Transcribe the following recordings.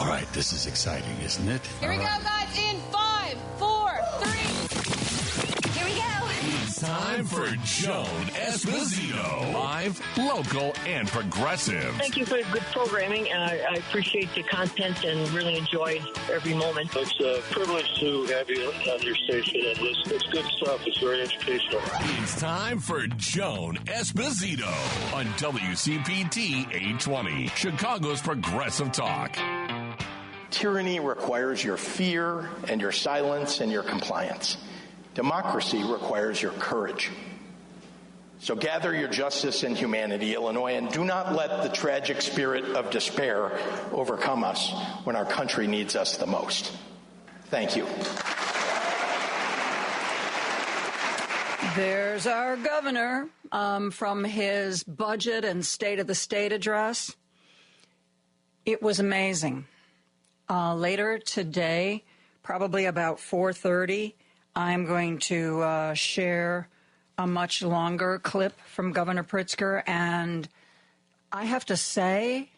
All right, this is exciting, isn't it? Here we go, guys, in 5, 4, 3. Here we go. It's time for Joan Esposito. Live, local, and progressive. Thank you for the good programming. I appreciate the content and really enjoyed every moment. It's a privilege to have you on your station and listen. It's good stuff. It's very educational. It's time for Joan Esposito on WCPT 820, Chicago's Progressive Talk. Tyranny requires your fear and your silence and your compliance. Democracy requires your courage. So gather your justice and humanity, Illinois, and do not let the tragic spirit of despair overcome us when our country needs us the most. Thank you. There's our governor from his budget and State of the State address. It was amazing. Later today, probably about 4:30, I'm going to share a much longer clip from Governor Pritzker, and I have to say,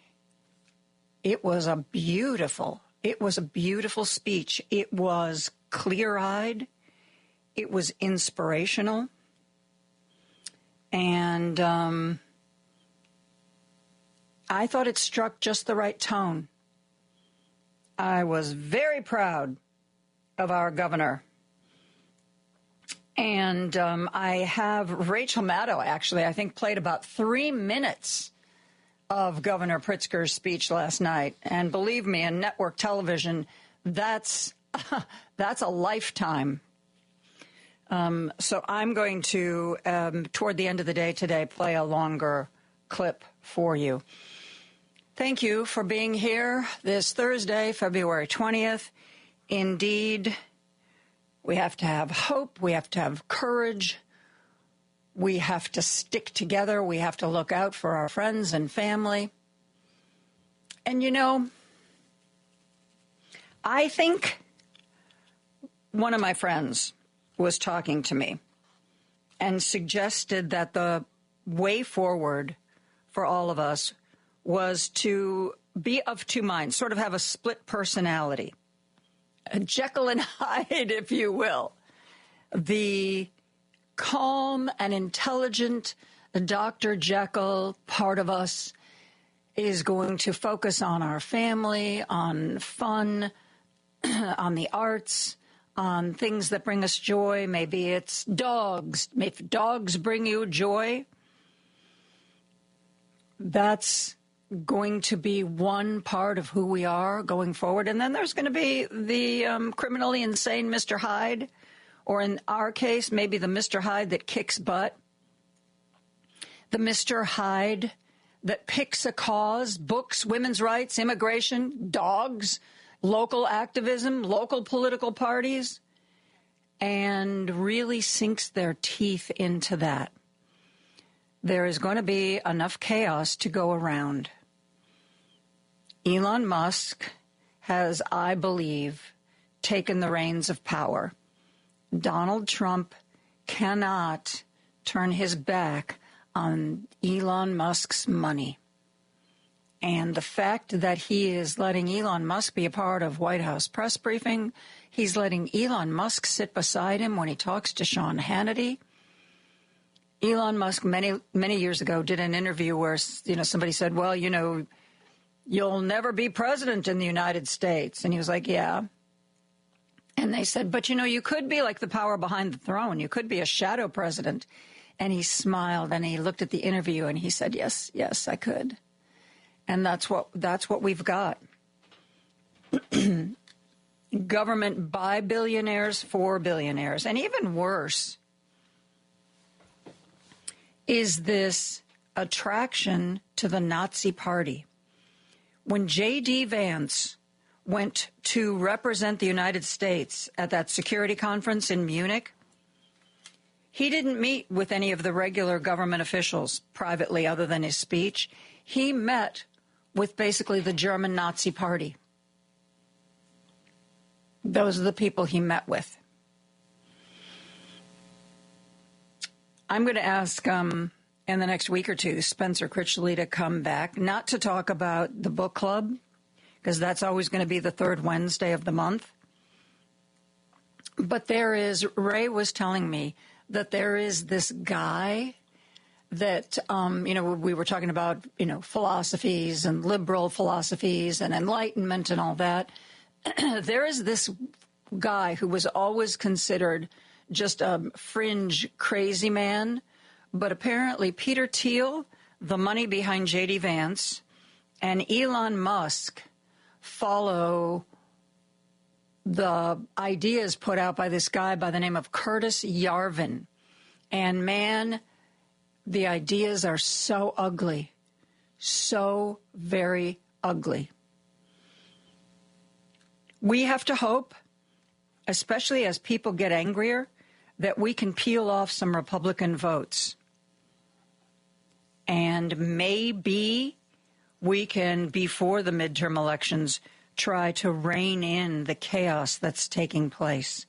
it was a beautiful speech. It was clear-eyed. It was inspirational. And I thought it struck just the right tone. I was very proud of our governor. And I have Rachel Maddow, actually, I think, played about 3 minutes of Governor Pritzker's speech last night. And believe me, in network television, that's a lifetime. So I'm going to, toward the end of the day today, play a longer clip for you. Thank you for being here this Thursday, February 20th. Indeed, we have to have hope. We have to have courage. We have to stick together. We have to look out for our friends and family. And, you know, I think one of my friends was talking to me and suggested that the way forward for all of us was to be of two minds, sort of have a split personality. A Jekyll and Hyde, if you will. The calm and intelligent Dr. Jekyll part of us is going to focus on our family, on fun, on the arts, on things that bring us joy. Maybe it's dogs. If dogs bring you joy, that's going to be one part of who we are going forward. And then there's going to be the criminally insane Mr. Hyde, or in our case, maybe the Mr. Hyde that kicks butt, the Mr. Hyde that picks a cause, books, women's rights, immigration, dogs, local activism, local political parties, and really sinks their teeth into that. There is going to be enough chaos to go around. Elon Musk has, I believe, taken the reins of power. Donald Trump cannot turn his back on Elon Musk's money. And the fact that he is letting Elon Musk be a part of White House press briefing, he's letting Elon Musk sit beside him when he talks to Sean Hannity. Elon Musk many years ago did an interview where, somebody said, well, you'll never be president in the United States. And he was like, yeah. And they said, but, you could be like the power behind the throne. You could be a shadow president. And he smiled and he looked at the interview and he said, yes, I could. And that's what we've got. Government by billionaires for billionaires. And even worse is this attraction to the Nazi Party. When J.D. Vance went to represent the United States at that security conference in Munich, he didn't meet with any of the regular government officials privately other than his speech. He met with basically the German Nazi Party. Those are the people he met with. I'm going to ask in the next week or two Spencer Critchley to come back, not to talk about the book club, because that's always going to be the third Wednesday of the month. But Ray was telling me that there is this guy that, we were talking about, philosophies and liberal philosophies and enlightenment and all that. There is this guy who was always considered just a fringe crazy man, but apparently Peter Thiel, the money behind J.D. Vance, and Elon Musk follow the ideas put out by this guy by the name of Curtis Yarvin. And man, the ideas are so ugly, so very ugly. We have to hope, especially as people get angrier, that we can peel off some Republican votes. And maybe we can, before the midterm elections, try to rein in the chaos that's taking place.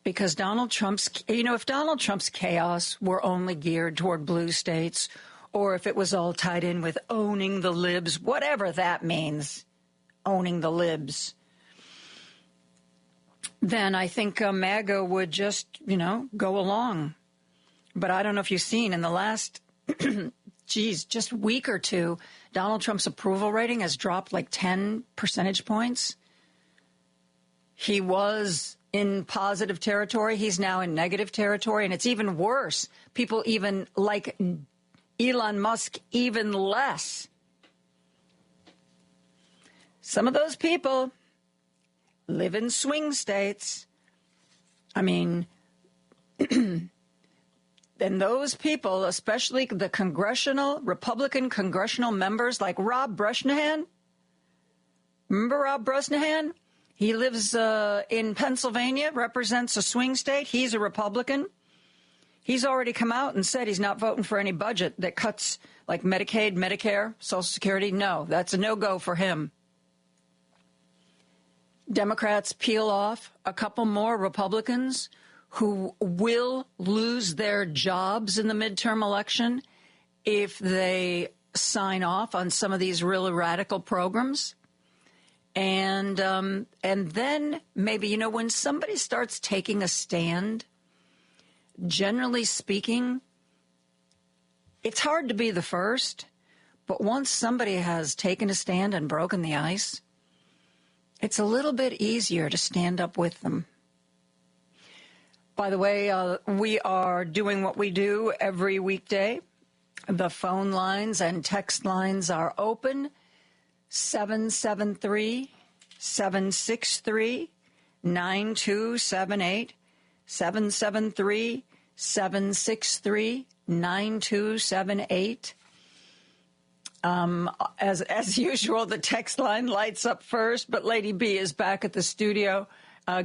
Because Donald Trump's, if Donald Trump's chaos were only geared toward blue states, or if it was all tied in with owning the libs, whatever that means, owning the libs, then I think MAGA would just, go along. But I don't know if you've seen in the last, just week or two, Donald Trump's approval rating has dropped like 10 percentage points. He was in positive territory. He's now in negative territory, and it's even worse. People even like Elon Musk even less. Some of those people live in swing states. I mean, and those people, especially the Republican congressional members like Rob Bresnahan. Remember Rob Bresnahan? He lives in Pennsylvania, represents a swing state. He's a Republican. He's already come out and said he's not voting for any budget that cuts like Medicaid, Medicare, Social Security. No, that's a no-go for him. Democrats peel off a couple more Republicans who will lose their jobs in the midterm election if they sign off on some of these really radical programs. And then maybe, when somebody starts taking a stand, generally speaking, it's hard to be the first, but once somebody has taken a stand and broken the ice, it's a little bit easier to stand up with them. By the way, we are doing what we do every weekday. The phone lines and text lines are open. 773-763-9278. 773-763-9278. As usual, the text line lights up first, but Lady B is back at the studio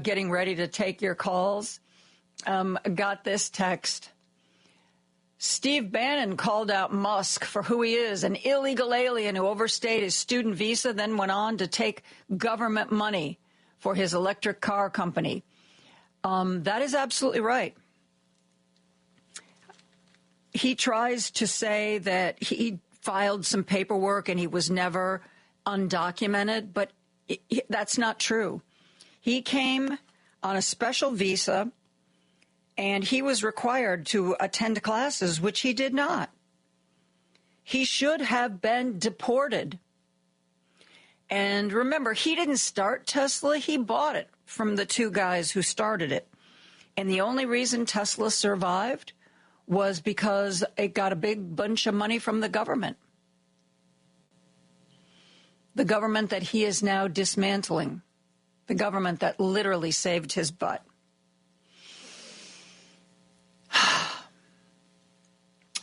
getting ready to take your calls. Got this text. Steve Bannon called out Musk for who he is, an illegal alien who overstayed his student visa, then went on to take government money for his electric car company. That is absolutely right. He tries to say that he filed some paperwork and he was never undocumented, but that's not true. He came on a special visa, and he was required to attend classes, which he did not. He should have been deported. And remember, he didn't start Tesla. He bought it from the two guys who started it. And the only reason Tesla survived was because it got a big bunch of money from the government. The government that he is now dismantling. The government that literally saved his butt.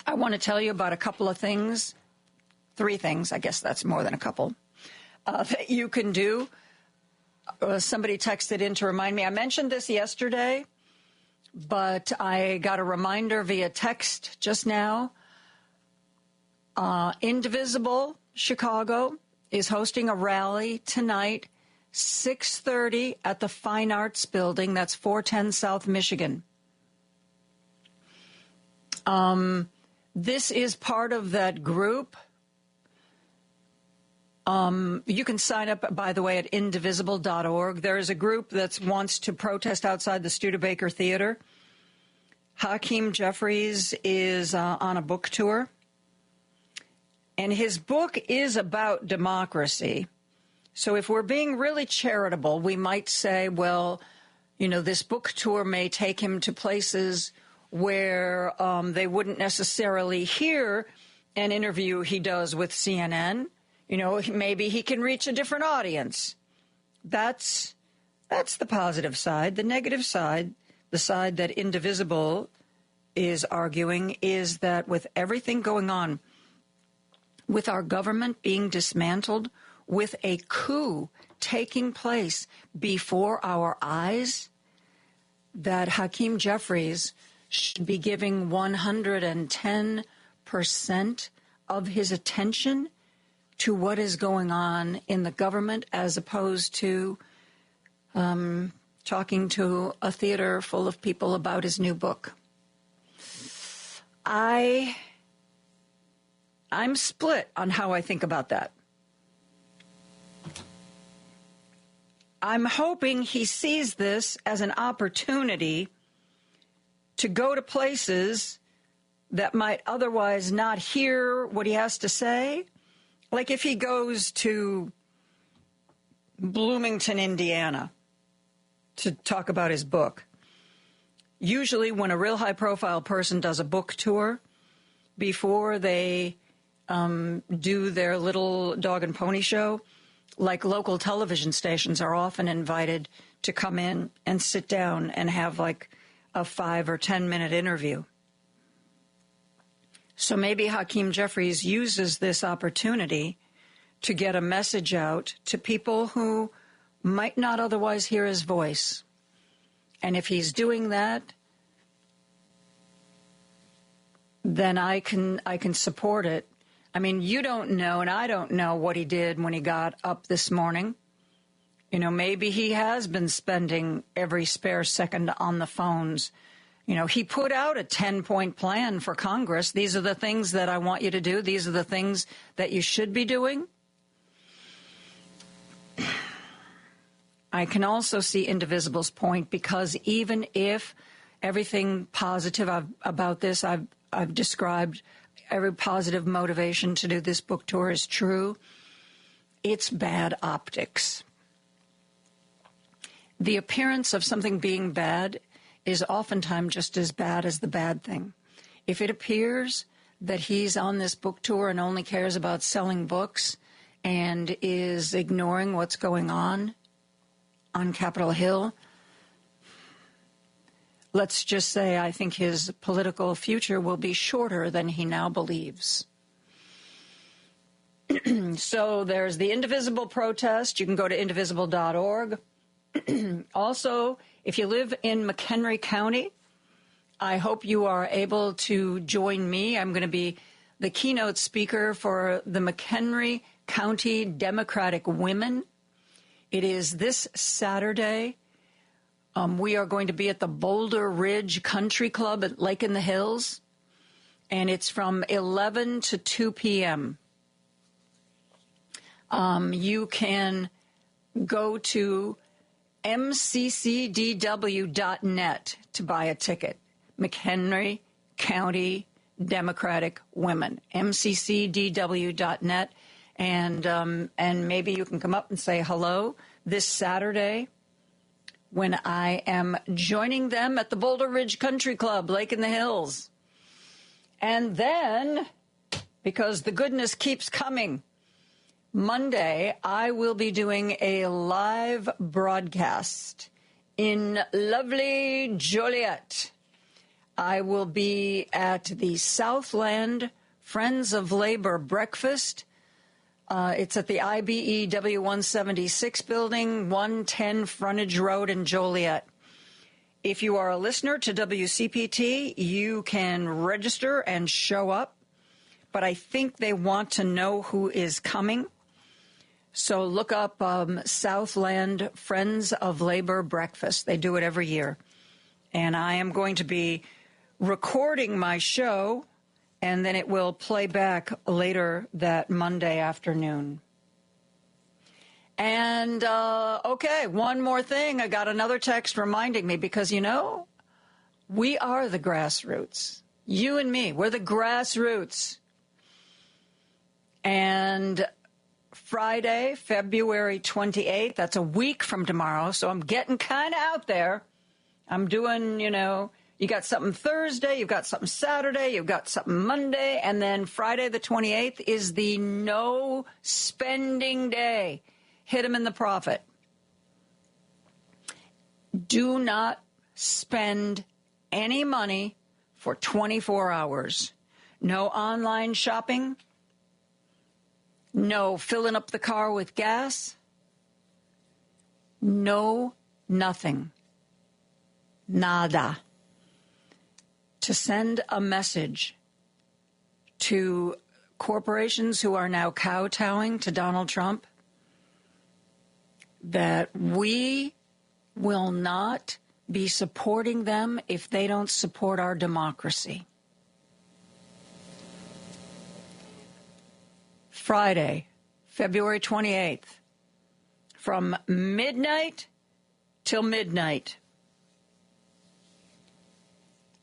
I want to tell you about a couple of things, 3 things, I guess that's more than a couple, that you can do. Somebody texted in to remind me. I mentioned this yesterday, but I got a reminder via text just now. Indivisible Chicago is hosting a rally tonight, 6:30 at the Fine Arts Building. That's 410 South Michigan. This is part of that group You can sign up, by the way, at indivisible.org. There is a group that wants to protest outside the Studebaker Theater. Hakeem Jeffries is on a book tour. And his book is about democracy. So if we're being really charitable, we might say, well, you know, this book tour may take him to places where they wouldn't necessarily hear an interview he does with CNN. You know, maybe he can reach a different audience. That's the positive side. The negative side, the side that Indivisible is arguing, is that with everything going on, with our government being dismantled, with a coup taking place before our eyes, that Hakeem Jeffries should be giving 110% of his attention to what is going on in the government, as opposed to talking to a theater full of people about his new book. I'm split on how I think about that. I'm hoping he sees this as an opportunity to go to places that might otherwise not hear what he has to say. Like if he goes to Bloomington, Indiana, to talk about his book. Usually when a real high-profile person does a book tour, before they do their little dog and pony show, like local television stations are often invited to come in and sit down and have like a 5 or 10 minute interview. So maybe Hakeem Jeffries uses this opportunity to get a message out to people who might not otherwise hear his voice. And if he's doing that, then I can support it. I mean, you don't know, and I don't know what he did when he got up this morning. You know, maybe he has been spending every spare second on the phones. You know, he put out a 10-point plan for Congress. These are the things that I want you to do. These are the things that you should be doing. I can also see Indivisible's point, because even if everything positive about this I've described, every positive motivation to do this book tour is true, it's bad optics. The appearance of something being bad is oftentimes just as bad as the bad thing. If it appears that he's on this book tour and only cares about selling books and is ignoring what's going on Capitol Hill, let's just say I think his political future will be shorter than he now believes. So there's the Indivisible protest. You can go to indivisible.org. Also, if you live in McHenry County, I hope you are able to join me. I'm going to be the keynote speaker for the McHenry County Democratic Women. It is this Saturday. We are going to be at the Boulder Ridge Country Club at Lake in the Hills, and it's from 11 to 2 p.m. You can go to mccdw.net to buy a ticket. McHenry County Democratic Women, mccdw.net, and maybe you can come up and say hello this Saturday when I am joining them at the Boulder Ridge Country Club, Lake in the Hills. And then, because the goodness keeps coming, Monday, I will be doing a live broadcast in lovely Joliet. I will be at the Southland Friends of Labor Breakfast. It's at the IBEW 176 building, 110 Frontage Road in Joliet. If you are a listener to WCPT, you can register and show up. But I think they want to know who is coming. So look up Southland Friends of Labor Breakfast. They do it every year. And I am going to be recording my show, and then it will play back later that Monday afternoon. And, okay, one more thing. I got another text reminding me because, we are the grassroots. You and me, we're the grassroots. And Friday, February 28th, that's a week from tomorrow, so I'm getting kind of out there. I'm doing, you got something Thursday, you've got something Saturday, you've got something Monday, and then Friday the 28th is the no spending day. Hit them in the profit. Do not spend any money for 24 hours. No online shopping. No filling up the car with gas. No nothing. Nada. To send a message to corporations who are now kowtowing to Donald Trump that we will not be supporting them if they don't support our democracy. Friday, February 28th, from midnight till midnight.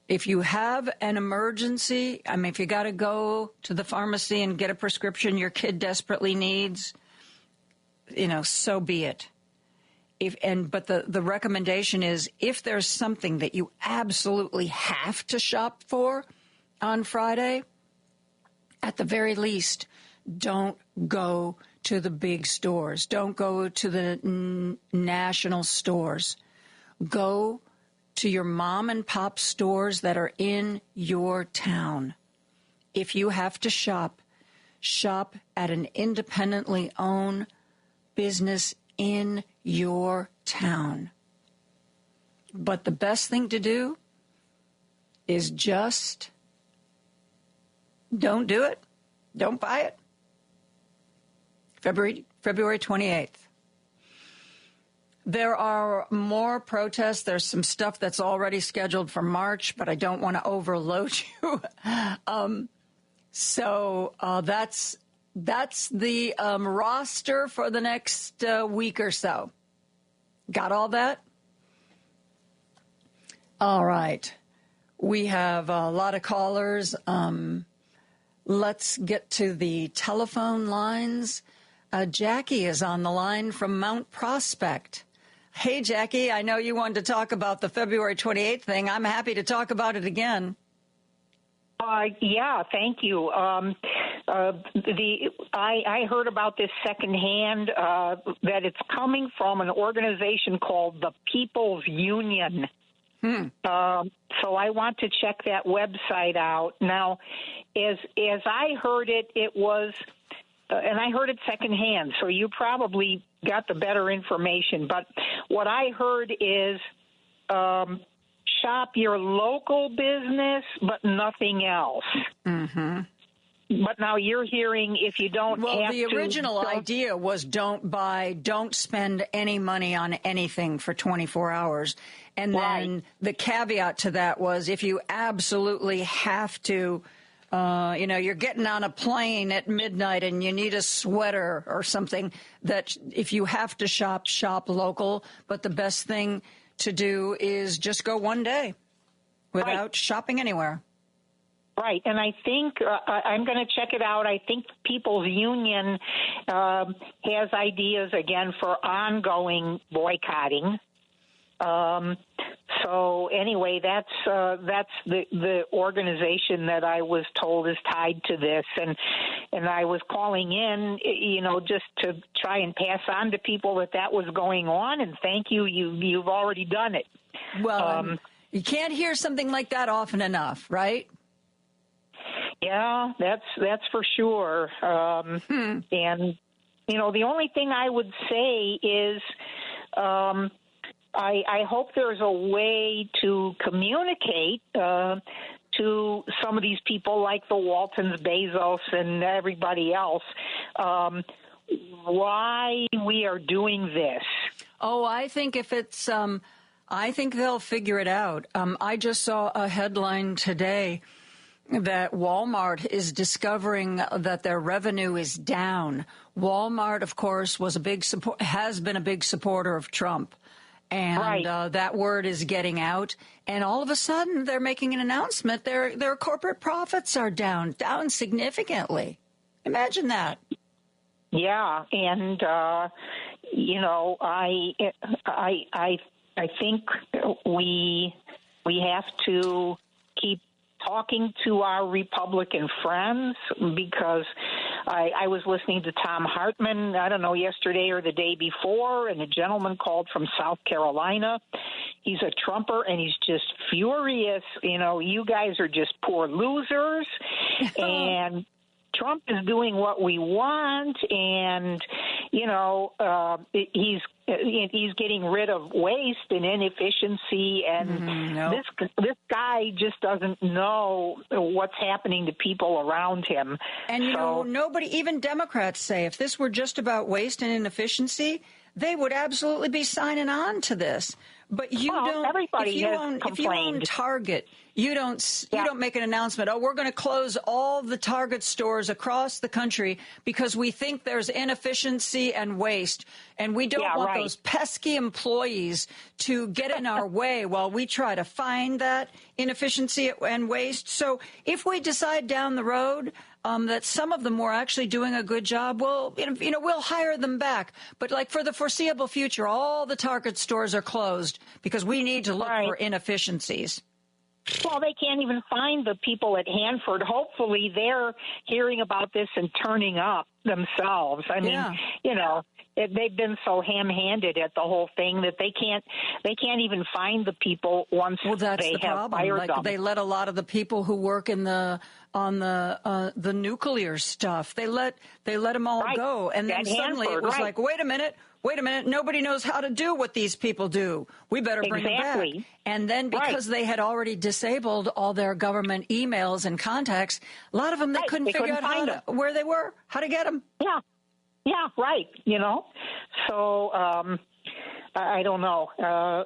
If you have an emergency, if you got to go to the pharmacy and get a prescription your kid desperately needs, so be it. But the recommendation is if there's something that you absolutely have to shop for on Friday, at the very least, don't go to the big stores. Don't go to the national stores. Go to your mom and pop stores that are in your town. If you have to shop at an independently owned business in your town. But the best thing to do is just don't do it. Don't buy it. February 28th. There are more protests. There's some stuff that's already scheduled for March, but I don't want to overload you. So that's the roster for the next week or so. Got all that? All right. We have a lot of callers. Let's get to the telephone lines. Jackie is on the line from Mount Prospect. Hey, Jackie, I know you wanted to talk about the February 28th thing. I'm happy to talk about it again. Yeah, thank you. I heard about this secondhand, that it's coming from an organization called the People's Union. So I want to check that website out. Now, as I heard it, it was, and I heard it secondhand, so you probably got the better information. But what I heard is shop your local business, but nothing else. Mm-hmm. But now you're hearing if you don't have to. Well, the original idea was don't spend any money on anything for 24 hours. And then the caveat to that was if you absolutely have to, you're getting on a plane at midnight and you need a sweater or something, that if you have to shop local. But the best thing to do is just go one day without shopping anywhere. Right, and I think I'm going to check it out. I think People's Union has ideas, again, for ongoing boycotting. So anyway, that's the organization that I was told is tied to this, and I was calling in, just to try and pass on to people that was going on. And thank you, you've already done it. Well, you can't hear something like that often enough, right? Yeah, that's for sure. And the only thing I would say is, I hope there's a way to communicate to some of these people like the Waltons, Bezos, and everybody else why we are doing this. Oh, I think if it's, I think they'll figure it out. I just saw a headline today that Walmart is discovering that their revenue is down. Walmart, of course, has been a big supporter of Trump. And that word is getting out. And all of a sudden, they're making an announcement. Their corporate profits are down significantly. Imagine that. Yeah, and I think we have to keep talking to our Republican friends, because I was listening to Tom Hartman, I don't know, yesterday or the day before, and a gentleman called from South Carolina. He's a Trumper, and he's just furious. You guys are just poor losers, and Trump is doing what we want, and he's getting rid of waste and inefficiency, and this guy just doesn't know what's happening to people around him. And nobody, even Democrats, say if this were just about waste and inefficiency, they would absolutely be signing on to this. But everybody has complained. If you own Target, you don't make an announcement, we're going to close all the Target stores across the country because we think there's inefficiency and waste, and we don't want those pesky employees to get in our way while we try to find that inefficiency and waste. So if we decide down the road that some of them were actually doing a good job, we'll hire them back. But for the foreseeable future, all the Target stores are closed because we need to look for inefficiencies. Well, they can't even find the people at Hanford. Hopefully they're hearing about this and turning up themselves. I mean, they've been so ham-handed at the whole thing that they can't even find the people once they have fired them. They let a lot of the people who work on the nuclear stuff, they let them all go. And then suddenly it was like, wait a minute, nobody knows how to do what these people do. We better bring them back. And then because they had already disabled all their government emails and contacts, a lot of them, they couldn't figure out where they were, how to get them. Yeah, right. So I don't know.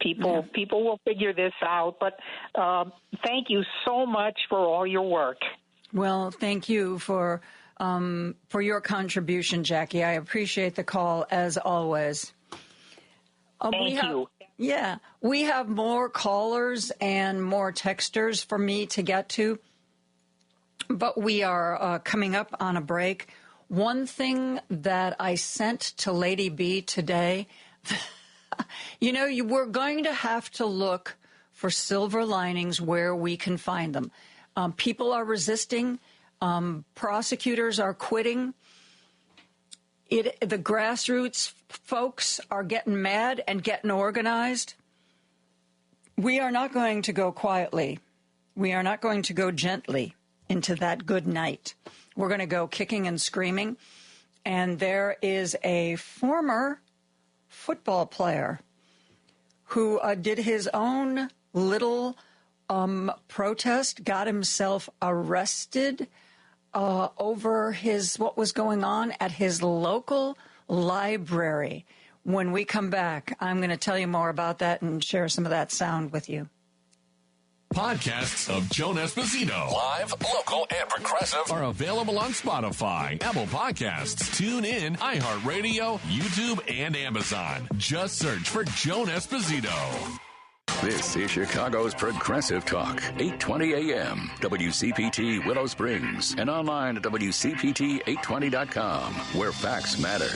People will figure this out. But thank you so much for all your work. Well, thank you for your contribution, Jackie. I appreciate the call, as always. Thank you. Yeah, we have more callers and more texters for me to get to, but we are coming up on a break. One thing that I sent to Lady B today, we're going to have to look for silver linings where we can find them. People are resisting. Prosecutors are quitting. The grassroots folks are getting mad and getting organized. We are not going to go quietly. We are not going to go gently into that good night. We're going to go kicking and screaming. And there is a former football player who did his own little protest, got himself arrested over what was going on at his local library. When we come back, I'm going to tell you more about that and share some of that sound with you. Podcasts of Joan Esposito, live, local, and progressive, are available on Spotify, Apple Podcasts, TuneIn, iHeartRadio, YouTube, and Amazon. Just search for Joan Esposito. This is Chicago's Progressive Talk, 820 AM, WCPT Willow Springs, and online at WCPT820.com, where facts matter.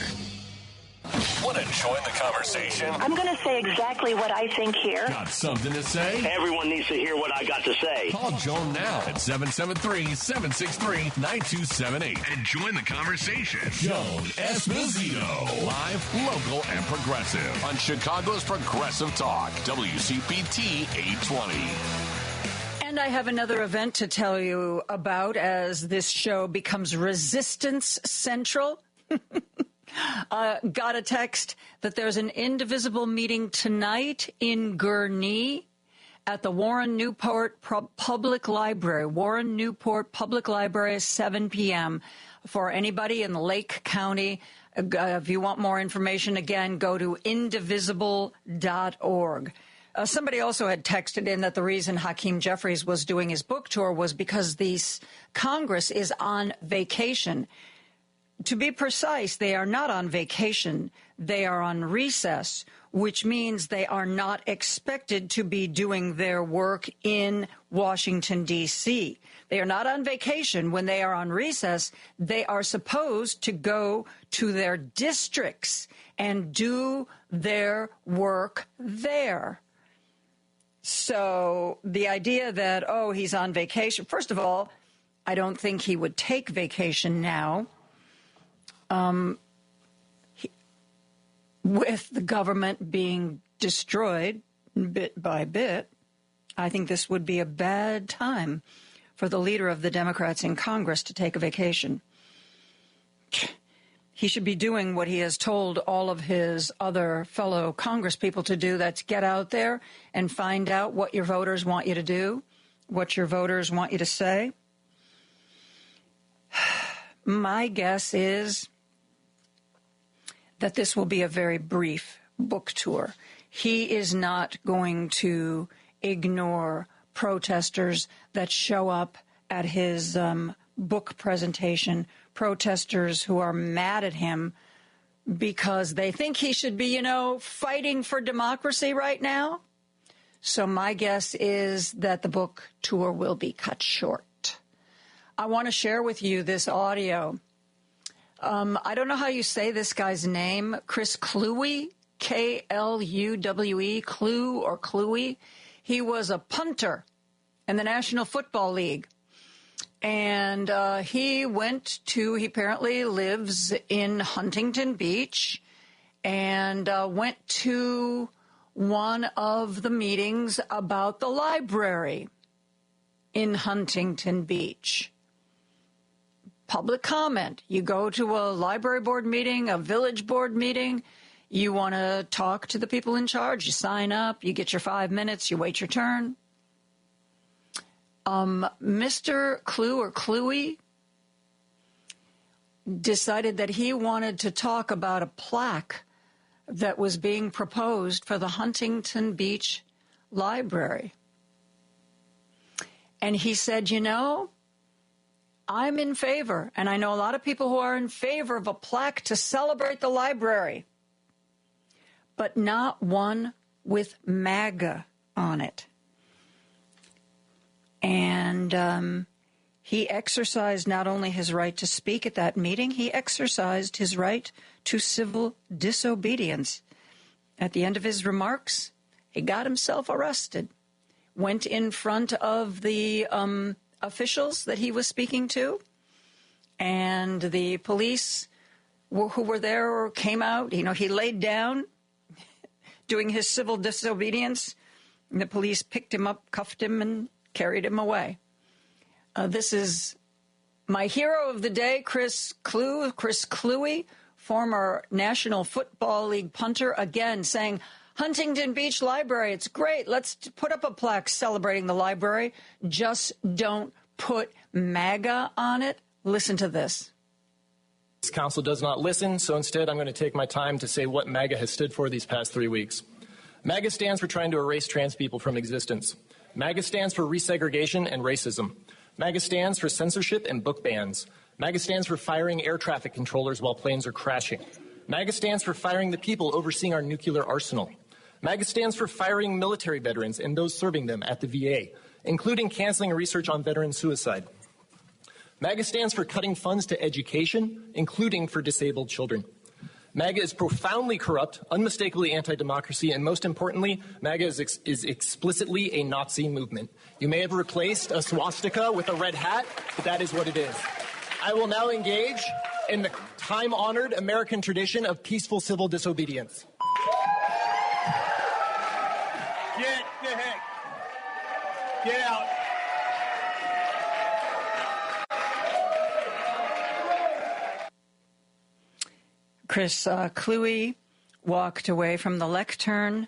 Want to join the conversation? I'm going to say exactly what I think here. Got something to say? Everyone needs to hear what I got to say. Call Joan now at 773-763-9278 and join the conversation. Joan Esposito, live, local, and progressive on Chicago's Progressive Talk, WCPT 820. And I have another event to tell you about as this show becomes Resistance Central. Got a text that there's an indivisible meeting tonight in Gurnee at the Warren Newport Public Library. Warren Newport Public Library, 7 p.m. for anybody in Lake County. If you want more information, again, go to indivisible.org. Somebody also had texted in that the reason Hakeem Jeffries was doing his book tour was because Congress is on vacation. To be precise, they are not on vacation. They are on recess, which means they are not expected to be doing their work in Washington, D.C. They are not on vacation. When they are on recess, they are supposed to go to their districts and do their work there. So the idea that, oh, he's on vacation, first of all, I don't think he would take vacation now. With the government being destroyed bit by bit, I think this would be a bad time for the leader of the Democrats in Congress to take a vacation. He should be doing what he has told all of his other fellow congresspeople to do. That's get out there and find out what your voters want you to do, what your voters want you to say. My guess is that this will be a very brief book tour. He is not going to ignore protesters that show up at his book presentation, protesters who are mad at him because they think he should be, fighting for democracy right now. So my guess is that the book tour will be cut short. I want to share with you this audio. I don't know how you say this guy's name, Chris Kluwe, Kluwe, Clue or Kluwe. He was a punter in the National Football League. And he apparently lives in Huntington Beach and went to one of the meetings about the library in Huntington Beach. Public comment. You go to a library board meeting, a village board meeting. You want to talk to the people in charge. You sign up. You get your 5 minutes. You wait your turn. Mr. Kluwe decided that he wanted to talk about a plaque that was being proposed for the Huntington Beach Library. And he said, I'm in favor, and I know a lot of people who are in favor of a plaque to celebrate the library, but not one with MAGA on it. And he exercised not only his right to speak at that meeting, he exercised his right to civil disobedience. At the end of his remarks, he got himself arrested, went in front of the officials that he was speaking to, and the police who were there came out. He laid down doing his civil disobedience, and the police picked him up, cuffed him, and carried him away. This is my hero of the day, Chris Kluwe, former National Football League punter, again saying, Huntington Beach Library, it's great. Let's put up a plaque celebrating the library. Just don't put MAGA on it. Listen to this. This council does not listen, so instead I'm going to take my time to say what MAGA has stood for these past 3 weeks. MAGA stands for trying to erase trans people from existence. MAGA stands for resegregation and racism. MAGA stands for censorship and book bans. MAGA stands for firing air traffic controllers while planes are crashing. MAGA stands for firing the people overseeing our nuclear arsenal. MAGA stands for firing military veterans and those serving them at the VA, including canceling research on veteran suicide. MAGA stands for cutting funds to education, including for disabled children. MAGA is profoundly corrupt, unmistakably anti-democracy, and most importantly, MAGA is explicitly a Nazi movement. You may have replaced a swastika with a red hat, but that is what it is. I will now engage in the time-honored American tradition of peaceful civil disobedience. Get the heck. Get out. Chris Kluwe walked away from the lectern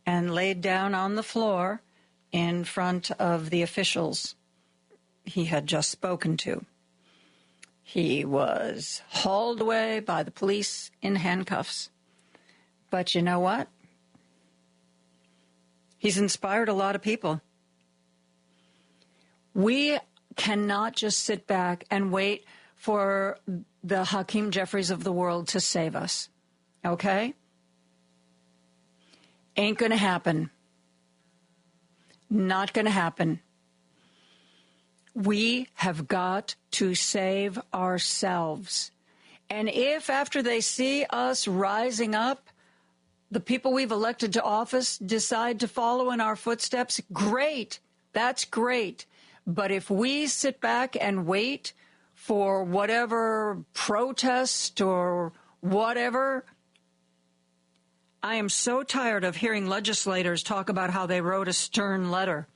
and laid down on the floor in front of the officials he had just spoken to. He was hauled away by the police in handcuffs. But you know what? He's inspired a lot of people. We cannot just sit back and wait for the Hakeem Jeffries of the world to save us. Okay? Ain't going to happen. Not going to happen. We have got to save ourselves. And if after they see us rising up, the people we've elected to office decide to follow in our footsteps, great. That's great. But if we sit back and wait for whatever protest or whatever, I am so tired of hearing legislators talk about how they wrote a stern letter.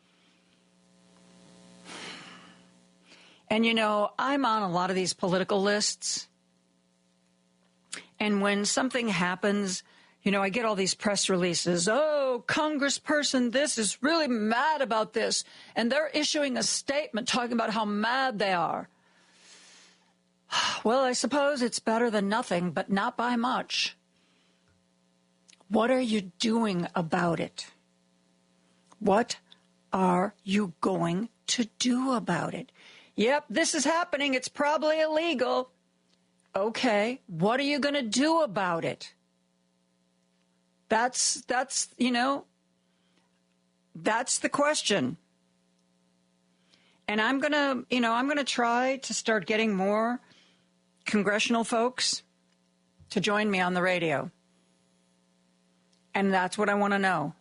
And, you know, I'm on a lot of these political lists. And when something happens, you know, I get all these press releases. Oh, congressperson, this is really mad about this. And they're issuing a statement talking about how mad they are. Well, I suppose it's better than nothing, but not by much. What are you doing about it? What are you going to do about it? Yep, this is happening. It's probably illegal. Okay, what are you going to do about it? That's you know, that's the question. And I'm going to try to start getting more congressional folks to join me on the radio. And that's what I want to know.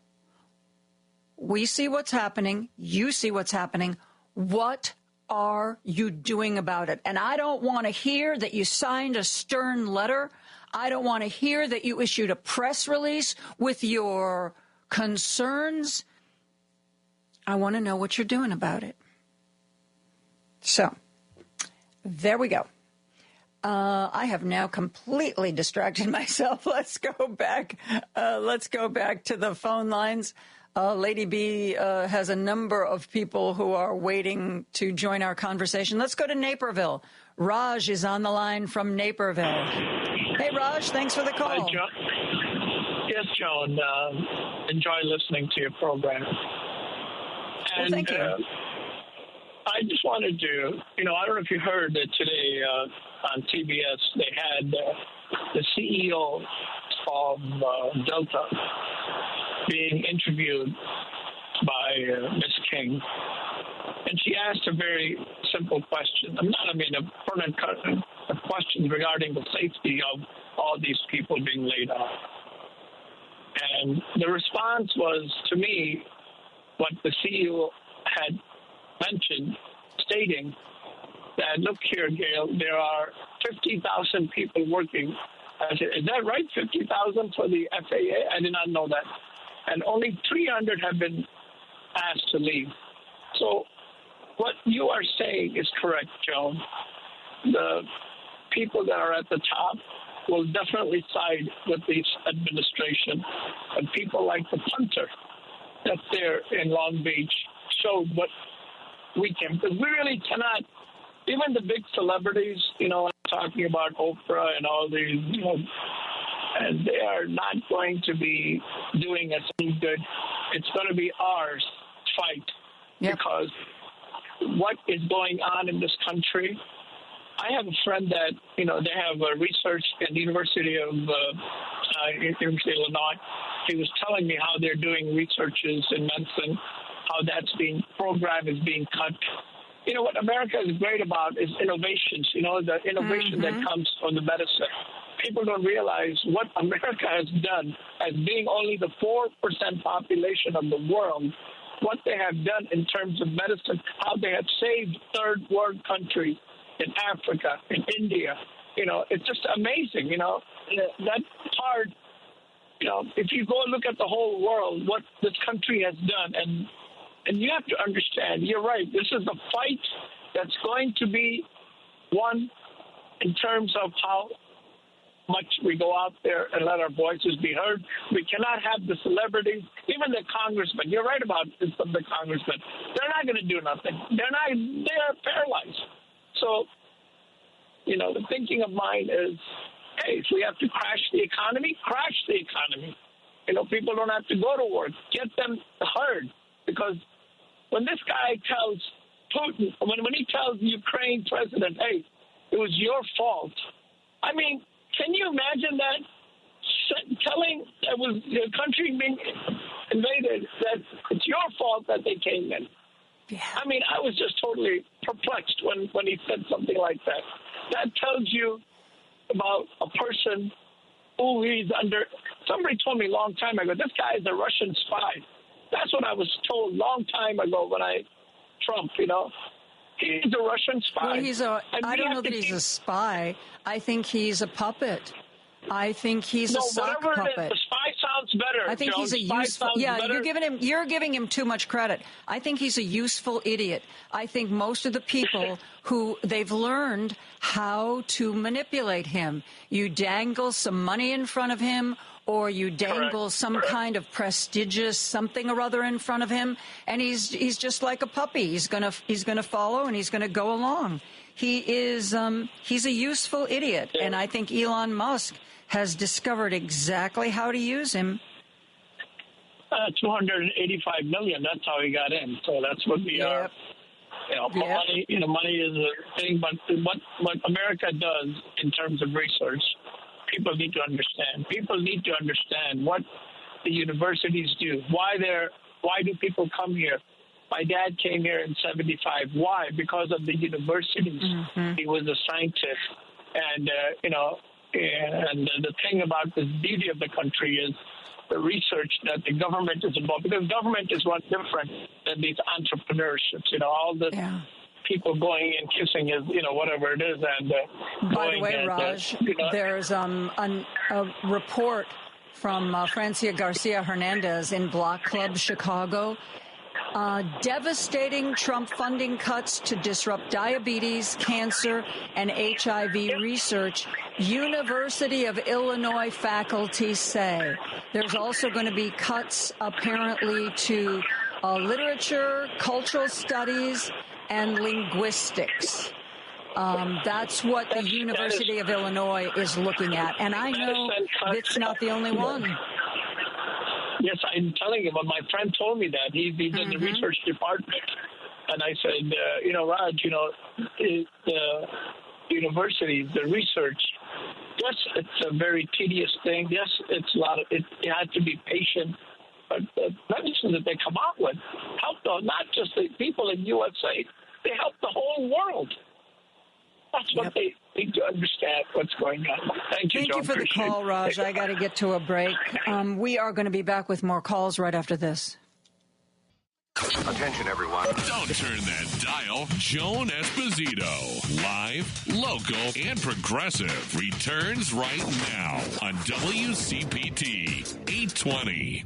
We see what's happening. You see what's happening. What are you doing about it? And I don't want to hear that you signed a stern letter. I don't want to hear that you issued a press release with your concerns. I want to know what you're doing about it. So, there we go. I have now completely distracted myself. Let's go back. Let's go back to the phone lines. Lady B has a number of people who are waiting to join our conversation. Let's go to Naperville. Raj is on the line from Naperville. Hey, Raj, thanks for the call. Hi, John. Yes, Joan. Enjoy listening to your program. Well, thank you. I just wanted to, I don't know if you heard that today on TBS, they had the CEO of Delta being interviewed by Ms. King. And she asked a very simple question. A pertinent question regarding the safety of all these people being laid off. And the response was, to me, what the CEO had mentioned, stating that, look here, Gail, there are 50,000 people working. I said, is that right, 50,000 for the FAA? I did not know that. And only 300 have been asked to leave. So what you are saying is correct, Joan. The people that are at the top will definitely side with this administration. And people like the punter that's there in Long Beach showed what we can. Because we really cannot, even the big celebrities, I'm talking about Oprah and all these, and they are not going to be doing us any good. It's going to be ours fight. Yep. Because what is going on in this country, I have a friend that, they have a research at the University of Illinois. He was telling me how they're doing researches in medicine, how program is being cut. What America is great about is innovations, the innovation that comes from the medicine. People don't realize what America has done as being only the 4% population of the world, what they have done in terms of medicine, how they have saved third world countries in Africa, in India. It's just amazing, That's hard. If you go look at the whole world, what this country has done, and you have to understand, you're right, this is a fight that's going to be won in terms of how much we go out there and let our voices be heard. We cannot have the celebrities, even the congressmen. You're right about this, the congressmen. They're not going to do nothing. They're paralyzed. So, the thinking of mine is, hey, if we have to crash the economy, crash the economy. People don't have to go to work. Get them heard. Because when this guy tells Putin, when he tells the Ukraine president, hey, it was your fault. I mean, can you imagine that? Telling that was your country being invaded, that it's your fault that they came in. Yeah. I mean, I was just totally perplexed when he said something like that. That tells you about a person who he's under. Somebody told me a long time ago, this guy is a Russian spy. That's what I was told a long time ago when Trump, He's a Russian spy. Well, I don't know that he's a spy. I think he's a puppet. I think he's a sock puppet. The spy sounds better. I think he's a useful. Yeah, you're giving him too much credit. I think he's a useful idiot. I think most of the people who they've learned how to manipulate him. You dangle some money in front of him, or you dangle some kind of prestigious something or other in front of him, and he's just like a puppy. He's gonna follow, and he's gonna go along. He's a useful idiot, and I think Elon Musk has discovered exactly how to use him. 285 million. That's how he got in. So that's what we are. Money is a thing, but what America does in terms of research, people need to understand. People need to understand what the universities do. Why do people come here? My dad came here in 75. Why? Because of the universities. Mm-hmm. He was a scientist, and and the thing about the beauty of the country is the research that the government is involved, because government is one different than these entrepreneurships. All the people going and kissing is, whatever it is. And by the way, Raj, there's a report from Francia Garcia Hernandez in Block Club Chicago. Devastating Trump funding cuts to disrupt diabetes, cancer, and HIV research, University of Illinois faculty say. There's also going to be cuts, apparently, to literature, cultural studies, and linguistics. That's what the University of Illinois is looking at. And I know it's not the only one. Yes, I'm telling you, but my friend told me that. He's in the research department. And I said, Raj, the universities, the research, yes, it's a very tedious thing. Yes, it's a lot of it. You have to be patient. But the medicine that they come out with help not just the people in USA, they help the whole world. That's what they need to understand what's going on. Thank you, John. Thank you for the call, Raj. I got to get to a break. We are going to be back with more calls right after this. Attention, everyone. Don't turn that dial. Joan Esposito, live, local, and progressive, returns right now on WCPT 820.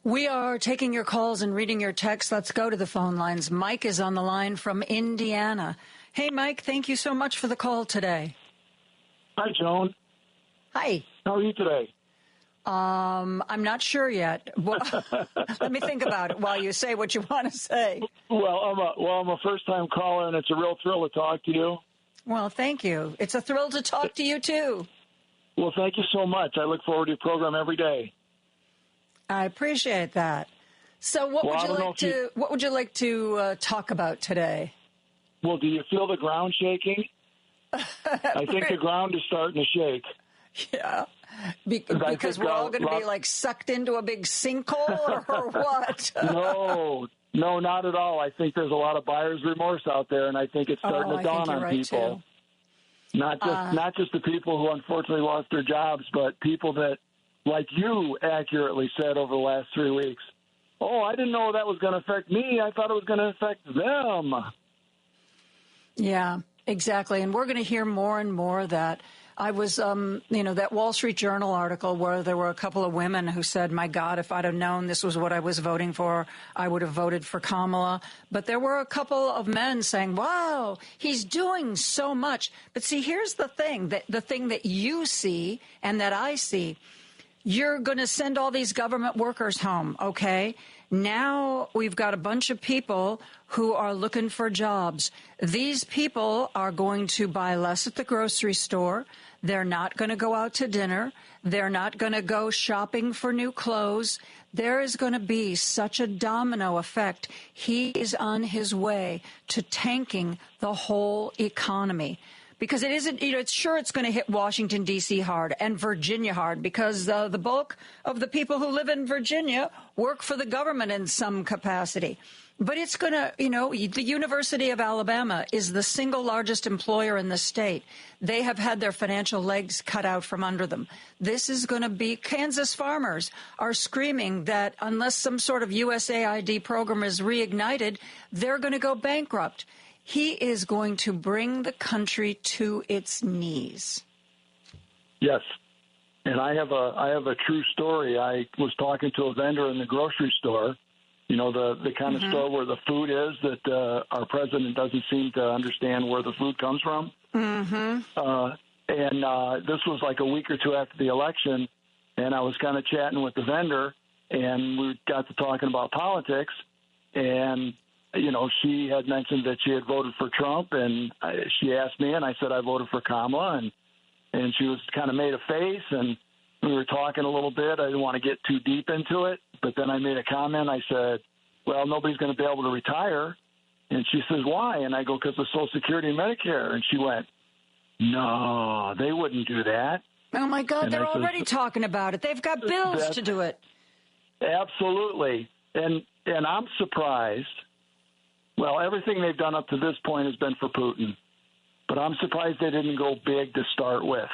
We are taking your calls and reading your texts. Let's go to the phone lines. Mike is on the line from Indiana. Hey, Mike, thank you so much for the call today. Hi, Joan. Hi. How are you today? I'm not sure yet. Well, let me think about it while you say what you want to say. Well, I'm a first-time caller, and it's a real thrill to talk to you. Well, thank you. It's a thrill to talk to you, too. Well, thank you so much. I look forward to your program every day. I appreciate that. So what would you like to talk about today? Well, do you feel the ground shaking? I think the ground is starting to shake. Yeah. Because we're all going to be like sucked into a big sinkhole or what? No, not at all. I think there's a lot of buyer's remorse out there, and I think it's starting to dawn on people. Too. Not just the people who unfortunately lost their jobs, but people that, like you accurately said over the last 3 weeks, I didn't know that was going to affect me. I thought it was going to affect them. Yeah, exactly. And we're going to hear more and more of that. I was, that Wall Street Journal article where there were a couple of women who said, my God, if I'd have known this was what I was voting for, I would have voted for Kamala. But there were a couple of men saying, wow, he's doing so much. But see, here's the thing that you see and that I see. You're going to send all these government workers home, okay? Now we've got a bunch of people who are looking for jobs. These people are going to buy less at the grocery store. They're not going to go out to dinner. They're not going to go shopping for new clothes. There is going to be such a domino effect. He is on his way to tanking the whole economy. Because it isn't, it's going to hit Washington, D.C. hard and Virginia hard because the bulk of the people who live in Virginia work for the government in some capacity. But it's going to, the University of Alabama is the single largest employer in the state. They have had their financial legs cut out from under them. This is going to be, Kansas farmers are screaming that unless some sort of USAID program is reignited, they're going to go bankrupt. He is going to bring the country to its knees. Yes. And I have a true story. I was talking to a vendor in the grocery store, the kind of store where the food is that our president doesn't seem to understand where the food comes from. And this was like a week or two after the election, and I was kind of chatting with the vendor, and we got to talking about politics, and she had mentioned that she had voted for Trump, and she asked me, and I said I voted for Kamala, and she was kind of made a face, and we were talking a little bit. I didn't want to get too deep into it, but then I made a comment. I said, well, nobody's going to be able to retire. And she says, why? And I go, because of Social Security and Medicare. And she went, no, they wouldn't do that. Oh, my God, they're already talking about it. They've got bills to do it. Absolutely. And I'm surprised. Well, everything they've done up to this point has been for Putin. But I'm surprised they didn't go big to start with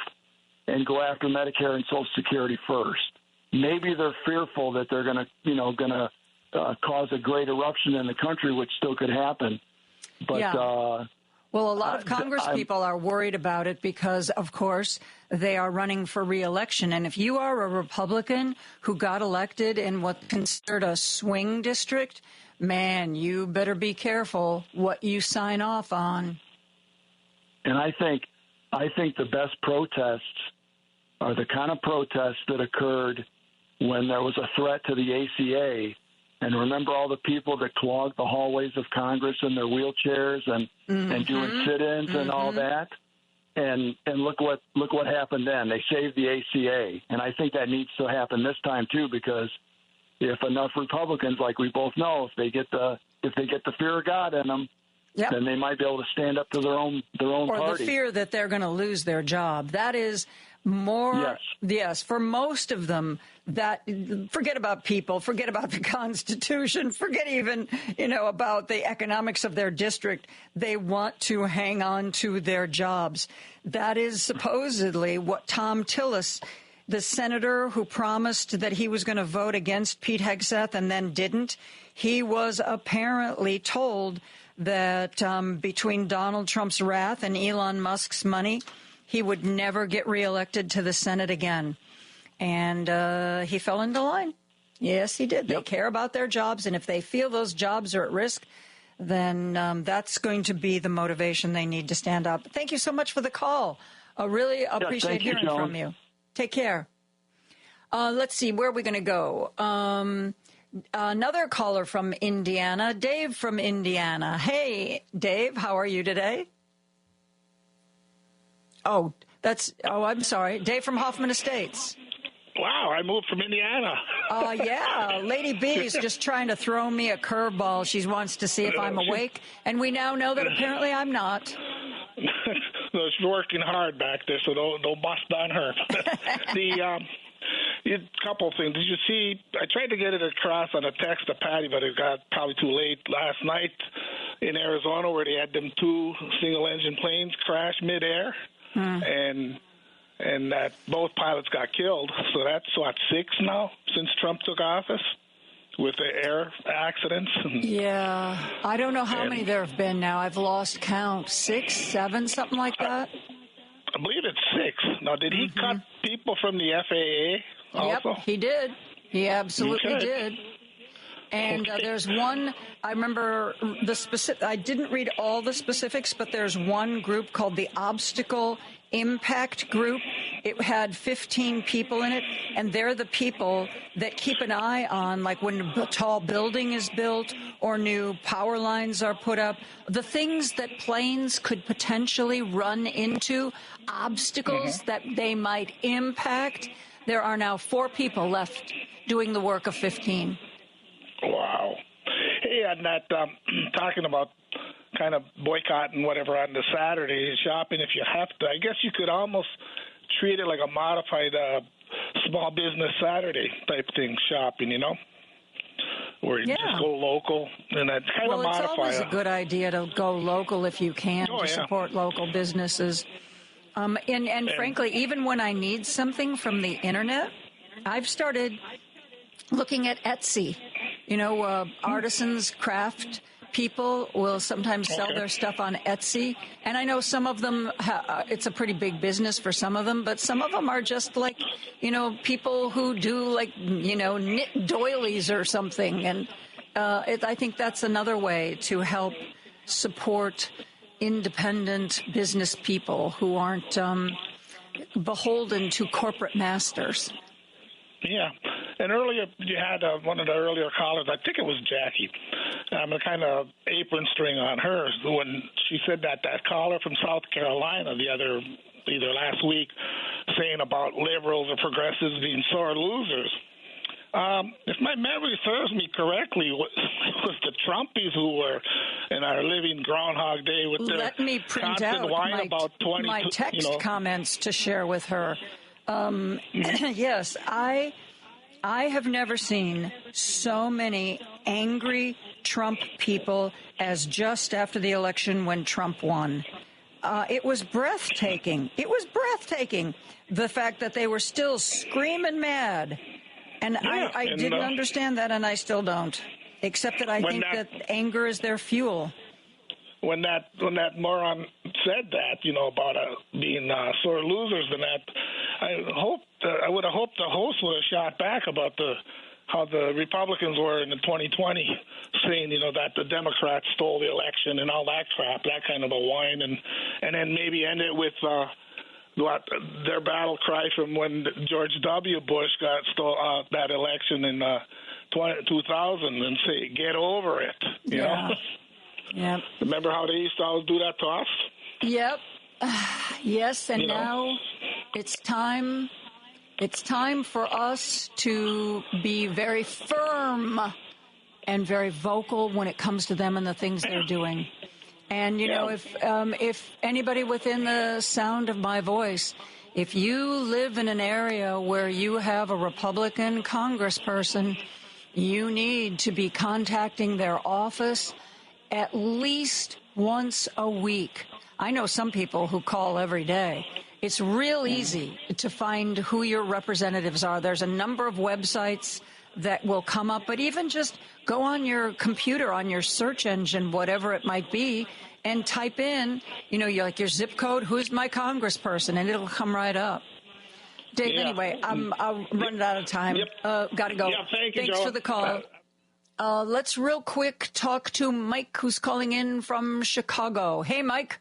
and go after Medicare and Social Security first. Maybe they're fearful that they're going to cause a great eruption in the country, which still could happen. But yeah. Well, a lot of Congress people are worried about it because, of course, they are running for re-election. And if you are a Republican who got elected in what's considered a swing district, man, you better be careful what you sign off on. And I think the best protests are the kind of protests that occurred when there was a threat to the ACA. And remember all the people that clogged the hallways of Congress in their wheelchairs and doing sit-ins and all that. And look what happened then. They saved the ACA. And I think that needs to happen this time too, because if enough Republicans, like we both know, if they get the fear of God in them, then they might be able to stand up to their own or party. Or the fear that they're going to lose their job. That is more, yes, for most of them, that forget about people, forget about the Constitution, forget even, about the economics of their district. They want to hang on to their jobs. That is supposedly what Tom Tillis, the senator who promised that he was going to vote against Pete Hegseth and then didn't, he was apparently told that between Donald Trump's wrath and Elon Musk's money, he would never get reelected to the Senate again. And he fell into line. Yes, he did. They care about their jobs, and if they feel those jobs are at risk, then that's going to be the motivation they need to stand up. Thank you so much for the call. I really appreciate hearing from you. Take care. Let's see, where are we going to go? Another caller from Indiana, Dave from Indiana. Hey, Dave, how are you today? I'm sorry. Dave from Hoffman Estates. Wow, I moved from Indiana. Yeah. Lady B is just trying to throw me a curveball. She wants to see if I'm awake, and we now know that apparently I'm not. No, she's working hard back there, so don't bust on her. A couple of things. Did you see? I tried to get it across on a text to Patty, but it got probably too late last night in Arizona, where they had them two single-engine planes crash midair, and that both pilots got killed. So that's what, 6 now since Trump took office with the air accidents. Yeah, I don't know how many there have been now. I've lost count. 6, 7, something like that. I believe it's 6. Now, did he cut people from the FAA also? Yep, he did. He absolutely did. And there's one, I remember I didn't read all the specifics, but there's one group called the Obstacle Impact Group. It had 15 people in it, and they're the people that keep an eye on, like when a tall building is built or new power lines are put up, the things that planes could potentially run into, obstacles that they might impact. there are now 4 people left doing the work of 15. Wow. Hey, and that talking about kind of boycotting whatever on the Saturday shopping, if you have to, I guess you could almost treat it like a modified small business Saturday type thing, shopping, you know, where you just go local and that kind of modify. Well, it's always a good idea to go local if you can to support local businesses. And frankly, even when I need something from the internet, I've started looking at Etsy. You know, artisans, craft people will sometimes sell their stuff on Etsy. And I know some of them, it's a pretty big business for some of them, but some of them are just like, you know, people who do like, you know, knit doilies or something. And I think that's another way to help support independent business people who aren't beholden to corporate masters. Yeah. And earlier, you had one of the earlier callers, I think it was Jackie, a kind of apron string on her when she said that caller from South Carolina either last week saying about liberals or progressives being sore losers. If my memory serves me correctly, it was the Trumpies who were in our living Groundhog Day with their Let me print constant out whine about 20, my text comments to share with her. Yes, I have never seen so many angry Trump people as just after the election when Trump won. It was breathtaking. It was breathtaking, the fact that they were still screaming mad. And I didn't understand that, and I still don't, except that I think that anger is their fuel. When that moron said that, you know, about being sore losers and that, I would have hoped the host would have shot back about how the Republicans were in the 2020, saying, you know, that the Democrats stole the election and all that crap, that kind of a whine, and then maybe end it with their battle cry from when George W. Bush stole that election in 2000 and say, get over it, you know? Yeah. Remember how they used to always do that to us? Yep. Yes, and now it's time. It's time for us to be very firm and very vocal when it comes to them and the things they're doing. And, you know, if anybody within the sound of my voice, if you live in an area where you have a Republican congressperson, you need to be contacting their office at least once a week. I know some people who call every day. It's real easy to find who your representatives are. There's a number of websites that will come up, but even just go on your computer, on your search engine, whatever it might be, and type in, you know, your zip code, who's my congressperson, and it'll come right up. Dave, anyway, I'll run out of time. Got to go. Yeah, Thanks for the call. Let's real quick talk to Mike, who's calling in from Chicago. Hey, Mike.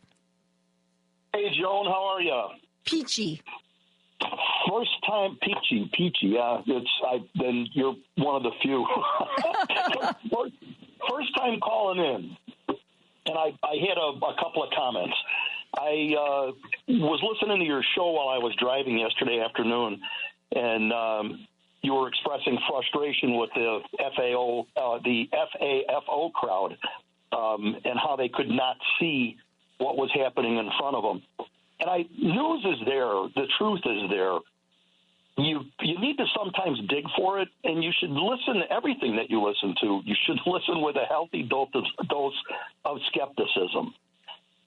Hey, Joan, how are you? Peachy. First time peachy. Yeah, then you're one of the few. First time calling in, and I had a couple of comments. I was listening to your show while I was driving yesterday afternoon, and you were expressing frustration with the FAFO crowd, and how they could not see what was happening in front of them. And news is there. The truth is there. You need to sometimes dig for it, and you should listen to everything that you listen to. You should listen with a healthy dose of skepticism.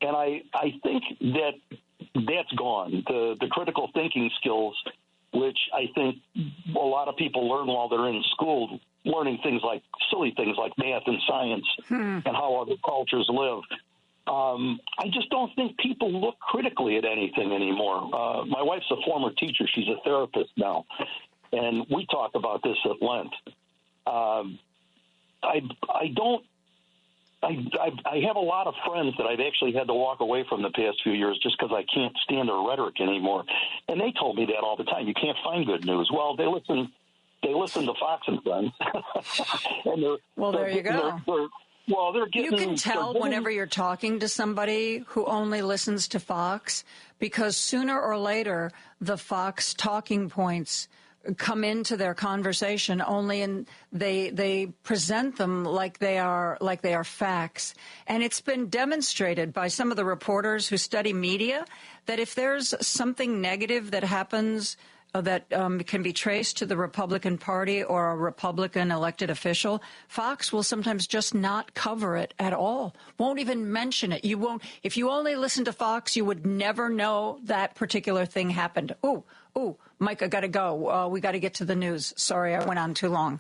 And I think that's gone. The critical thinking skills, which I think a lot of people learn while they're in school, learning silly things like math and science and how other cultures live. I just don't think people look critically at anything anymore. My wife's a former teacher. She's a therapist now. And we talk about this at length. I have a lot of friends that I've actually had to walk away from the past few years just because I can't stand their rhetoric anymore. And they told me that all the time. You can't find good news. Well, they listen to Fox and Friends. And there you go. They're getting... You can tell whenever you're talking to somebody who only listens to Fox, because sooner or later, the Fox talking points come into their conversation only they present them like they are facts. And it's been demonstrated by some of the reporters who study media that if there's something negative that happens that can be traced to the Republican Party or a Republican elected official, Fox will sometimes just not cover it at all, won't even mention it. You won't. If you only listen to Fox, you would never know that particular thing happened. Ooh, Mike, I got to go. We got to get to the news. Sorry, I went on too long.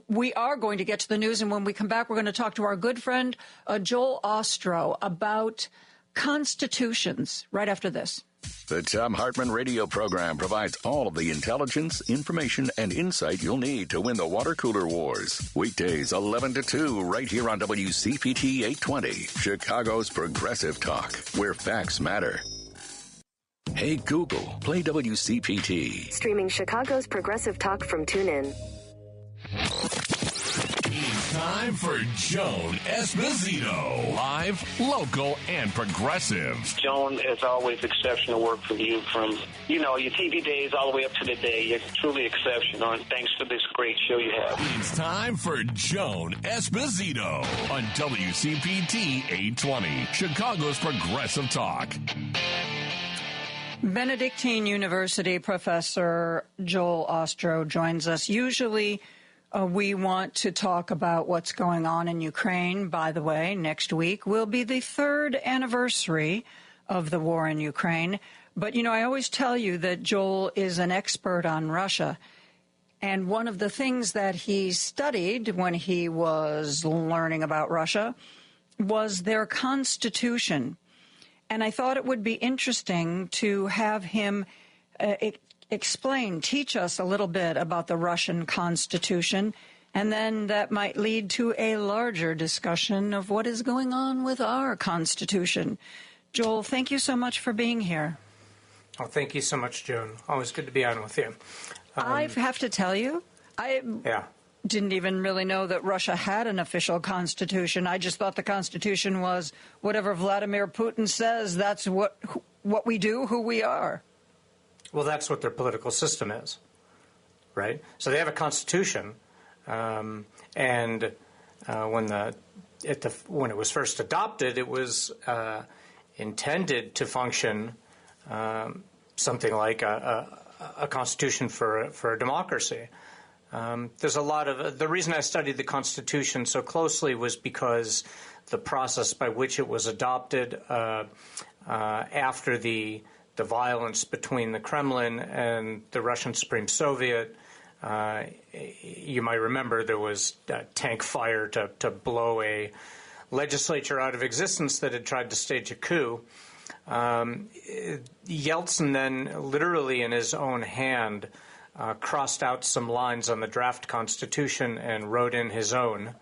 We are going to get to the news, and when we come back, we're going to talk to our good friend Joel Ostrow about constitutions right after this. The Thom Hartmann radio program provides all of the intelligence, information, and insight you'll need to win the water cooler wars. Weekdays 11 to 2 right here on WCPT 820, Chicago's Progressive Talk, where facts matter. Hey Google, play WCPT. Streaming Chicago's Progressive Talk from TuneIn. It's time for Joan Esposito. Live, local, and progressive. Joan, as always, exceptional work from you from, your TV days all the way up to today. You're truly exceptional, and thanks for this great show you have. It's time for Joan Esposito on WCPT 820, Chicago's Progressive Talk. Benedictine University professor Joel Ostrow joins us. Usually we want to talk about what's going on in Ukraine. By the way, next week will be the 3rd anniversary of the war in Ukraine. But, I always tell you that Joel is an expert on Russia. And one of the things that he studied when he was learning about Russia was their constitution. And I thought it would be interesting to have him teach us a little bit about the Russian Constitution, and then that might lead to a larger discussion of what is going on with our Constitution. Joel, thank you so much for being here. Oh, thank you so much, Joan. Always good to be on with you. I have to tell you, I didn't even really know that Russia had an official constitution. I just thought the Constitution was whatever Vladimir Putin says, that's what we do, who we are. Well, that's what their political system is, right? So they have a constitution, and when it was first adopted, it was intended to function something like a constitution for a democracy. There's a lot of the reason I studied the Constitution so closely was because the process by which it was adopted after the violence between the Kremlin and the Russian Supreme Soviet. You might remember there was tank fire to blow a legislature out of existence that had tried to stage a coup. Yeltsin then, literally in his own hand, crossed out some lines on the draft constitution and wrote in his own.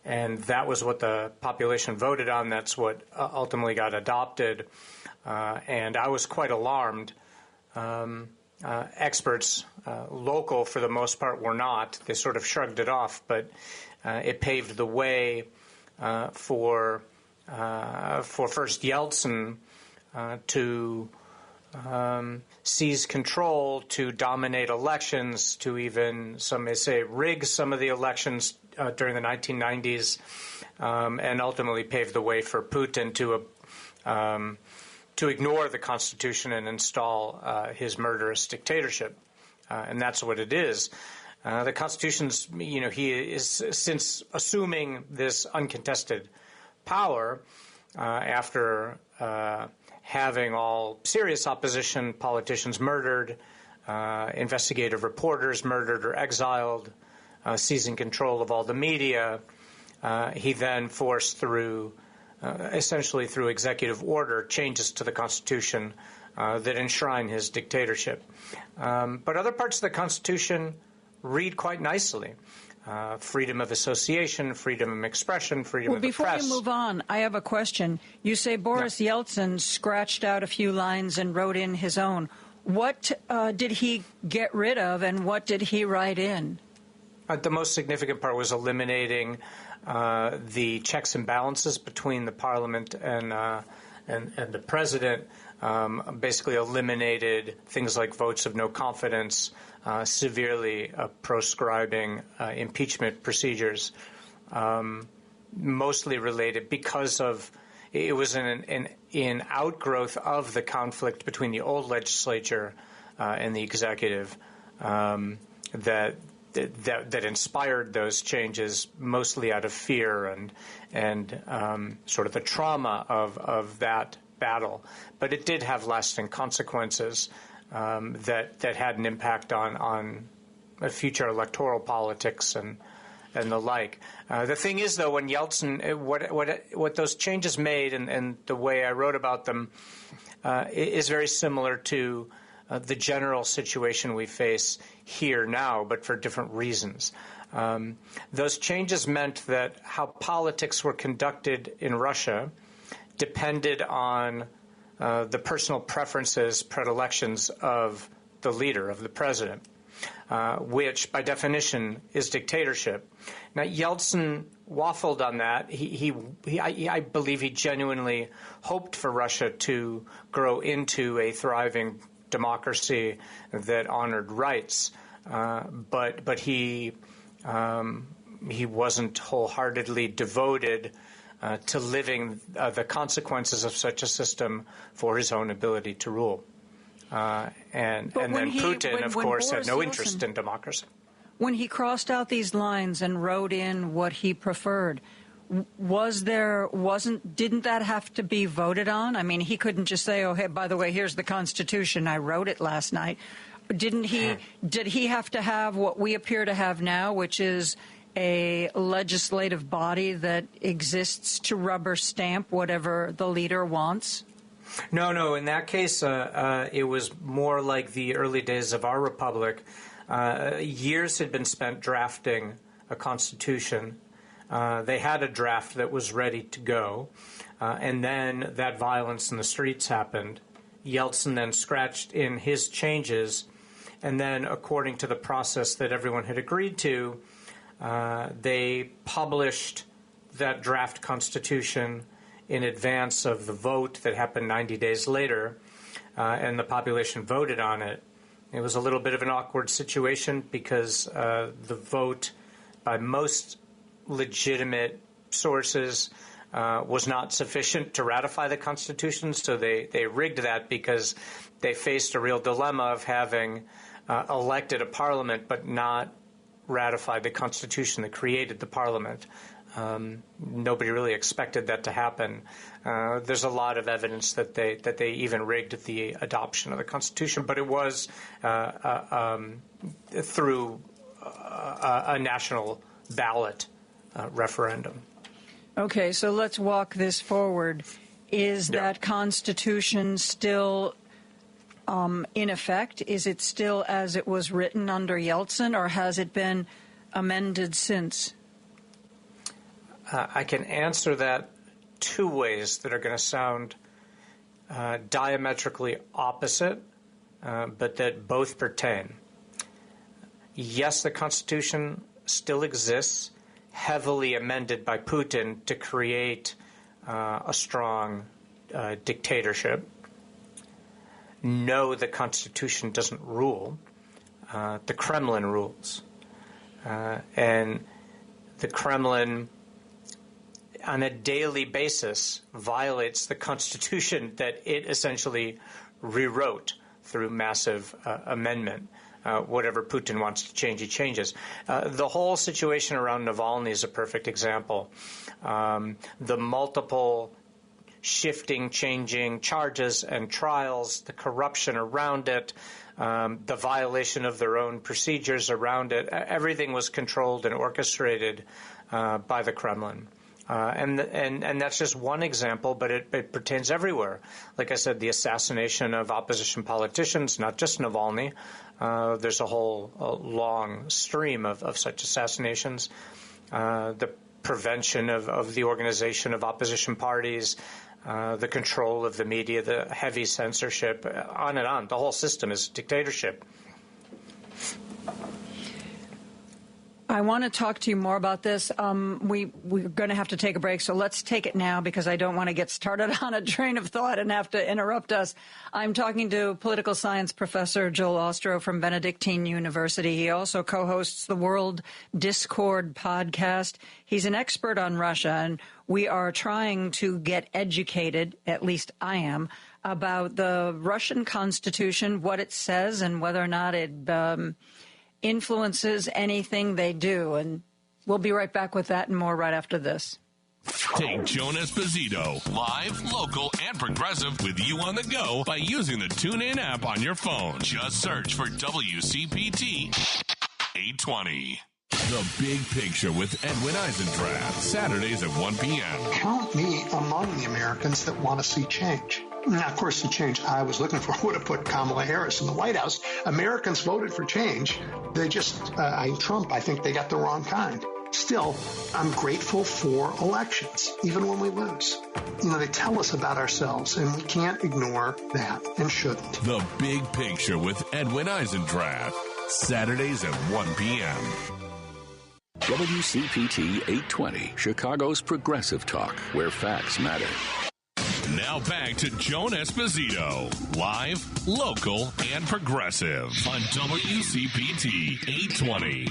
And that was what the population voted on. That's what ultimately got adopted. And I was quite alarmed. Experts, local for the most part, were not. They sort of shrugged it off, but it paved the way for first Yeltsin to seize control, to dominate elections, to even, some may say, rig some of the elections during the 1990s, and ultimately pave the way for Putin to ignore the Constitution and install his murderous dictatorship. And that's what it is. The Constitution's, he is, since assuming this uncontested power after having all serious opposition politicians murdered, investigative reporters murdered or exiled, seizing control of all the media, he then forced through essentially through executive order, changes to the Constitution that enshrine his dictatorship. But other parts of the Constitution read quite nicely. Freedom of association, freedom of expression, freedom of the press. Before you move on, I have a question. You say Boris Yeltsin scratched out a few lines and wrote in his own. What did he get rid of, and what did he write in? The most significant part was eliminating the checks and balances between the parliament and the president. basically eliminated things like votes of no confidence, severely proscribing impeachment procedures, mostly related because of it was in outgrowth of the conflict between the old legislature and the executive that inspired those changes, mostly out of fear and sort of the trauma of that battle. But it did have lasting consequences that had an impact on future electoral politics and the like. The thing is, though, when Yeltsin, what those changes made and the way I wrote about them is very similar to the general situation we face here now, but for different reasons. Those changes meant that how politics were conducted in Russia depended on the personal preferences, predilections of the leader, of the president, which by definition is dictatorship. Now, Yeltsin waffled on that. I believe he genuinely hoped for Russia to grow into a thriving democracy that honored rights, but he wasn't wholeheartedly devoted to living the consequences of such a system for his own ability to rule. And then Putin, of course, had no interest in democracy. When he crossed out these lines and wrote in what he preferred, didn't that have to be voted on? I mean, he couldn't just say, "Oh, hey, by the way, here's the Constitution. I wrote it last night." Did he have to have what we appear to have now, which is a legislative body that exists to rubber stamp whatever the leader wants? No. In that case, it was more like the early days of our republic. Years had been spent drafting a constitution. They had a draft that was ready to go, and then that violence in the streets happened. Yeltsin then scratched in his changes, and then, according to the process that everyone had agreed to, they published that draft constitution in advance of the vote that happened 90 days later, and the population voted on it. It was a little bit of an awkward situation because the vote by most legitimate sources was not sufficient to ratify the Constitution, so they rigged that because they faced a real dilemma of having elected a parliament but not ratified the Constitution that created the parliament. Nobody really expected that to happen. There's a lot of evidence that they even rigged the adoption of the Constitution, but it was through a national ballot referendum. Okay, so let's walk this forward. Is that Constitution still in effect? Is it still as it was written under Yeltsin, or has it been amended since? I can answer that two ways that are going to sound diametrically opposite, but that both pertain. Yes, the Constitution still exists, heavily amended by Putin to create a strong dictatorship. No, the Constitution doesn't rule. The Kremlin rules. And the Kremlin, on a daily basis, violates the Constitution that it essentially rewrote through massive amendment. Whatever Putin wants to change, he changes. The whole situation around Navalny is a perfect example. The multiple shifting, changing charges and trials, the corruption around it, the violation of their own procedures around it, everything was controlled and orchestrated by the Kremlin. And that's just one example, but it pertains everywhere. Like I said, the assassination of opposition politicians, not just Navalny. There's a whole long stream of such assassinations. The prevention of the organization of opposition parties, the control of the media, the heavy censorship, on and on. The whole system is dictatorship. I want to talk to you more about this. We're going to have to take a break, so let's take it now because I don't want to get started on a train of thought and have to interrupt us. I'm talking to political science professor Joel Ostrow from Benedictine University. He also co-hosts the World Discord podcast. He's an expert on Russia, and we are trying to get educated, at least I am, about the Russian Constitution, what it says, and whether or not it influences anything they do. And we'll be right back with that and more right after this. Take Joan Esposito, live, local, and progressive with you on the go by using the TuneIn app on your phone. Just search for WCPT 820. The Big Picture with Edwin Eisendrath, Saturdays at 1 p.m. Count me among the Americans that want to see change. Now, of course, the change I was looking for would have put Kamala Harris in the White House. Americans voted for change. They just, Trump, I think they got the wrong kind. Still, I'm grateful for elections, even when we lose. You know, they tell us about ourselves, and we can't ignore that and shouldn't. The Big Picture with Edwin Eisendrath, Saturdays at 1 p.m. WCPT 820, Chicago's progressive talk, where facts matter. Now back to Joan Esposito, live, local, and progressive on WCPT 820.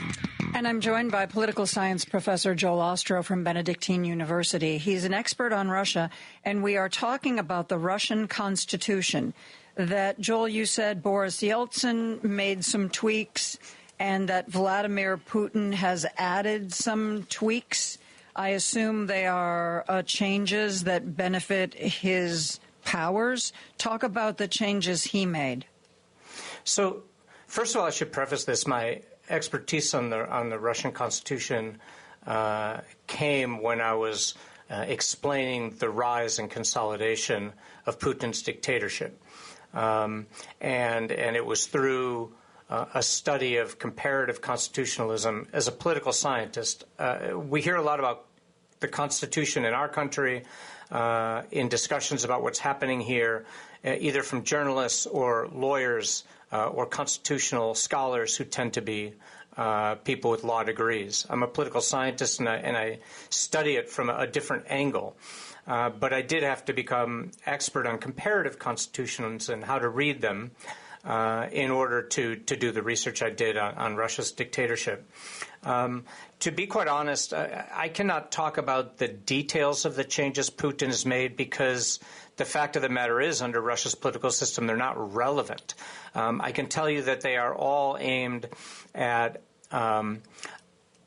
And I'm joined by political science professor Joel Ostrow from Benedictine University. He's an expert on Russia, and we are talking about the Russian Constitution that, Joel, you said Boris Yeltsin made some tweaks and that Vladimir Putin has added some tweaks. I assume they are changes that benefit his powers. Talk about the changes he made. So, first of all, I should preface this. My expertise on the Russian Constitution came when I was explaining the rise and consolidation of Putin's dictatorship. And it was through a study of comparative constitutionalism. As a political scientist, we hear a lot about the Constitution in our country in discussions about what's happening here, either from journalists or lawyers or constitutional scholars who tend to be people with law degrees. I'm a political scientist, and I study it from a different angle. But I did have to become expert on comparative constitutions and how to read them in order to do the research I did on Russia's dictatorship. To be quite honest, I cannot talk about the details of the changes Putin has made because the fact of the matter is, under Russia's political system, they're not relevant. I can tell you that they are all aimed at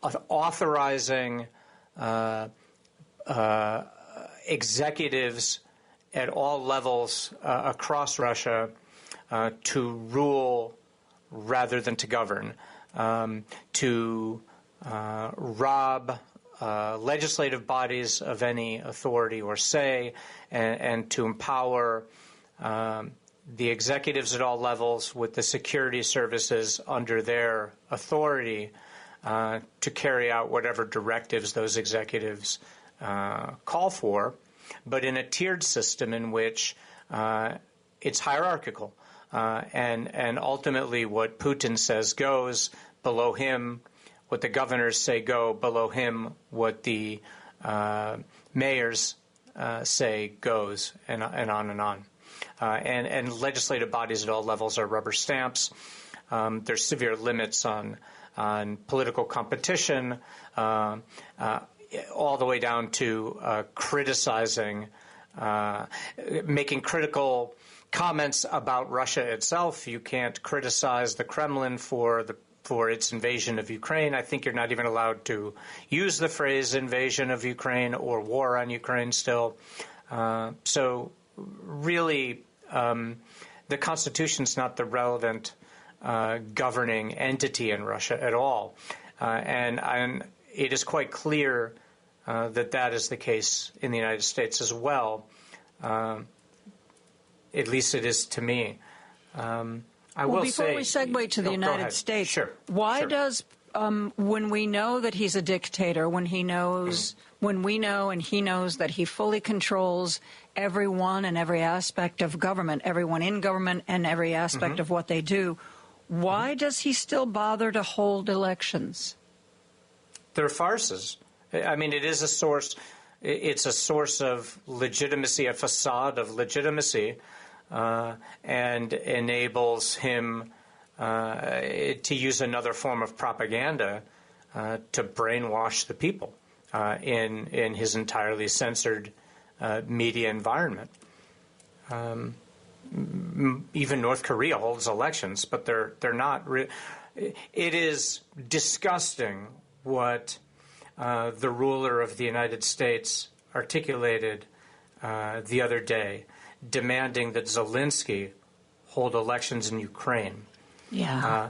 authorizing executives at all levels across Russia to rule rather than to govern, to rob legislative bodies of any authority or say, and to empower the executives at all levels with the security services under their authority to carry out whatever directives those executives call for, but in a tiered system in which it's hierarchical. And ultimately what Putin says goes. Below him, what the governors say go. Below him, what the mayors say goes, and on and on. And legislative bodies at all levels are rubber stamps. There's severe limits on political competition, all the way down to criticizing, making critical comments about Russia itself. You can't criticize the Kremlin for its invasion of Ukraine. I think you're not even allowed to use the phrase invasion of Ukraine or war on Ukraine still. So really, the Constitution's not the relevant governing entity in Russia at all. And it is quite clear that is the case in the United States as well. At least it is to me. Before we segue to the United States, sure. Why does, when we know that he's a dictator, when we know and he knows that he fully controls everyone and every aspect of government, everyone in government and every aspect of what they do, why does he still bother to hold elections? they're farces. I mean, it is a source. It's a source of legitimacy, a facade of legitimacy, and enables him to use another form of propaganda to brainwash the people in his entirely censored media environment. Even North Korea holds elections, but they're not. It is disgusting what the ruler of the United States articulated the other day, demanding that Zelensky hold elections in Ukraine. Yeah.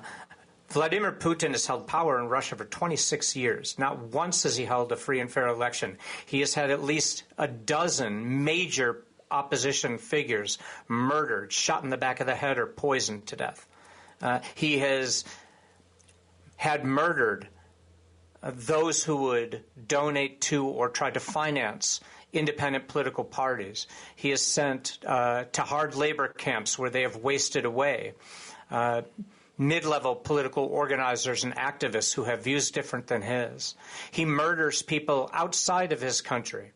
Vladimir Putin has held power in Russia for 26 years. Not once has he held a free and fair election. He has had at least a dozen major opposition figures murdered, shot in the back of the head, or poisoned to death. He has had murdered those who would donate to or try to finance independent political parties. He has sent to hard labor camps where they have wasted away mid-level political organizers and activists who have views different than his. He murders people outside of his country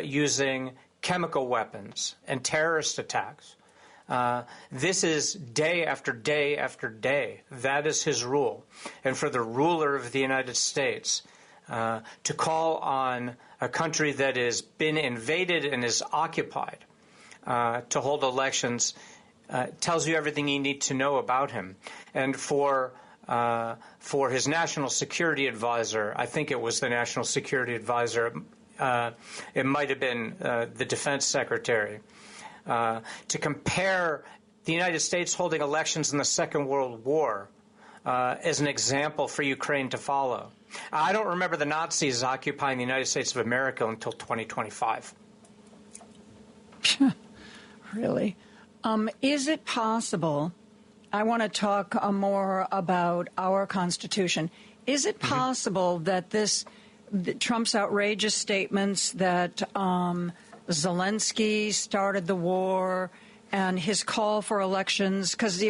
using chemical weapons and terrorist attacks. This is day after day after day. That is his rule. And for the ruler of the United States to call on a country that has been invaded and is occupied to hold elections tells you everything you need to know about him. And for his national security advisor, I think it was the national security advisor, it might have been the defense secretary, to compare the United States holding elections in the Second World War as an example for Ukraine to follow. I don't remember the Nazis occupying the United States of America until 2025. Really? Is it possible, I want to talk more about our Constitution. Is it possible that Trump's outrageous statements that Zelensky started the war and his call for elections, because,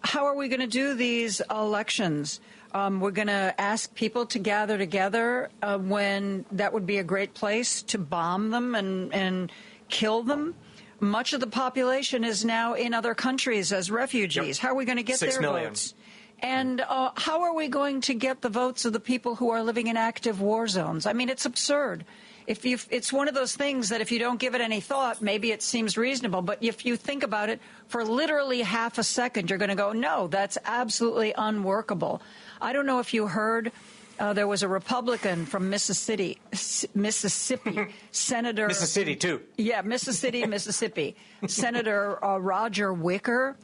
how are we going to do these elections? We're going to ask people to gather together when that would be a great place to bomb them and kill them. Much of the population is now in other countries as refugees. Yep. How are we going to get 6 their million votes? And how are we going to get the votes of the people who are living in active war zones? I mean, it's absurd. It's one of those things that if you don't give it any thought, maybe it seems reasonable. But if you think about it for literally half a second, you're going to go, no, that's absolutely unworkable. I don't know if you heard, there was a Republican from Mississippi, Senator... Mississippi, too. Yeah, Mississippi. Senator Roger Wicker,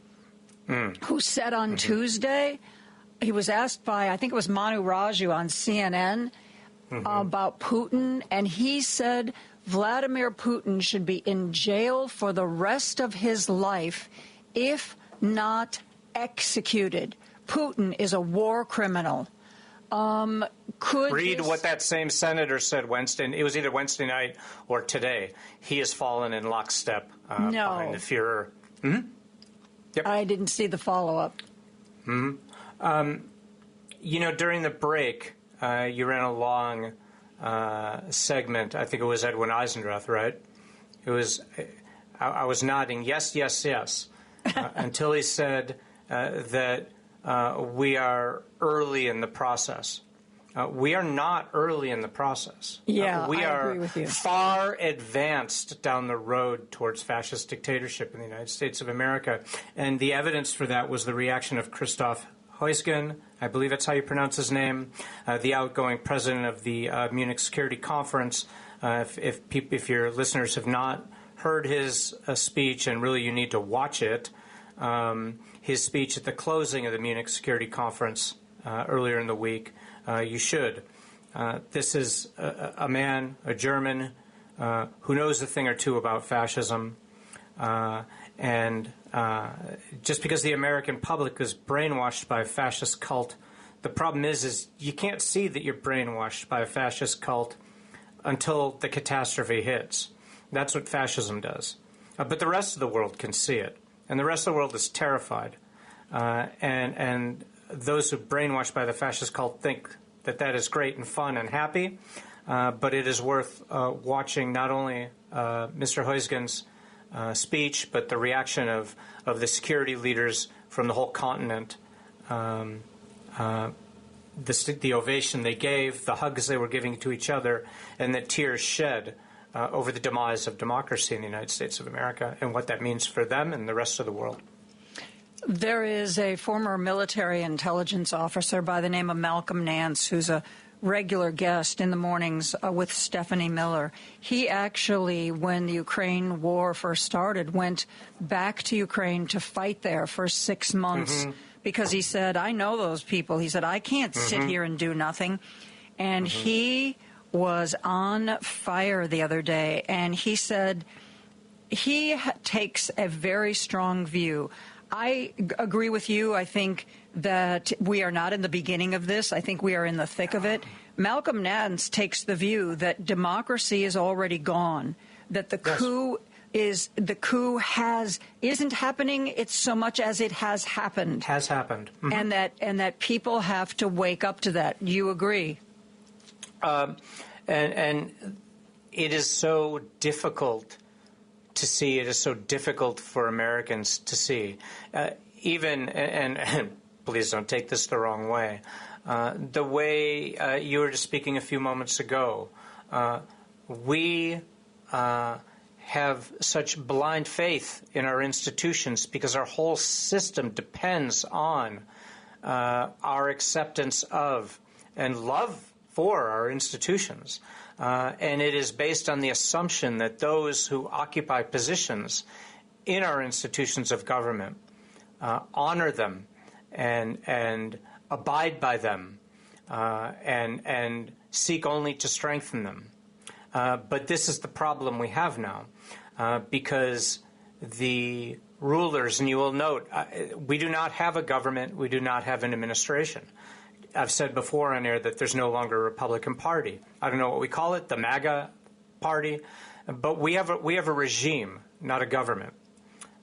who said on Tuesday, he was asked by, I think it was Manu Raju on CNN, about Putin, and he said Vladimir Putin should be in jail for the rest of his life, if not executed. Putin is a war criminal. Read what that same senator said Wednesday. It was either Wednesday night or today. He has fallen in lockstep behind the Fuhrer. Yep. I didn't see the follow-up. During the break, you ran a long segment. I think it was Edwin Eisendrath, right? It was. I was nodding, yes, yes, yes, until he said that we are early in the process. We are not early in the process. Yeah, we I agree with you. are far advanced down the road towards fascist dictatorship in the United States of America. And the evidence for that was the reaction of Christoph Heusgen, I believe that's how you pronounce his name, the outgoing president of the Munich Security Conference. If your listeners have not heard his speech, and really you need to watch it, his speech at the closing of the Munich Security Conference earlier in the week, you should. This is a man, a German, who knows a thing or two about fascism. And just because the American public is brainwashed by a fascist cult, the problem is you can't see that you're brainwashed by a fascist cult until the catastrophe hits. That's what fascism does. But the rest of the world can see it. And the rest of the world is terrified. And those who are brainwashed by the fascist cult think that is great and fun and happy, but it is worth watching not only Mr. Huysgen's speech, but the reaction of the security leaders from the whole continent, the ovation they gave, the hugs they were giving to each other, and the tears shed over the demise of democracy in the United States of America and what that means for them and the rest of the world. There is a former military intelligence officer by the name of Malcolm Nance, who's a regular guest in the mornings with Stephanie Miller. He actually, when the Ukraine war first started, went back to Ukraine to fight there for 6 months because he said, I know those people. He said, I can't sit here and do nothing. And he was on fire the other day, and he said he takes a very strong view. I agree with you. I think that we are not in the beginning of this. I think we are in the thick of it. Malcolm Nance takes the view that democracy is already gone, that the coup isn't happening. It's so much as it has happened. Has happened. And that people have to wake up to that. You agree? And it is so difficult to see. It is so difficult for Americans to see. And please don't take this the wrong way. The way you were just speaking a few moments ago, we have such blind faith in our institutions because our whole system depends on our acceptance of and love for our institutions. And it is based on the assumption that those who occupy positions in our institutions of government honor them and abide by them and seek only to strengthen them. But this is the problem we have now because the rulers, and you will note, we do not have a government, we do not have an administration. I've said before on air that there's no longer a Republican Party. I don't know what we call it, the MAGA Party, but we have a regime, not a government.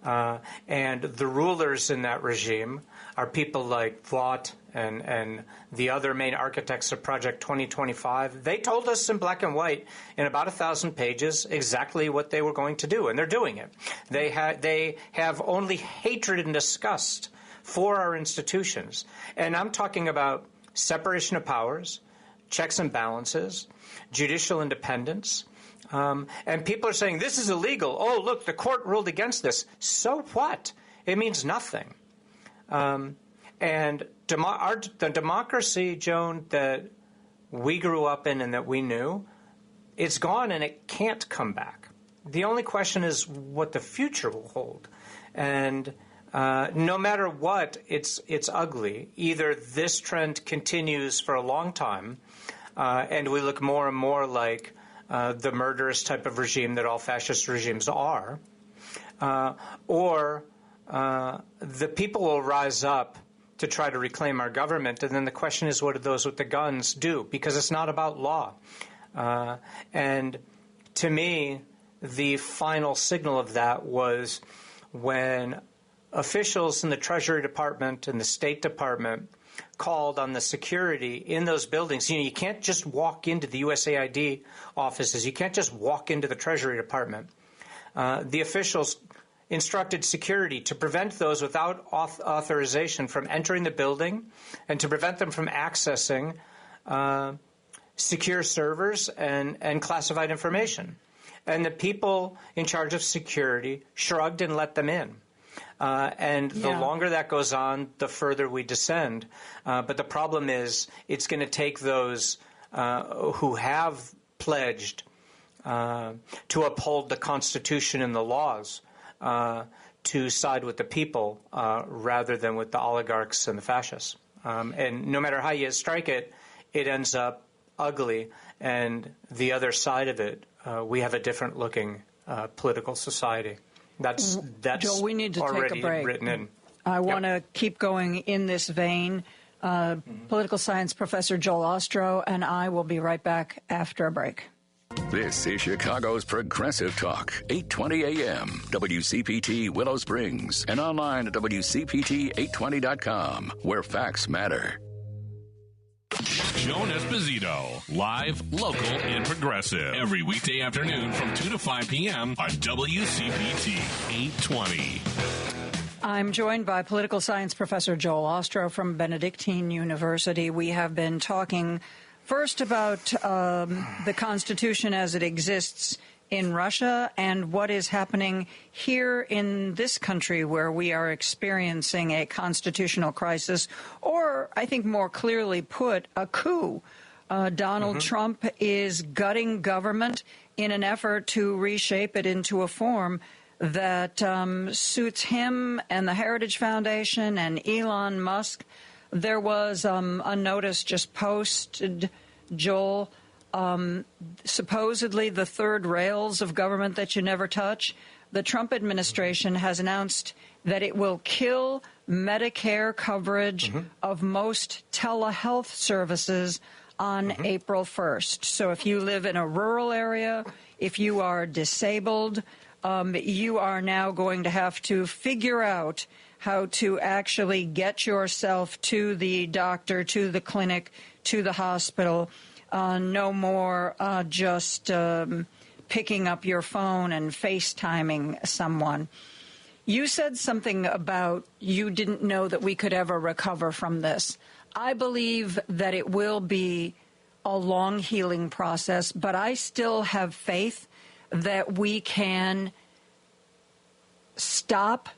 And the rulers in that regime are people like Vought and the other main architects of Project 2025. They told us in black and white in about 1,000 pages exactly what they were going to do, and they're doing it. They have only hatred and disgust for our institutions. And I'm talking about separation of powers, checks and balances, judicial independence. And people are saying, this is illegal. Oh, look, the court ruled against this. So what? It means nothing. And the democracy, Joan, that we grew up in and that we knew, it's gone and it can't come back. The only question is what the future will hold. And no matter what, it's ugly. Either this trend continues for a long time and we look more and more like the murderous type of regime that all fascist regimes are, or the people will rise up to try to reclaim our government, and then the question is, what do those with the guns do? Because it's not about law. And to me, the final signal of that was when officials in the Treasury Department and the State Department called on the security in those buildings. You know, you can't just walk into the USAID offices. You can't just walk into the Treasury Department. The officials instructed security to prevent those without authorization from entering the building and to prevent them from accessing secure servers and classified information. And the people in charge of security shrugged and let them in. And the longer that goes on, the further we descend. But the problem is it's going to take those who have pledged to uphold the Constitution and the laws to side with the people rather than with the oligarchs and the fascists. And no matter how you strike it, it ends up ugly. And the other side of it, we have a different looking political society. That's Joel, we need to already take a break. Written in. I want to keep going in this vein. Political science professor Joel Ostrow and I will be right back after a break. This is Chicago's Progressive Talk, 820 AM, WCPT Willow Springs, and online at WCPT820.com, where facts matter. Joan Esposito, live, local, and progressive. Every weekday afternoon from 2 to 5 p.m. on WCPT 820. I'm joined by political science professor Joel Ostrow from Benedictine University. We have been talking first about the Constitution as it exists in Russia and what is happening here in this country where we are experiencing a constitutional crisis, or I think more clearly put, a coup. Donald Trump is gutting government in an effort to reshape it into a form that suits him and the Heritage Foundation and Elon Musk. There was a notice just posted, Joel, supposedly the third rails of government that you never touch. The Trump administration has announced that it will kill Medicare coverage of most telehealth services on April 1st. So if you live in a rural area, if you are disabled, you are now going to have to figure out how to actually get yourself to the doctor, to the clinic, to the hospital. No more just picking up your phone and FaceTiming someone. You said something about you didn't know that we could ever recover from this. I believe that it will be a long healing process, but I still have faith that we can stop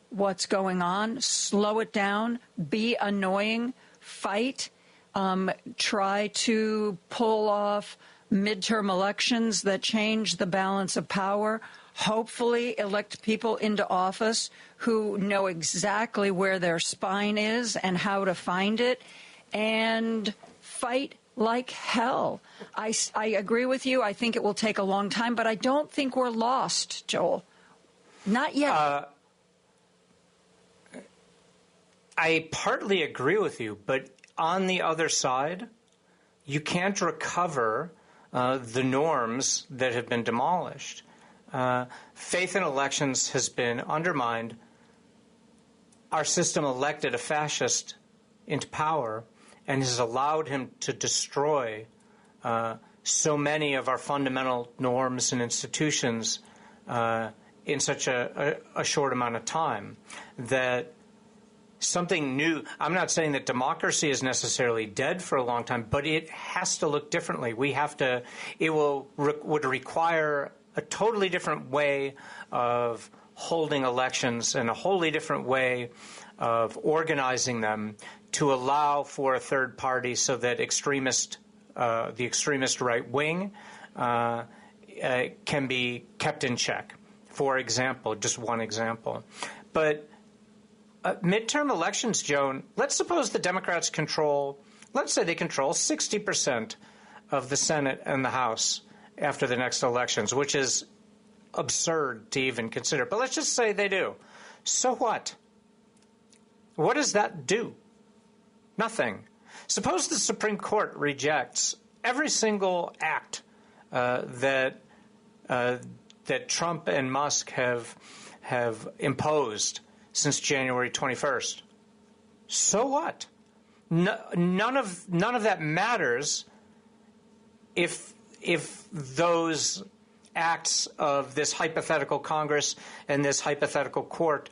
what's going on, slow it down, be annoying, fight, try to pull off midterm elections that change the balance of power, hopefully elect people into office who know exactly where their spine is and how to find it, and fight like hell. I agree with you. I think it will take a long time, but I don't think we're lost, Joel. Not yet. I partly agree with you, but on the other side, you can't recover the norms that have been demolished. Faith in elections has been undermined. Our system elected a fascist into power and has allowed him to destroy so many of our fundamental norms and institutions in such a short amount of time that something new. I'm not saying that democracy is necessarily dead for a long time, but it has to look differently. We have to. It would require a totally different way of holding elections and a wholly different way of organizing them to allow for a third party, so that the extremist right wing can be kept in check. For example, just one example, but. Midterm elections, Joan, let's suppose the Democrats let's say they control 60% of the Senate and the House after the next elections, which is absurd to even consider. But let's just say they do. So what? What does that do? Nothing. Suppose the Supreme Court rejects every single act that Trump and Musk have imposed since January 21st. So what? None of that matters if those acts of this hypothetical Congress and this hypothetical court,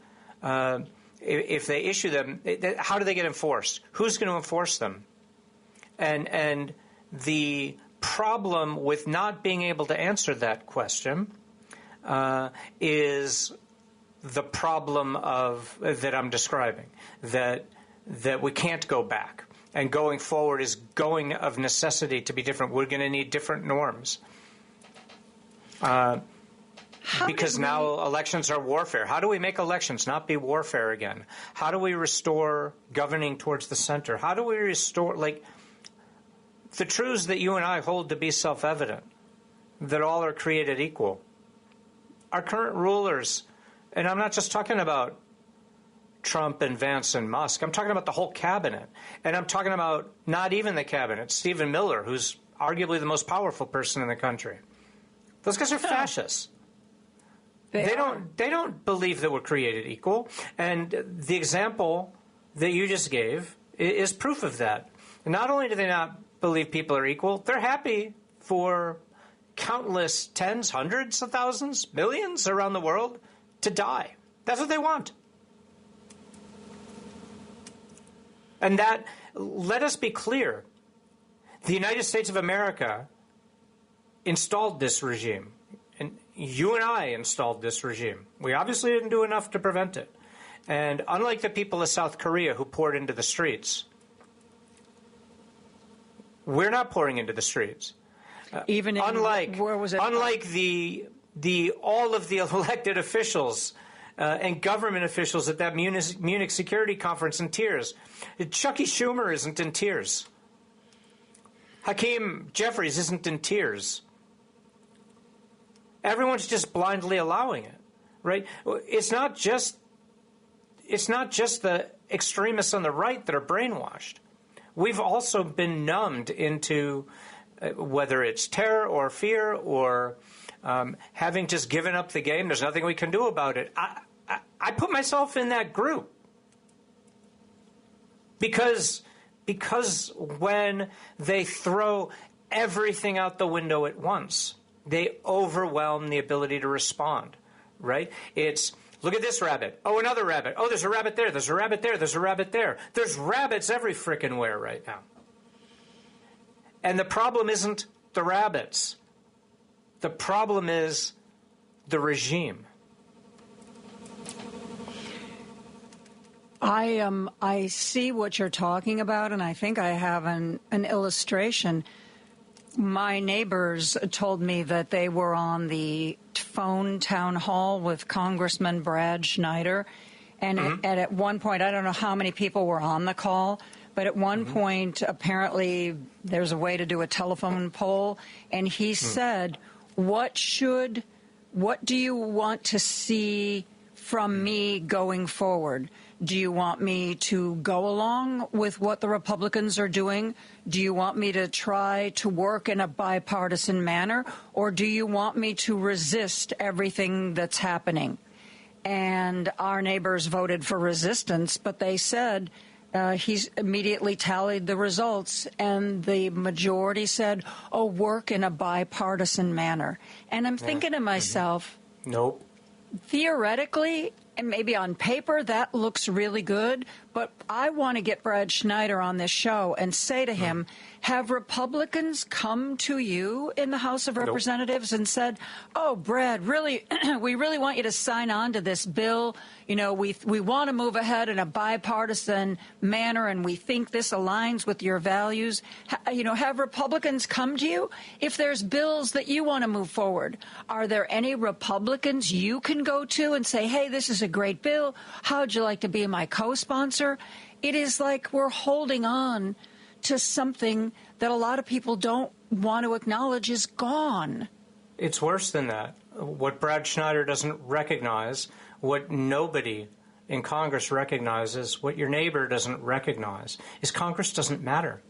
if they issue them, how do they get enforced? Who's going to enforce them? And the problem with not being able to answer that question is the problem that I'm describing, that we can't go back. And going forward is going of necessity to be different. We're going to need different norms. Because now elections are warfare. How do we make elections not be warfare again? How do we restore governing towards the center? How do we restore, the truths that you and I hold to be self-evident, that all are created equal? Our current rulers, and I'm not just talking about Trump and Vance and Musk. I'm talking about the whole cabinet. And I'm talking about not even the cabinet, Stephen Miller, who's arguably the most powerful person in the country. Those guys are fascists. They don't believe that we're created equal. And the example that you just gave is proof of that. And not only do they not believe people are equal. They're happy for countless tens, hundreds of thousands, millions around the world to die. That's what they want. And that, let us be clear, the United States of America installed this regime. And you and I installed this regime. We obviously didn't do enough to prevent it. And unlike the people of South Korea who poured into the streets, we're not pouring into the streets. Even in, where was it? Unlike the all of the elected officials and government officials at that Munich Security Conference in tears. Chucky Schumer isn't in tears. Hakeem Jeffries isn't in tears. Everyone's just blindly allowing it, right? It's not just the extremists on the right that are brainwashed. We've also been numbed into whether it's terror or fear or having just given up the game. There's nothing we can do about it. I put myself in that group because when they throw everything out the window at once, they overwhelm the ability to respond, right? It's, look at this rabbit. Oh, another rabbit. Oh, there's a rabbit there. There's a rabbit there. There's a rabbit there. There's rabbits every frickin' where right now. And the problem isn't the rabbits. The problem is the regime. I see what you're talking about, and I think I have an illustration. My neighbors told me that they were on the phone town hall with Congressman Brad Schneider, and at one point, I don't know how many people were on the call, but at one point, apparently, there's a way to do a telephone poll, and he said, what do you want to see from me going forward? Do you want me to go along with what the Republicans are doing? Do you want me to try to work in a bipartisan manner? Or do you want me to resist everything that's happening? And our neighbors voted for resistance, but they said he's immediately tallied the results, and the majority said, oh, work in a bipartisan manner. And I'm thinking to myself, nope. Theoretically, and maybe on paper, that looks really good, but I want to get Brad Schneider on this show and say to him, have Republicans come to you in the House of Representatives and said, oh, Brad, really, we really want you to sign on to this bill. You know, we want to move ahead in a bipartisan manner, and we think this aligns with your values. Have Republicans come to you? If there's bills that you want to move forward, are there any Republicans you can go to and say, hey, this is a great bill. How'd you like to be my co-sponsor? It is like we're holding on to something that a lot of people don't want to acknowledge is gone. It's worse than that. What Brad Schneider doesn't recognize, what nobody in Congress recognizes, what your neighbor doesn't recognize, is Congress doesn't matter.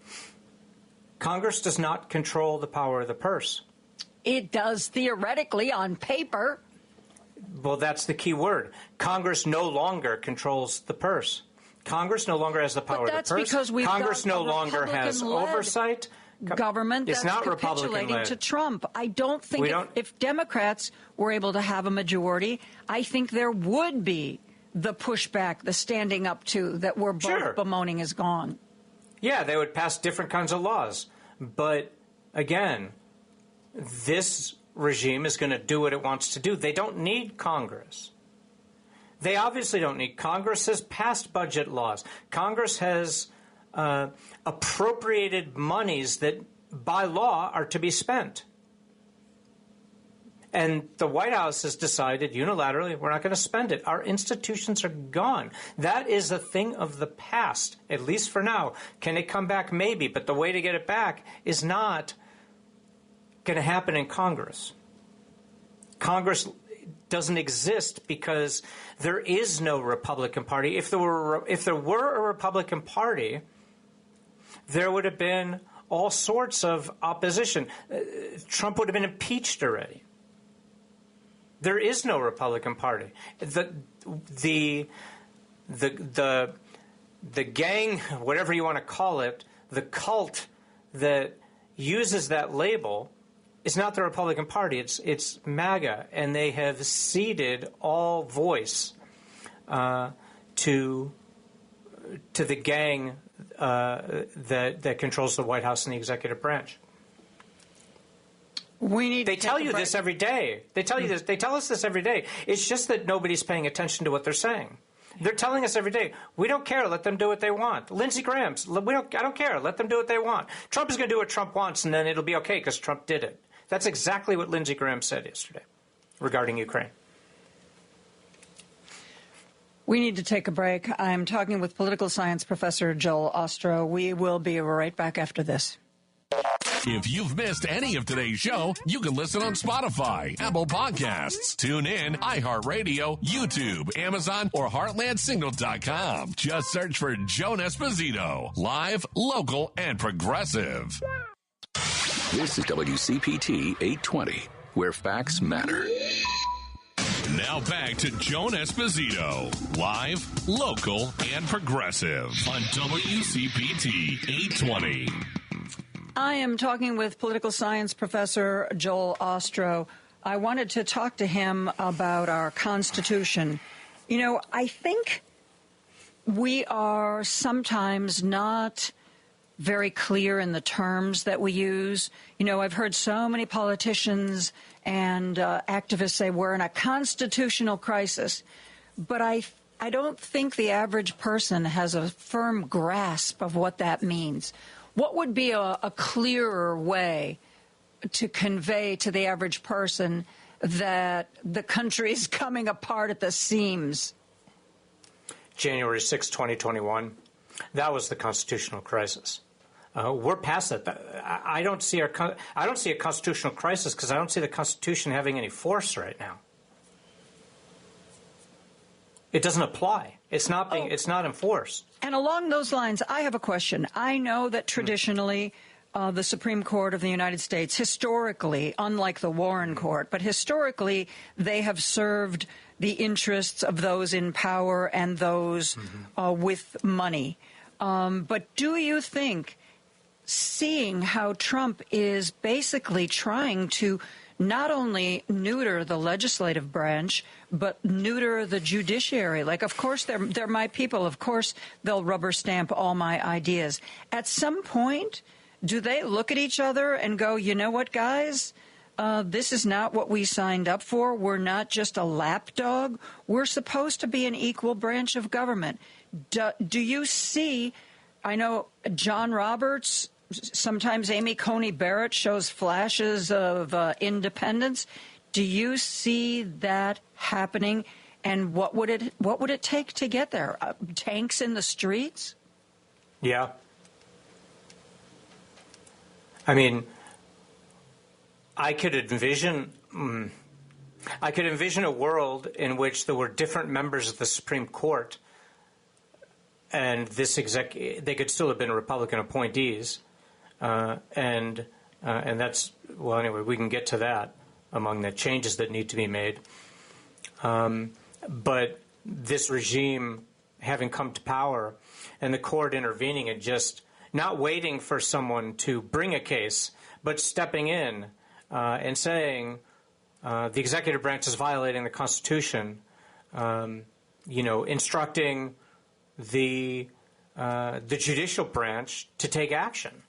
Congress does not control the power of the purse. It does theoretically on paper. Well, that's the key word. Congress no longer controls the purse. Congress no longer has the power of the purse. But that's because we've Congress got no longer has oversight. Government that's not capitulating to Trump. I don't think if Democrats were able to have a majority, I think there would be the pushback, the standing up to that we're both bemoaning is gone. Yeah, they would pass different kinds of laws. But again, this regime is going to do what it wants to do. They don't need Congress. They obviously don't need. Congress has passed budget laws. Congress has appropriated monies that, by law, are to be spent. And the White House has decided unilaterally, we're not going to spend it. Our institutions are gone. That is a thing of the past, at least for now. Can it come back? Maybe. But the way to get it back is not going to happen in Congress. Congress doesn't exist because there is no Republican Party. If there were a Republican Party, there would have been all sorts of opposition. Trump would have been impeached already. There is no Republican Party. The gang, whatever you want to call it, the cult that uses that label is not the Republican Party. It's MAGA, and they have ceded all voice to the gang that controls the White House and the executive branch. They tell you this every day. They tell you this. They tell us this every day. It's just that nobody's paying attention to what they're saying. They're telling us every day, we don't care. Let them do what they want. Lindsey Graham's, I don't care. Let them do what they want. Trump is going to do what Trump wants, and then it'll be okay because Trump did it. That's exactly what Lindsey Graham said yesterday regarding Ukraine. We need to take a break. I'm talking with political science professor Joel Ostrow. We will be right back after this. If you've missed any of today's show, you can listen on Spotify, Apple Podcasts, TuneIn, iHeartRadio, YouTube, Amazon, or HeartlandSignal.com. Just search for Joan Esposito. Live, local, and progressive. This is WCPT 820, where facts matter. Now back to Joan Esposito. Live, local, and progressive on WCPT 820. I am talking with political science professor Joel Ostrow. I wanted to talk to him about our Constitution. You know, I think we are sometimes not very clear in the terms that we use. You know, I've heard so many politicians and activists say we're in a constitutional crisis, but I don't think the average person has a firm grasp of what that means. What would be a clearer way to convey to the average person that the country is coming apart at the seams? January 6, 2021, that was the constitutional crisis. We're past that. I don't see a constitutional crisis because I don't see the Constitution having any force right now. It doesn't apply. It's not enforced. And along those lines, I have a question. I know that traditionally the Supreme Court of the United States, historically, unlike the Warren Court, but historically they have served the interests of those in power and those with money. But do you think, seeing how Trump is basically trying to not only neuter the legislative branch, but neuter the judiciary. Like, of course, they're my people. Of course, they'll rubber stamp all my ideas. At some point, do they look at each other and go, you know what, guys? This is not what we signed up for. We're not just a lapdog. We're supposed to be an equal branch of government. Do you see, I know John Roberts, sometimes Amy Coney Barrett shows flashes of independence. Do you see that happening? And what would it take to get there? Tanks in the streets? Yeah. I mean, I could envision a world in which there were different members of the Supreme Court, and they could still have been Republican appointees. And that's, well, anyway, we can get to that among the changes that need to be made. But this regime having come to power and the court intervening and just not waiting for someone to bring a case, but stepping in and saying the executive branch is violating the Constitution, instructing the judicial branch to take action.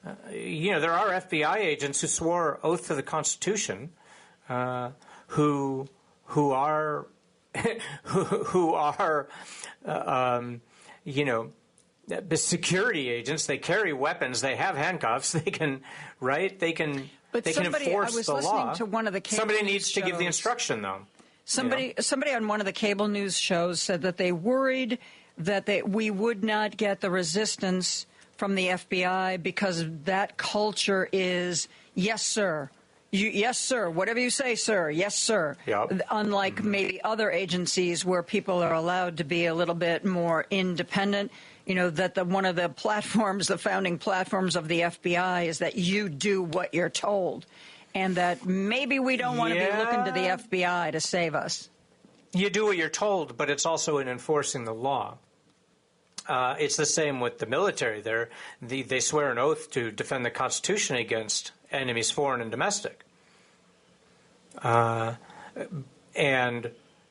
There are FBI agents who swore oath to the Constitution, who are the security agents. They carry weapons. They have handcuffs. They can enforce the law. To one of the somebody needs to give the instruction, though. Somebody on one of the cable news shows said that they worried that we would not get the resistance from the FBI because that culture is, yes, sir. Yes, sir. Whatever you say, sir. Yes, sir. Yep. Unlike maybe other agencies where people are allowed to be a little bit more independent. That one of the platforms, the founding platforms of the FBI is that you do what you're told. And that maybe we don't want to be looking to the FBI to save us. You do what you're told, but it's also in enforcing the law. It's the same with the military. They swear an oath to defend the Constitution against enemies, foreign and domestic. And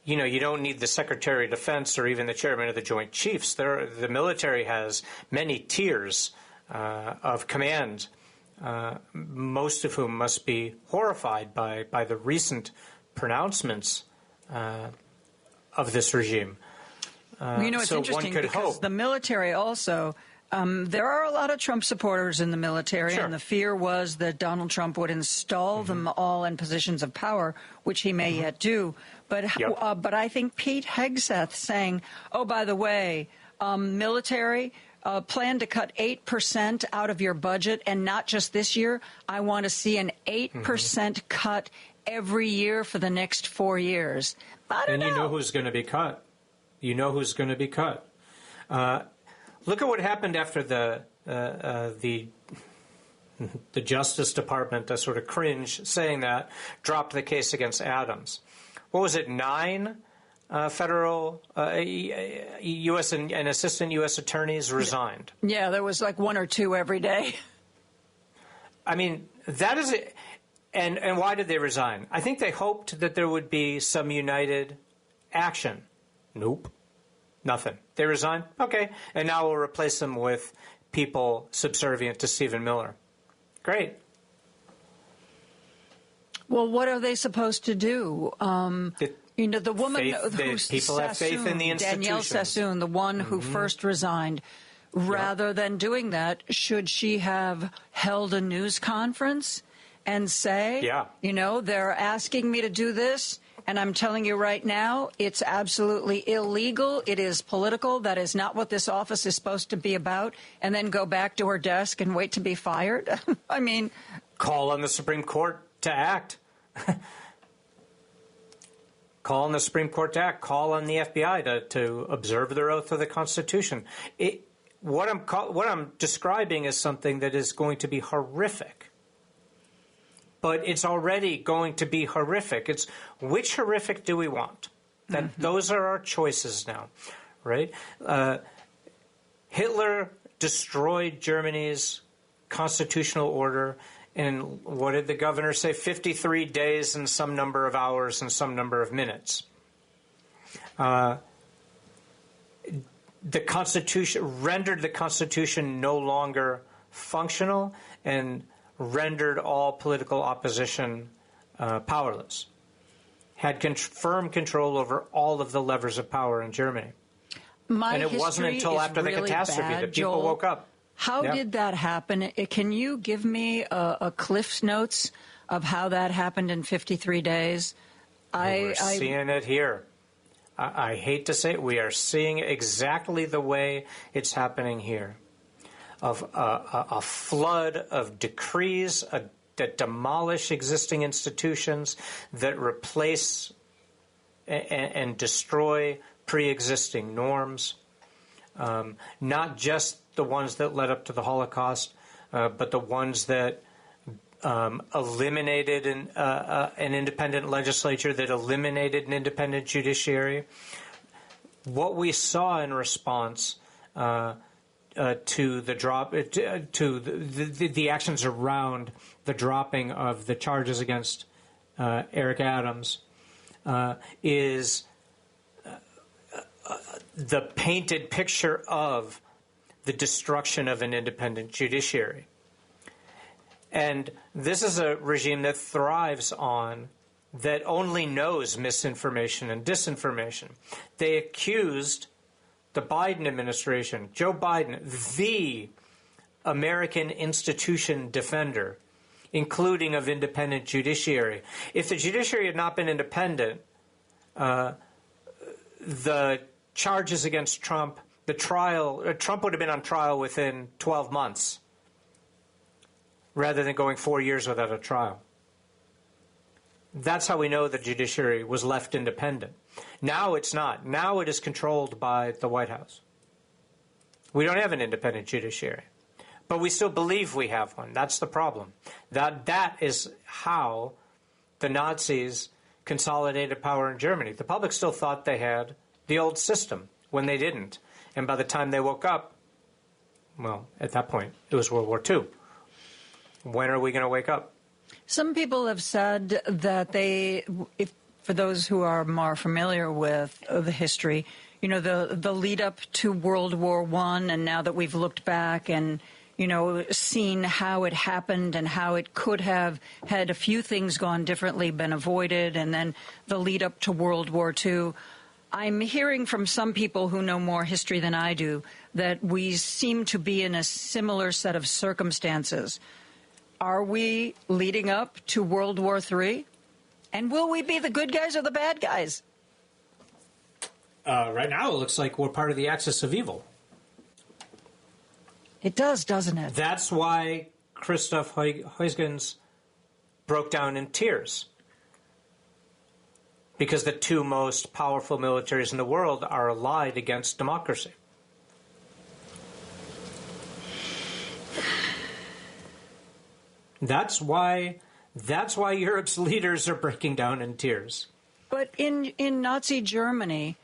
you don't need the Secretary of Defense or even the Chairman of the Joint Chiefs. The military has many tiers of command, most of whom must be horrified by the recent pronouncements of this regime. It's interesting because the military also, there are a lot of Trump supporters in the military, and the fear was that Donald Trump would install them all in positions of power, which he may yet do. But I think Pete Hegseth saying, oh, by the way, military, plan to cut 8% out of your budget, and not just this year. I want to see an 8% cut every year for the next 4 years. And you know who's going to be cut. You know who's going to be cut. Look at what happened after the Justice Department, a sort of cringe saying that, dropped the case against Adams. What was it, 9 federal U.S. and assistant U.S. attorneys resigned? Yeah, there was like 1 or 2 every day. I mean, that is it. And why did they resign? I think they hoped that there would be some united action. Nope. Nothing. They resigned? Okay. And now we'll replace them with people subservient to Stephen Miller. Great. Well, what are they supposed to do? The woman people have faith in the institutions. Danielle Sassoon, the one who first resigned, rather than doing that, should she have held a news conference and say, they're asking me to do this, and I'm telling you right now, it's absolutely illegal. It is political. That is not what this office is supposed to be about. And then go back to her desk and wait to be fired. I mean, call on the Supreme Court to act. Call on the Supreme Court to act. Call on the FBI to observe their oath of the Constitution. What I'm describing is something that is going to be horrific. But it's already going to be horrific. It's which horrific do we want? Those are our choices now, right? Hitler destroyed Germany's constitutional order in, what did the governor say, 53 days and some number of hours and some number of minutes. The Constitution rendered the Constitution no longer functional and rendered all political opposition powerless, had firm control over all of the levers of power in Germany. And it wasn't until after the catastrophe that people woke up. How did that happen? Can you give me a Cliff's Notes of how that happened in 53 days? We're seeing it here. I hate to say it, we are seeing exactly the way it's happening here. Of a flood of decrees that demolish existing institutions, that replace and destroy pre-existing norms, not just the ones that led up to the Holocaust, but the ones that eliminated an independent legislature, that eliminated an independent judiciary. What we saw in response to the drop, to the actions around the dropping of the charges against Eric Adams, is the painted picture of the destruction of an independent judiciary. And this is a regime that thrives on, that only knows misinformation and disinformation. They accused the Biden administration, Joe Biden, the American institution defender, including of independent judiciary. If the judiciary had not been independent, the charges against Trump, the trial, Trump would have been on trial within 12 months rather than going 4 years without a trial. That's how we know the judiciary was left independent. Now it's not. Now it is controlled by the White House. We don't have an independent judiciary, but we still believe we have one. That's the problem. That is how the Nazis consolidated power in Germany. The public still thought they had the old system when they didn't. And by the time they woke up, well, at that point, it was World War II. When are we going to wake up? Some people have said that for those who are more familiar with the history, the lead up to World War I, and now that we've looked back and, seen how it happened and how it could have, had a few things gone differently, been avoided, and then the lead up to World War II, I'm hearing from some people who know more history than I do that we seem to be in a similar set of circumstances. Are we leading up to World War III? And will we be the good guys or the bad guys? Right now, it looks like we're part of the axis of evil. It does, doesn't it? That's why Christoph Huygens broke down in tears. Because the two most powerful militaries in the world are allied against democracy. That's why Europe's leaders are breaking down in tears. But in Nazi Germany,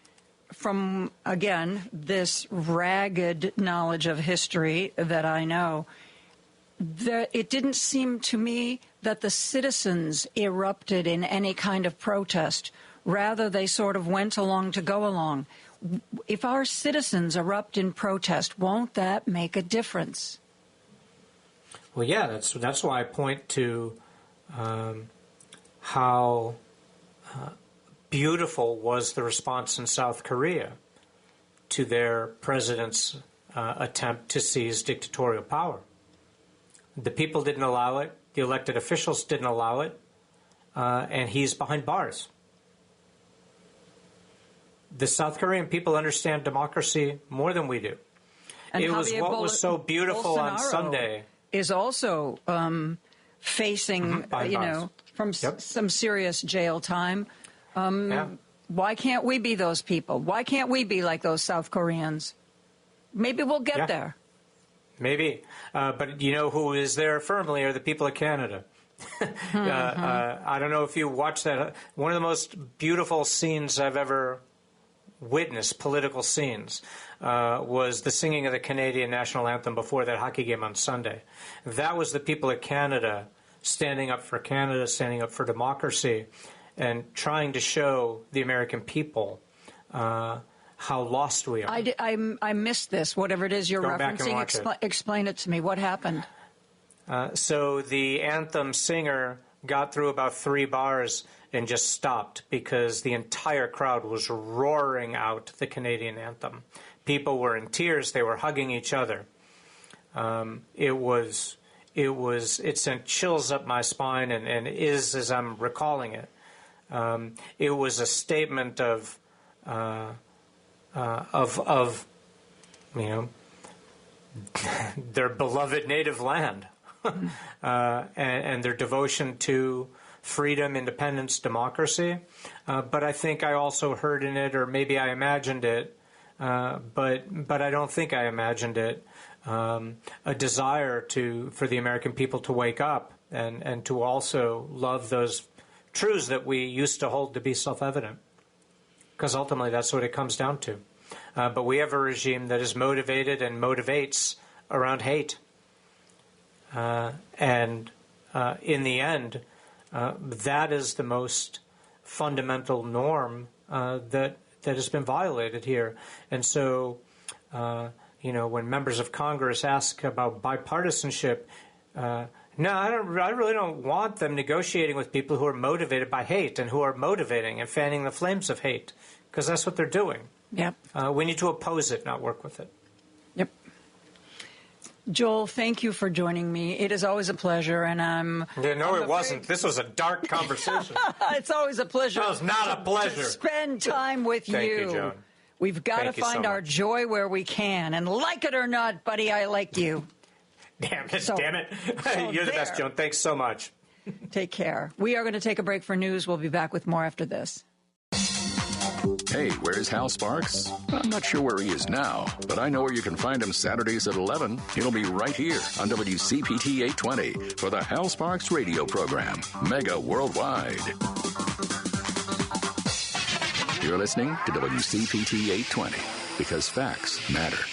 from, again, this ragged knowledge of history that I know, it didn't seem to me that the citizens erupted in any kind of protest. Rather, they sort of went along to go along. If our citizens erupt in protest, won't that make a difference? Well, yeah, that's why I point to how beautiful was the response in South Korea to their president's attempt to seize dictatorial power. The people didn't allow it. The elected officials didn't allow it. And he's behind bars. The South Korean people understand democracy more than we do. And it was what was so beautiful on Sunday. Is also facing, from some serious jail time. Why can't we be those people? Why can't we be like those South Koreans? Maybe we'll get there. Maybe. But you know who is there firmly are the people of Canada. I don't know if you watched that. One of the most beautiful scenes I've ever witnessed, political scenes, was the singing of the Canadian national anthem before that hockey game on Sunday. That was the people of Canada standing up for Canada, standing up for democracy, and trying to show the American people how lost we are. I missed this. Whatever it is you're referencing, explain it to me. What happened? So the anthem singer got through about 3 bars and just stopped because the entire crowd was roaring out the Canadian anthem. People were in tears. They were hugging each other. It sent chills up my spine, and is as I'm recalling it. It was a statement of their beloved native land and their devotion to freedom, independence, democracy. But I think I also heard in it, or maybe I imagined it, but I don't think I imagined it, a desire for the American people to wake up and to also love those truths that we used to hold to be self-evident. Because ultimately that's what it comes down to. But we have a regime that is motivated and motivates around hate. And in the end, that is the most fundamental norm that has been violated here. And so, when members of Congress ask about bipartisanship, no, I really don't want them negotiating with people who are motivated by hate and who are motivating and fanning the flames of hate, because that's what they're doing. Yep. We need to oppose it, not work with it. Yep. Joel, thank you for joining me. It is always a pleasure, and it wasn't. This was a dark conversation. It's always a pleasure. That was not a pleasure. To spend time with Thank you, Joan. We've got to find our joy where we can, and like it or not, buddy, I like you. Damn it. You're the best, Joan. Thanks so much. Take care. We are going to take a break for news. We'll be back with more after this. Hey, where's Hal Sparks? I'm not sure where he is now, but I know where you can find him Saturdays at 11. He'll be right here on WCPT 820 for the Hal Sparks radio program, Mega Worldwide. You're listening to WCPT 820. because facts matter.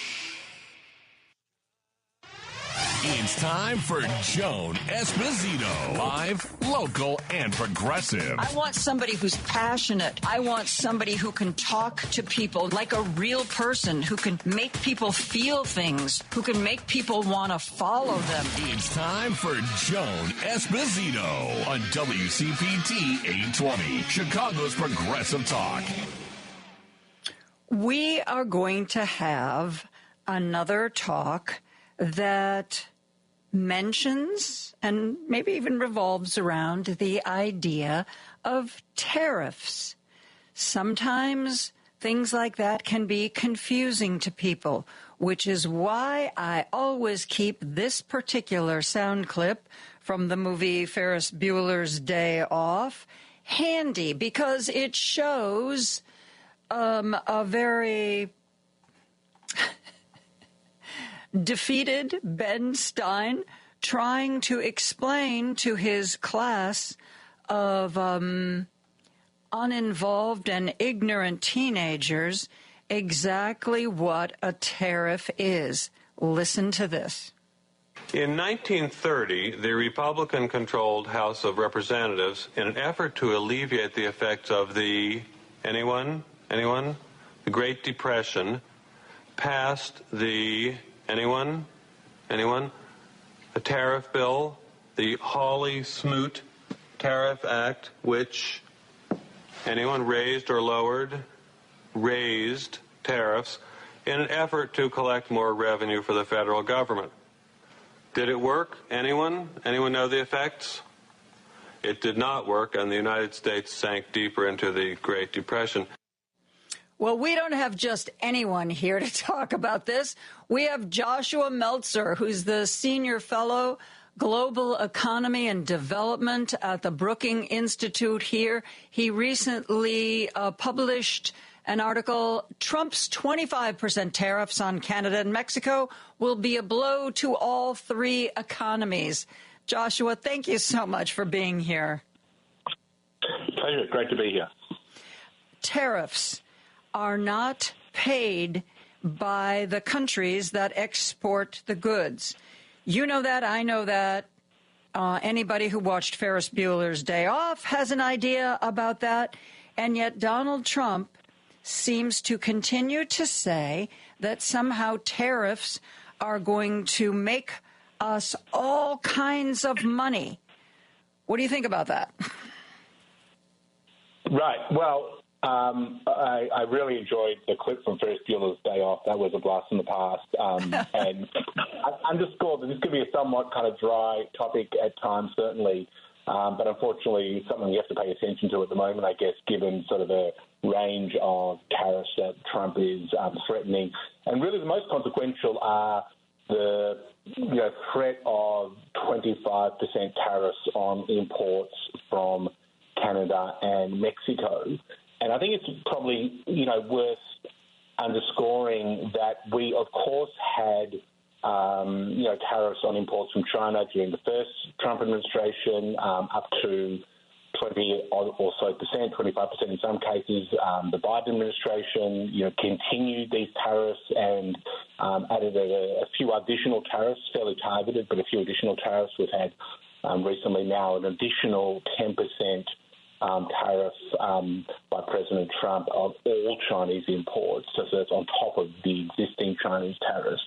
It's time for Joan Esposito. Live, local, and progressive. I want somebody who's passionate. I want somebody who can talk to people like a real person, who can make people feel things, who can make people want to follow them. It's time for Joan Esposito on WCPT 820, Chicago's Progressive Talk. We are going to have another talk that mentions and maybe even revolves around the idea of tariffs. Sometimes things like that can be confusing to people, which is why I always keep this particular sound clip from the movie Ferris Bueller's Day Off handy, because it shows a very defeated Ben Stein trying to explain to his class of uninvolved and ignorant teenagers exactly what a tariff is. Listen to this. In 1930, the Republican-controlled House of Representatives, in an effort to alleviate the effects of the, anyone? The Great Depression, passed the, anyone? A tariff bill, the Hawley-Smoot Tariff Act, which anyone raised or lowered, raised tariffs in an effort to collect more revenue for the federal government. Did it work? Anyone? Anyone know the effects? It did not work, and the United States sank deeper into the Great Depression. Well, we don't have just anyone here to talk about this. We have Joshua Meltzer, who's the Senior Fellow, Global Economy and Development at the Brookings Institute here. He recently published an article, Trump's 25% tariffs on Canada and Mexico will be a blow to all three economies. Joshua, thank you so much for being here. Pleasure. Great to be here. Tariffs are not paid by the countries that export the goods. You know that, I know that. Anybody who watched Ferris Bueller's Day Off has an idea about that. And yet Donald Trump seems to continue to say that somehow tariffs are going to make us all kinds of money. What do you think about that? Right. Well, I really enjoyed the clip from Ferris Bueller's Day Off. That was a blast from the past. And I underscore that this could be a somewhat kind of dry topic at times, certainly. But unfortunately, it's something we have to pay attention to at the moment, I guess, given sort of the range of tariffs that Trump is threatening. And really the most consequential are the threat of 25% tariffs on imports from Canada and Mexico. And I think it's probably, worth underscoring that we, of course, had, tariffs on imports from China during the first Trump administration, up to 20 or so percent, 25% in some cases. The Biden administration, continued these tariffs and added a few additional tariffs, fairly targeted, but a few additional tariffs. We've had recently now an additional 10% tariff by President Trump of all Chinese imports. So that's on top of the existing Chinese tariffs.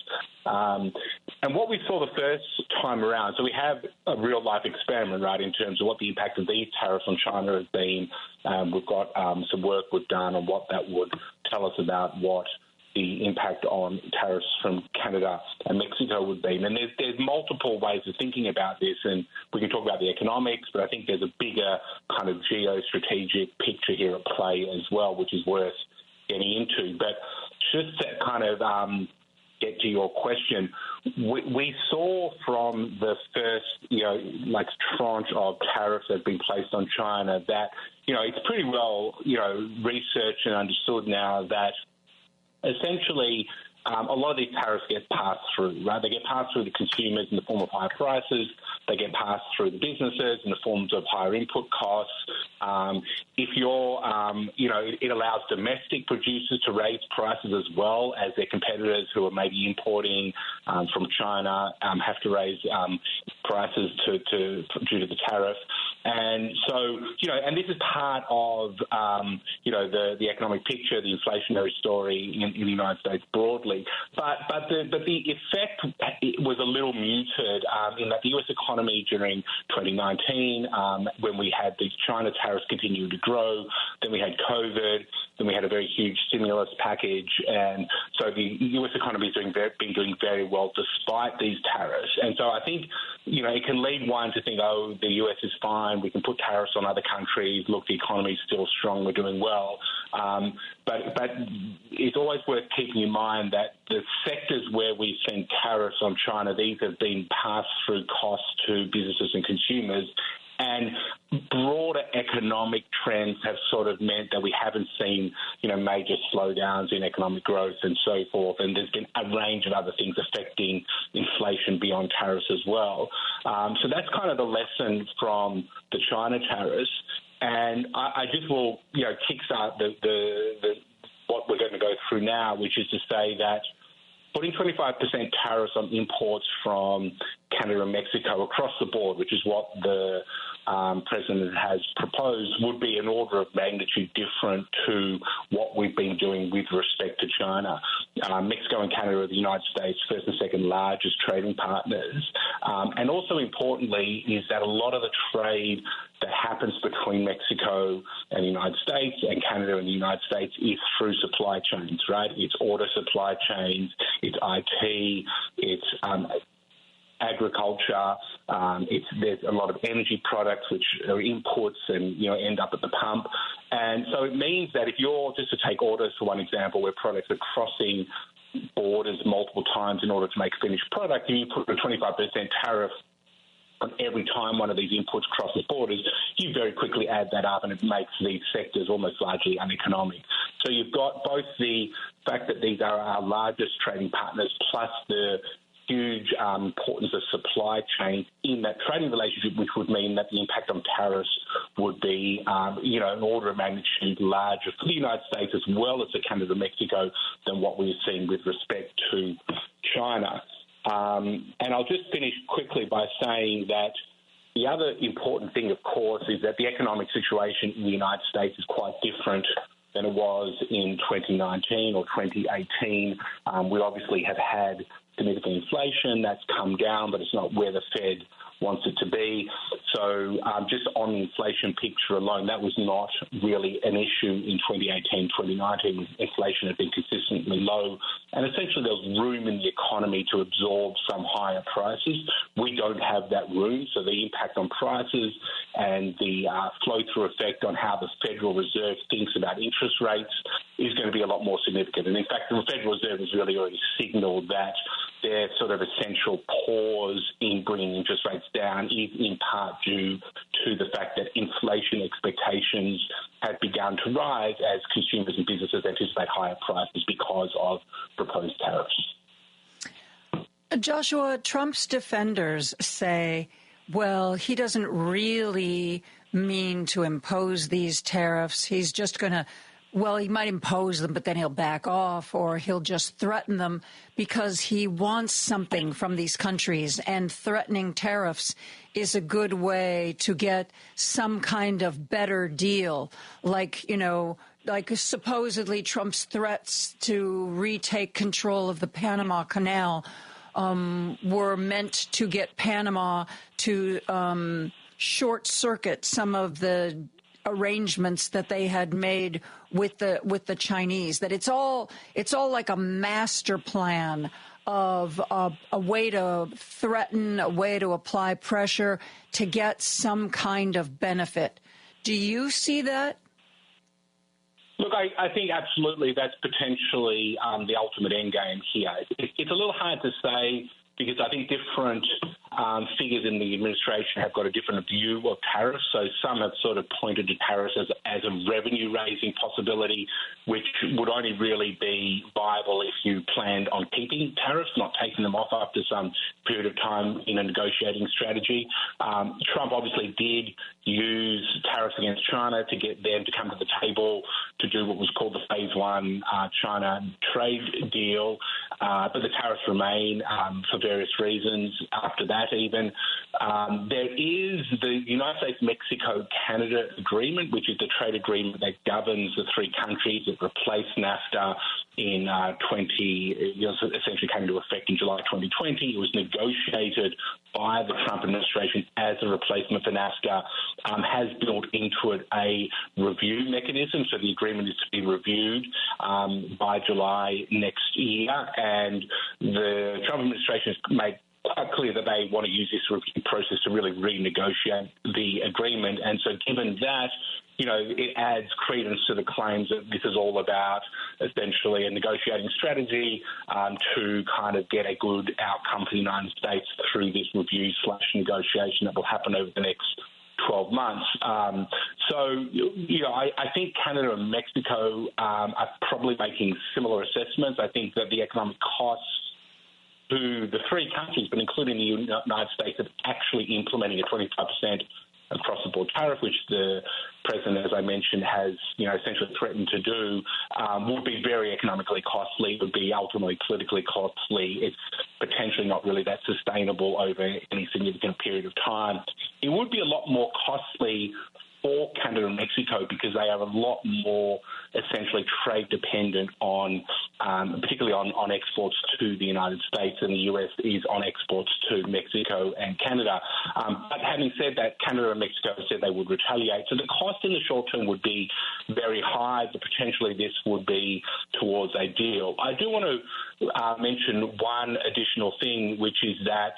And what we saw the first time around, so we have a real-life experiment, right, in terms of what the impact of these tariffs on China has been. We've got some work we've done on what that would tell us about what the impact on tariffs from Canada and Mexico would be. And there's multiple ways of thinking about this, and we can talk about the economics, but I think there's a bigger kind of geostrategic picture here at play as well, which is worth getting into. But just to kind of get to your question, we saw from the first, tranche of tariffs that have been placed on China that, it's pretty well, researched and understood now that essentially a lot of these tariffs get passed through, right? They get passed through to consumers in the form of higher prices. they get passed through the businesses in the forms of higher input costs. If you're, it allows domestic producers to raise prices as well as their competitors who are maybe importing from China have to raise prices due to the tariff. And so, and this is part of, the economic picture, the inflationary story in the United States broadly. But the effect was a little muted in that the U.S. economy during 2019, when we had these China tariffs continue to grow, then we had COVID, then we had a very huge stimulus package, and so the U.S. economy has been doing very well despite these tariffs. And so I think, it can lead one to think, oh, the U.S. is fine, we can put tariffs on other countries, look, the economy is still strong, we're doing well. But it's always worth keeping in mind that the sectors where we've seen tariffs on China, these have been pass-through costs to businesses and consumers, and broader economic trends have sort of meant that we haven't seen, major slowdowns in economic growth and so forth. And there's been a range of other things affecting inflation beyond tariffs as well. So that's kind of the lesson from the China tariffs. And I just will, kickstart the what we're going to go through now, which is to say that putting 25% tariffs on imports from Canada and Mexico across the board, which is what the president has proposed, would be an order of magnitude different to what we've been doing with respect to China. Mexico and Canada are the United States' first and second largest trading partners. And also importantly is that a lot of the trade that happens between Mexico and the United States and Canada and the United States is through supply chains, right? It's order supply chains, it's IT, it's agriculture, there's a lot of energy products which are inputs and end up at the pump. And so it means that if you're, just to take orders for one example, where products are crossing borders multiple times in order to make a finished product, and you put a 25% tariff on every time one of these inputs crosses borders, you very quickly add that up and it makes these sectors almost largely uneconomic. So you've got both the fact that these are our largest trading partners plus the huge importance of supply chain in that trading relationship, which would mean that the impact on tariffs would be, an order of magnitude larger for the United States as well as for Canada and Mexico than what we've seen with respect to China. And I'll just finish quickly by saying that the other important thing, of course, is that the economic situation in the United States is quite different than it was in 2019 or 2018. We obviously have had significant inflation. That's come down, but it's not where the Fed wants it to be. So just on the inflation picture alone, that was not really an issue in 2018, 2019. Inflation had been consistently low, and essentially there was room in the economy to absorb some higher prices. We don't have that room, so the impact on prices and the flow-through effect on how the Federal Reserve thinks about interest rates is going to be a lot more significant. And in fact, the Federal Reserve has really already signalled that their sort of essential pause in bringing interest rates down is in part due to the fact that inflation expectations have begun to rise as consumers and businesses anticipate higher prices because of proposed tariffs. Joshua, Trump's defenders say, well, he doesn't really mean to impose these tariffs. He's just going to, well, he might impose them, but then he'll back off, or he'll just threaten them because he wants something from these countries, and threatening tariffs is a good way to get some kind of better deal. Like supposedly Trump's threats to retake control of the Panama Canal were meant to get Panama to short circuit some of the arrangements that they had made with the Chinese. That it's all like a master plan of a way to threaten, a way to apply pressure to get some kind of benefit. Do you see that? Look, I think absolutely that's potentially the ultimate end game here. It's a little hard to say because I think different figures in the administration have got a different view of tariffs. So some have sort of pointed to tariffs as a revenue-raising possibility, which would only really be viable if you planned on keeping tariffs, not taking them off after some period of time in a negotiating strategy. Trump obviously did use tariffs against China to get them to come to the table to do what was called the Phase 1 China trade deal, but the tariffs remain for various reasons after that even. There is the United States-Mexico-Canada agreement, which is the trade agreement that governs the three countries. It replaced NAFTA in essentially came into effect in July 2020. It was negotiated by the Trump administration as a replacement for NAFTA, has built into it a review mechanism. So the agreement is to be reviewed by July next year. And the Trump administration has made quite clear that they want to use this review process to really renegotiate the agreement. And so given that, it adds credence to the claims that this is all about essentially a negotiating strategy to kind of get a good outcome for the United States through this review/negotiation that will happen over the next 12 months. I think Canada and Mexico are probably making similar assessments. I think that the economic costs to the three countries, but including the United States, of actually implementing a 25% across-the-board tariff, which the president, as I mentioned, has essentially threatened to do, would be very economically costly. It would be ultimately politically costly. It's potentially not really that sustainable over any significant period of time. It would be a lot more costly for Canada and Mexico because they are a lot more essentially trade dependent on, particularly on exports to the United States, and the US is on exports to Mexico and Canada. But having said that, Canada and Mexico said they would retaliate. So the cost in the short term would be very high, but potentially this would be towards a deal. I do want to mention one additional thing, which is that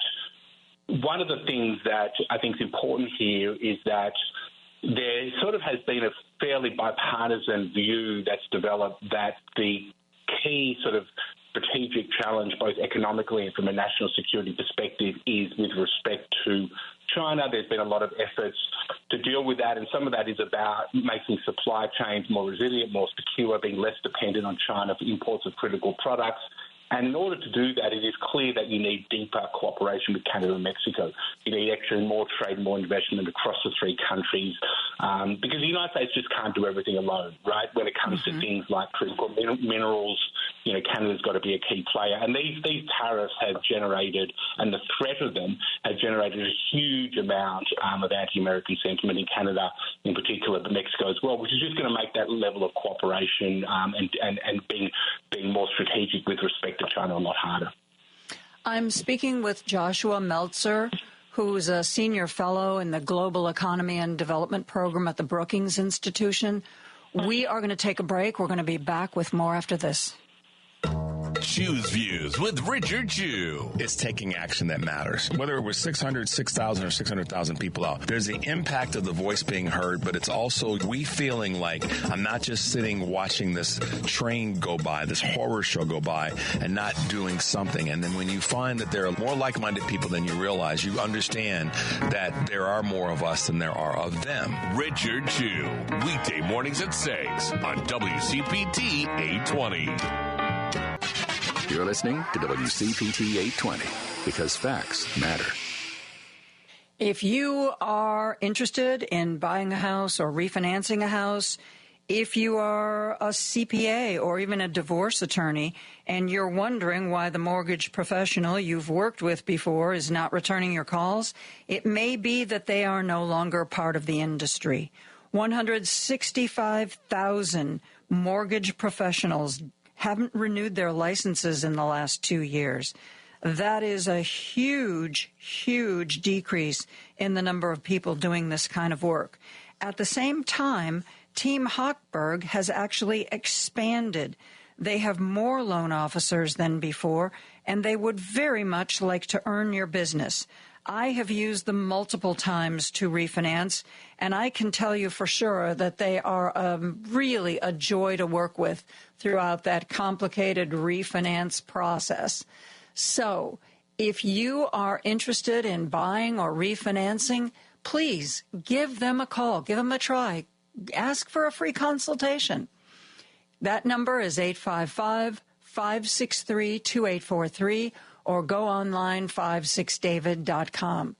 one of the things that I think is important here is that there sort of has been a fairly bipartisan view that's developed that the key sort of strategic challenge, both economically and from a national security perspective, is with respect to China. There's been a lot of efforts to deal with that, and some of that is about making supply chains more resilient, more secure, being less dependent on China for imports of critical products. And in order to do that, it is clear that you need deeper cooperation with Canada and Mexico. You need actually more trade, more investment across the three countries, because the United States just can't do everything alone, right? When it comes to things like critical minerals, Canada's got to be a key player. And these tariffs have generated, and the threat of them have generated a huge amount of anti-American sentiment in Canada in particular, but Mexico as well, which is just going to make that level of cooperation and being more strategic with respect to China a lot harder. I'm speaking with Joshua Meltzer, who's a senior fellow in the Global Economy and Development Program at the Brookings Institution. We are going to take a break. We're going to be back with more after this. Choose Views with Richard Chu. It's taking action that matters. Whether it was 600, 6,000, or 600,000 people out, there's the impact of the voice being heard, but it's also we feeling like I'm not just sitting watching this train go by, this horror show go by, and not doing something. And then when you find that there are more like-minded people than you realize, you understand that there are more of us than there are of them. Richard Chu, weekday mornings at 6 on WCPT 820. You're listening to WCPT 820 because facts matter. If you are interested in buying a house or refinancing a house, if you are a CPA or even a divorce attorney and you're wondering why the mortgage professional you've worked with before is not returning your calls, it may be that they are no longer part of the industry. 165,000 mortgage professionals haven't renewed their licenses in the last 2 years. That is a huge, huge decrease in the number of people doing this kind of work. At the same time, Team Hochberg has actually expanded. They have more loan officers than before, and they would very much like to earn your business. I have used them multiple times to refinance, and I can tell you for sure that they are really a joy to work with throughout that complicated refinance process. So if you are interested in buying or refinancing, please give them a call. Give them a try. Ask for a free consultation. That number is 855-563-2843 or go online 56david.com.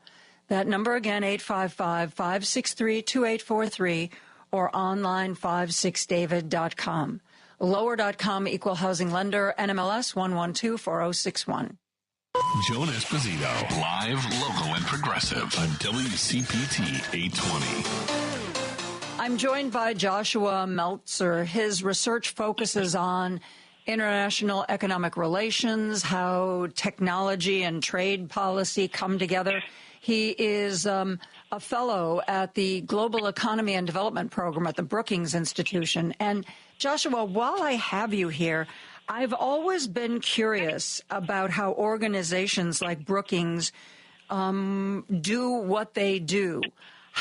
That number again, 855-563-2843 or online 56david.com. Lower.com, equal housing lender, NMLS 1124061. Joan Esposito, live, local, and progressive on WCPT 820. I'm joined by Joshua Meltzer. His research focuses on international economic relations, how technology and trade policy come together. He is a fellow at the Global Economy and Development Program at the Brookings Institution. And Joshua, while I have you here, I've always been curious about how organizations like Brookings do what they do.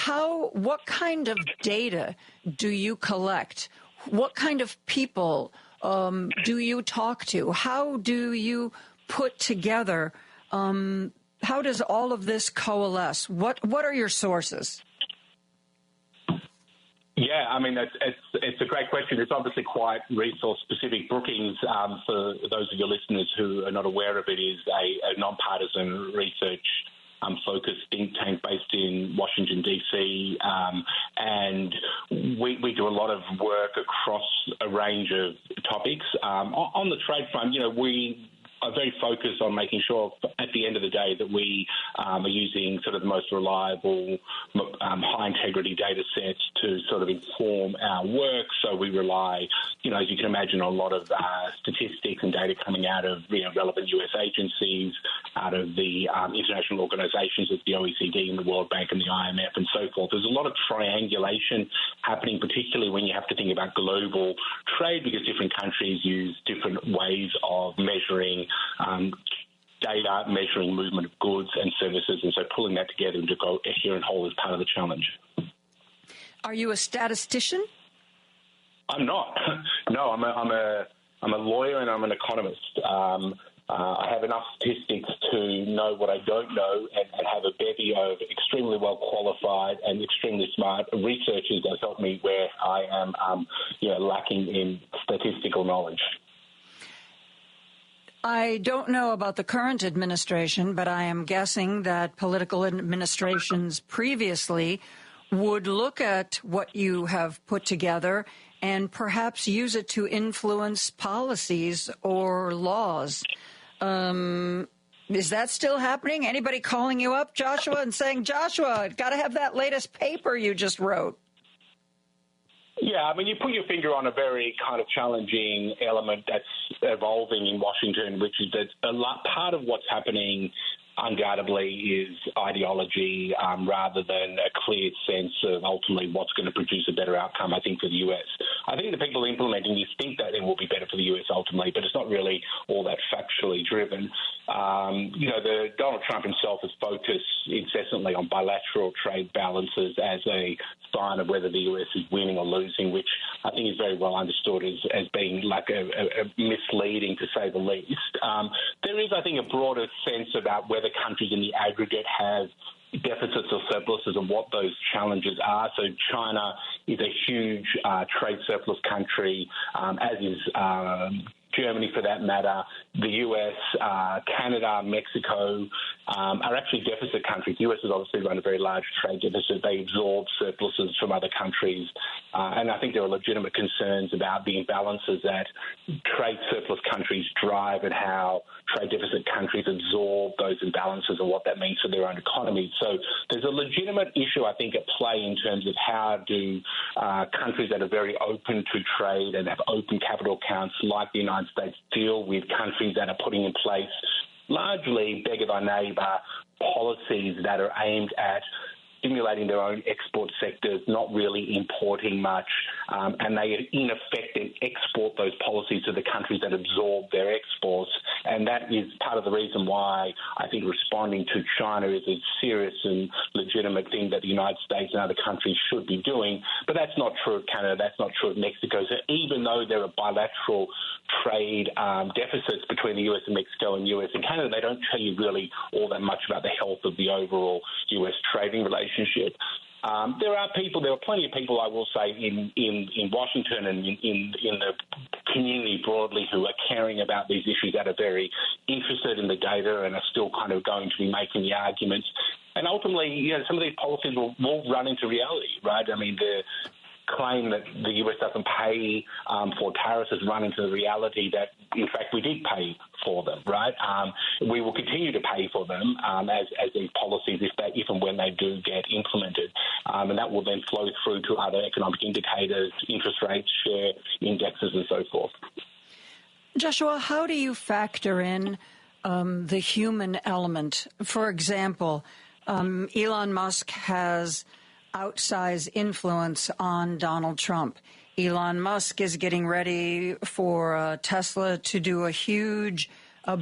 What kind of data do you collect? What kind of people do you talk to? How do you put together? How does all of this coalesce? What are your sources? Yeah, I mean, it's a great question. It's obviously quite resource-specific. Brookings, for those of your listeners who are not aware of it, is a nonpartisan research focused think tank based in Washington, D.C., and we do a lot of work across a range of topics. On the trade front, we are very focused on making sure at the end of the day that we are using sort of the most reliable, high-integrity data sets to sort of inform our work. So we rely, as you can imagine, on a lot of statistics and data coming out of relevant U.S. agencies, out of the international organizations like the OECD and the World Bank and the IMF and so forth. There's a lot of triangulation happening, particularly when you have to think about global trade, because different countries use different ways of measuring data, measuring movement of goods and services, and so pulling that together into a coherent whole is part of the challenge. Are you a statistician? I'm not. No, I'm a lawyer and I'm an economist. I have enough statistics to know what I don't know and have a bevy of extremely well qualified and extremely smart researchers that help me where I am lacking in statistical knowledge. I don't know about the current administration, but I am guessing that political administrations previously would look at what you have put together and perhaps use it to influence policies or laws. Is that still happening? Anybody calling you up, Joshua, and saying, Joshua, got to have that latest paper you just wrote? Yeah, I mean, you put your finger on a very kind of challenging element that's evolving in Washington, which is that part of what's happening undoubtedly is ideology rather than a clear sense of ultimately what's going to produce a better outcome, I think, for the U.S. I think the people implementing this think that it will be better for the U.S. ultimately, but it's not really all that factually driven. Donald Trump himself has focused incessantly on bilateral trade balances as a sign of whether the U.S. is winning or losing, which I think is very well understood as being like a misleading, to say the least. There is, I think, a broader sense about whether countries in the aggregate have deficits or surpluses and what those challenges are. So China is a huge trade surplus country, as is Germany for that matter. The US, Canada, Mexico are actually deficit countries. The US has obviously run a very large trade deficit. They absorb surpluses from other countries. And I think there are legitimate concerns about the imbalances that trade surplus countries drive and how trade deficit countries absorb those imbalances and what that means for their own economy. So there's a legitimate issue, I think, at play in terms of how do countries that are very open to trade and have open capital accounts like the United States deal with countries that are putting in place largely beggar thy neighbour policies that are aimed at stimulating their own export sectors, not really importing much, and they, in effect, then export those policies to the countries that absorb their exports. And that is part of the reason why I think responding to China is a serious and legitimate thing that the United States and other countries should be doing. But that's not true of Canada. That's not true of Mexico. So even though there are bilateral trade deficits between the US and Mexico and US and Canada, they don't tell you really all that much about the health of the overall US trading relationship. There are plenty of people, I will say, in Washington and in the community broadly who are caring about these issues, that are very interested in the data and are still kind of going to be making the arguments. And ultimately, some of these policies will run into reality, right? I mean, the claim that the US doesn't pay for tariffs has run into the reality that, in fact, we did pay for them, right? We will continue to pay for them as these policies, if and when they do get implemented. And that will then flow through to other economic indicators, interest rates, share indexes, and so forth. Joshua, how do you factor in the human element? For example, Elon Musk has outsized influence on Donald Trump. Elon Musk is getting ready for Tesla to do a huge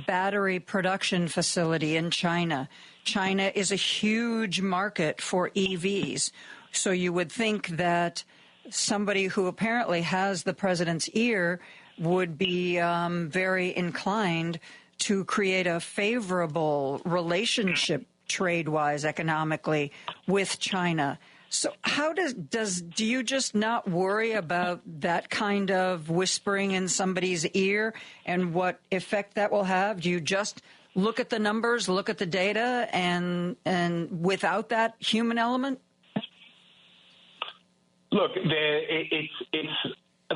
battery production facility in China. China is a huge market for EVs. So you would think that somebody who apparently has the president's ear would be very inclined to create a favorable relationship trade-wise, economically, with China. So how do you just not worry about that kind of whispering in somebody's ear and what effect that will have? Do you just look at the numbers, look at the data, and without that human element? Look, it's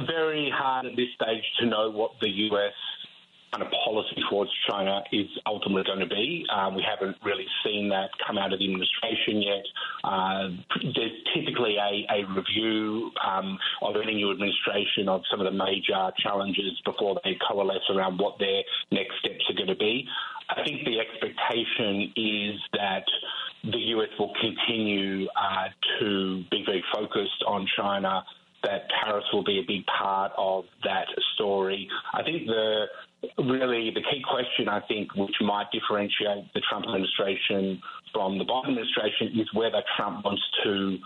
very hard at this stage to know what the U.S. kind of policy towards China is ultimately going to be. We haven't really seen that come out of the administration yet. There's typically a review of any new administration of some of the major challenges before they coalesce around what their next steps are going to be. I think the expectation is that the US will continue to be very focused on China, that tariffs will be a big part of that story. I think the key question, I think, which might differentiate the Trump administration from the Biden administration is whether Trump wants to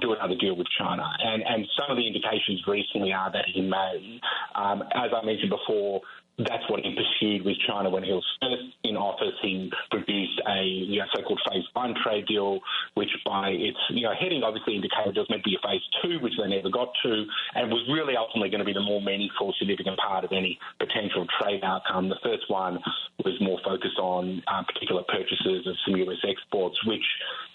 do another deal with China. And some of the indications recently are that he may. As I mentioned before, that's what he pursued with China when he was first in office. He produced a so-called phase 1 trade deal, which by its heading obviously indicated there was meant to be a phase 2, which they never got to, and was really ultimately going to be the more meaningful, significant part of any potential trade outcome. The first one was more focused on particular purchases of some US exports, which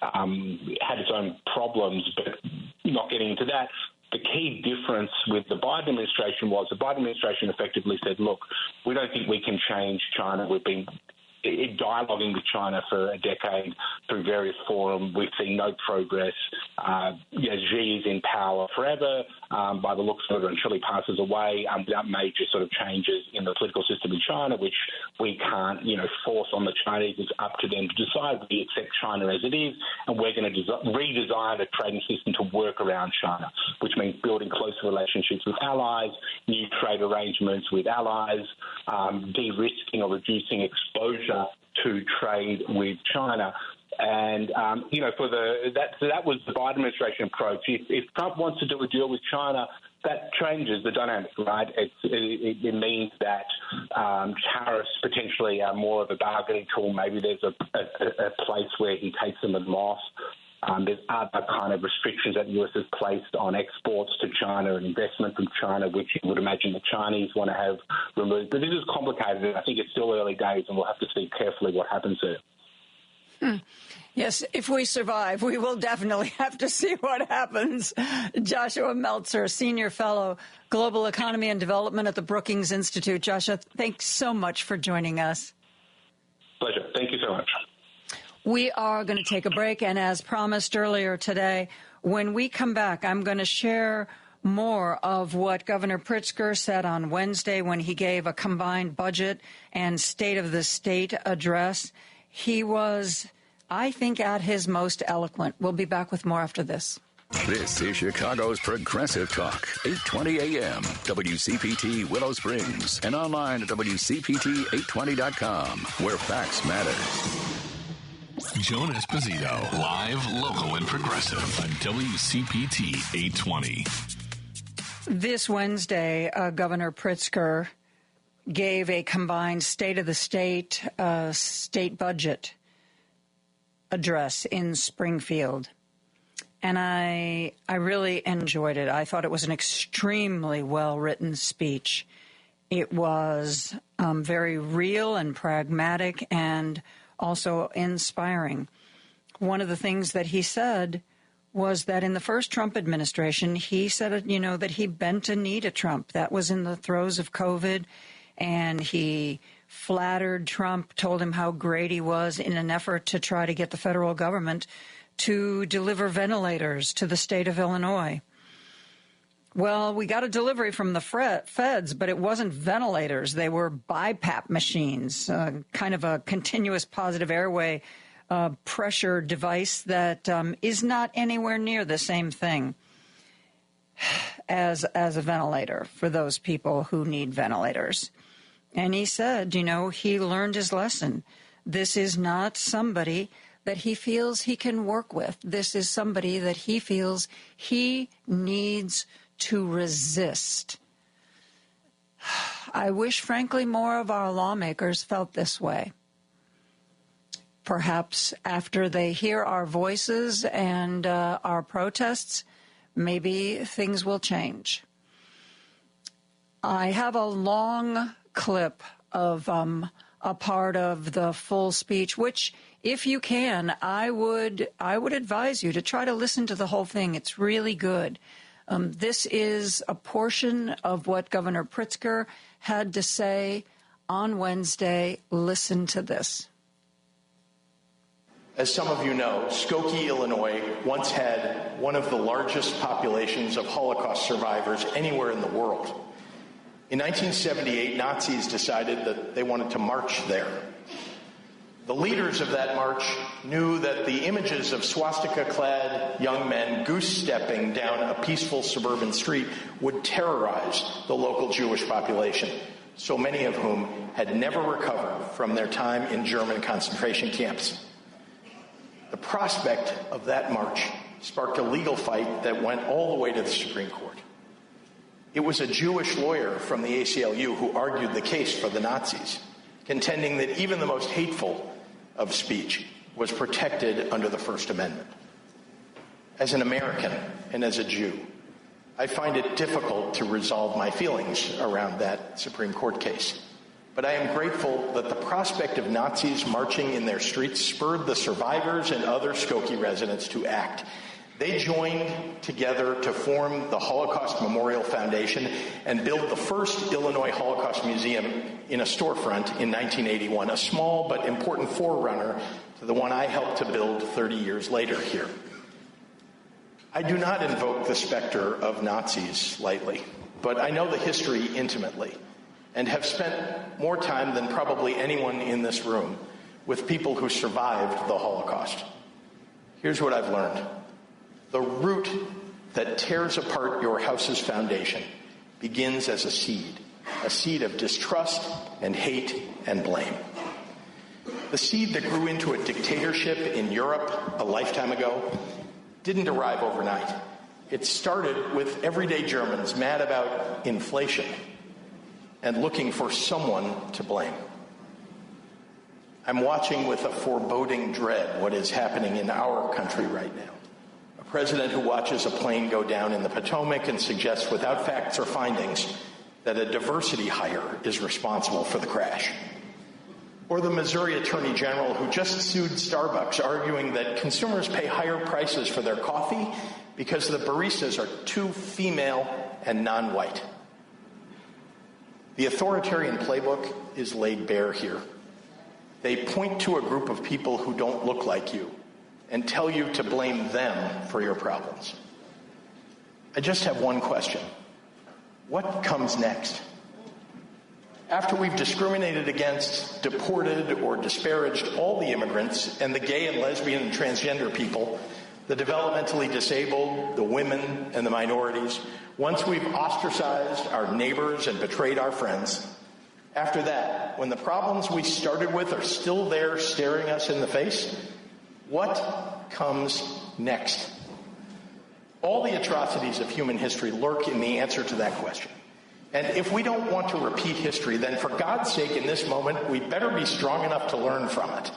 had its own problems, but not getting into that. The key difference with the Biden administration was the Biden administration effectively said, look, we don't think we can change China. We've been dialoguing with China for a decade through various forums. We've seen no progress. Xi is in power forever by the looks of it until he passes away without major sort of changes in the political system in China, which we can't, force on the Chinese. It's up to them to decide. We accept China as it is, and we're going to redesign a trading system to work around China, which means building closer relationships with allies, new trade arrangements with allies, de-risking or reducing exposure to trade with China. And, that was the Biden administration approach. If Trump wants to do a deal with China, that changes the dynamic, right? It means that tariffs potentially are more of a bargaining tool. Maybe there's a place where he takes them at loss. There's other kind of restrictions that the US has placed on exports to China and investment from China, which you would imagine the Chinese want to have removed. But this is complicated, and I think it's still early days, and we'll have to see carefully what happens there. Yes, if we survive, we will definitely have to see what happens. Joshua Meltzer, Senior Fellow, Global Economy and Development at the Brookings Institute. Joshua, thanks so much for joining us. Pleasure. Thank you so much. We are going to take a break, and as promised earlier today, when we come back, I'm going to share more of what Governor Pritzker said on Wednesday when he gave a combined budget and State of the State address. He was I think, at his most eloquent. We'll be back with more after this. This is Chicago's Progressive Talk, 820 AM, WCPT Willow Springs, and online at WCPT820.com, where facts matter. Joan Esposito, live, local, and progressive on WCPT 820. This Wednesday, Governor Pritzker gave a combined State of the State state budget address in Springfield. And I really enjoyed it. I thought it was an extremely well-written speech. It was very real and pragmatic and also inspiring. One of the things that he said was that in the first Trump administration, he said, that he bent a knee to Trump. That was in the throes of COVID, and he flattered Trump, told him how great he was in an effort to try to get the federal government to deliver ventilators to the state of Illinois. Well, we got a delivery from the feds, but it wasn't ventilators. They were BiPAP machines, kind of a continuous positive airway pressure device that is not anywhere near the same thing as a ventilator for those people who need ventilators. And he said, he learned his lesson. This is not somebody that he feels he can work with. This is somebody that he feels he needs to resist. I wish, frankly, more of our lawmakers felt this way. Perhaps after they hear our voices and our protests, maybe things will change. I have a long clip of a part of the full speech, which, if you can, I would advise you to try to listen to the whole thing. It's really good. This is a portion of what Governor Pritzker had to say on Wednesday. Listen to this. As some of you know, Skokie, Illinois once had one of the largest populations of Holocaust survivors anywhere in the world. In 1978, Nazis decided that they wanted to march there. The leaders of that march knew that the images of swastika-clad young men goose-stepping down a peaceful suburban street would terrorize the local Jewish population, so many of whom had never recovered from their time in German concentration camps. The prospect of that march sparked a legal fight that went all the way to the Supreme Court. It was a Jewish lawyer from the ACLU who argued the case for the Nazis, contending that even the most hateful of speech was protected under the First Amendment. As an American and as a Jew, I find it difficult to resolve my feelings around that Supreme Court case. But I am grateful that the prospect of Nazis marching in their streets spurred the survivors and other Skokie residents to act. They joined together to form the Holocaust Memorial Foundation and build the first Illinois Holocaust Museum in a storefront in 1981, a small but important forerunner to the one I helped to build 30 years later here. I do not invoke the specter of Nazis lightly, but I know the history intimately and have spent more time than probably anyone in this room with people who survived the Holocaust. Here's what I've learned. The root that tears apart your house's foundation begins as a seed of distrust and hate and blame. The seed that grew into a dictatorship in Europe a lifetime ago didn't arrive overnight. It started with everyday Germans mad about inflation and looking for someone to blame. I'm watching with a foreboding dread what is happening in our country right now. A president who watches a plane go down in the Potomac and suggests without facts or findings that a diversity hire is responsible for the crash. Or the Missouri Attorney General who just sued Starbucks, arguing that consumers pay higher prices for their coffee because the baristas are too female and non-white. The authoritarian playbook is laid bare here. They point to a group of people who don't look like you and tell you to blame them for your problems. I just have one question. What comes next? After we've discriminated against, deported, or disparaged all the immigrants and the gay and lesbian and transgender people, the developmentally disabled, the women, and the minorities, once we've ostracized our neighbors and betrayed our friends, after that, when the problems we started with are still there staring us in the face, what comes next? All the atrocities of human history lurk in the answer to that question. And if we don't want to repeat history, then for God's sake, in this moment, we better be strong enough to learn from it.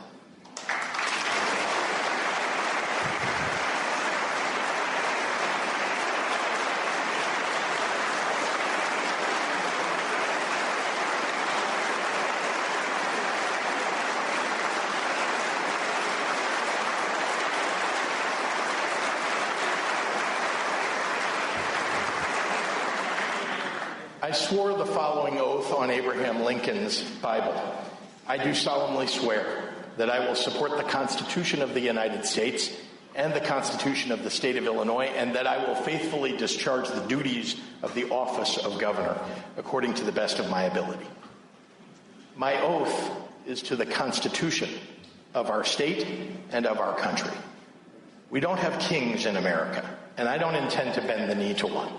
I swore the following oath on Abraham Lincoln's Bible. I do solemnly swear that I will support the Constitution of the United States and the Constitution of the State of Illinois, and that I will faithfully discharge the duties of the office of governor according to the best of my ability. My oath is to the Constitution of our state and of our country. We don't have kings in America, and I don't intend to bend the knee to one.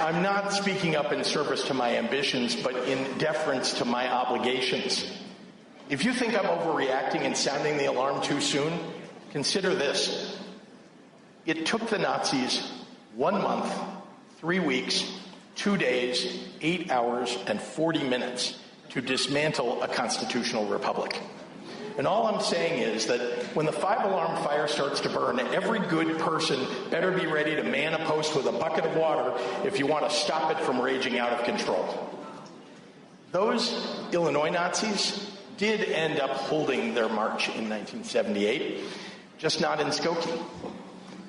I'm not speaking up in service to my ambitions, but in deference to my obligations. If you think I'm overreacting and sounding the alarm too soon, consider this. It took the Nazis 1 month, 3 weeks, 2 days, 8 hours, and 40 minutes to dismantle a constitutional republic. And all I'm saying is that when the 5-alarm fire starts to burn, every good person better be ready to man a post with a bucket of water if you want to stop it from raging out of control. Those Illinois Nazis did end up holding their march in 1978, just not in Skokie.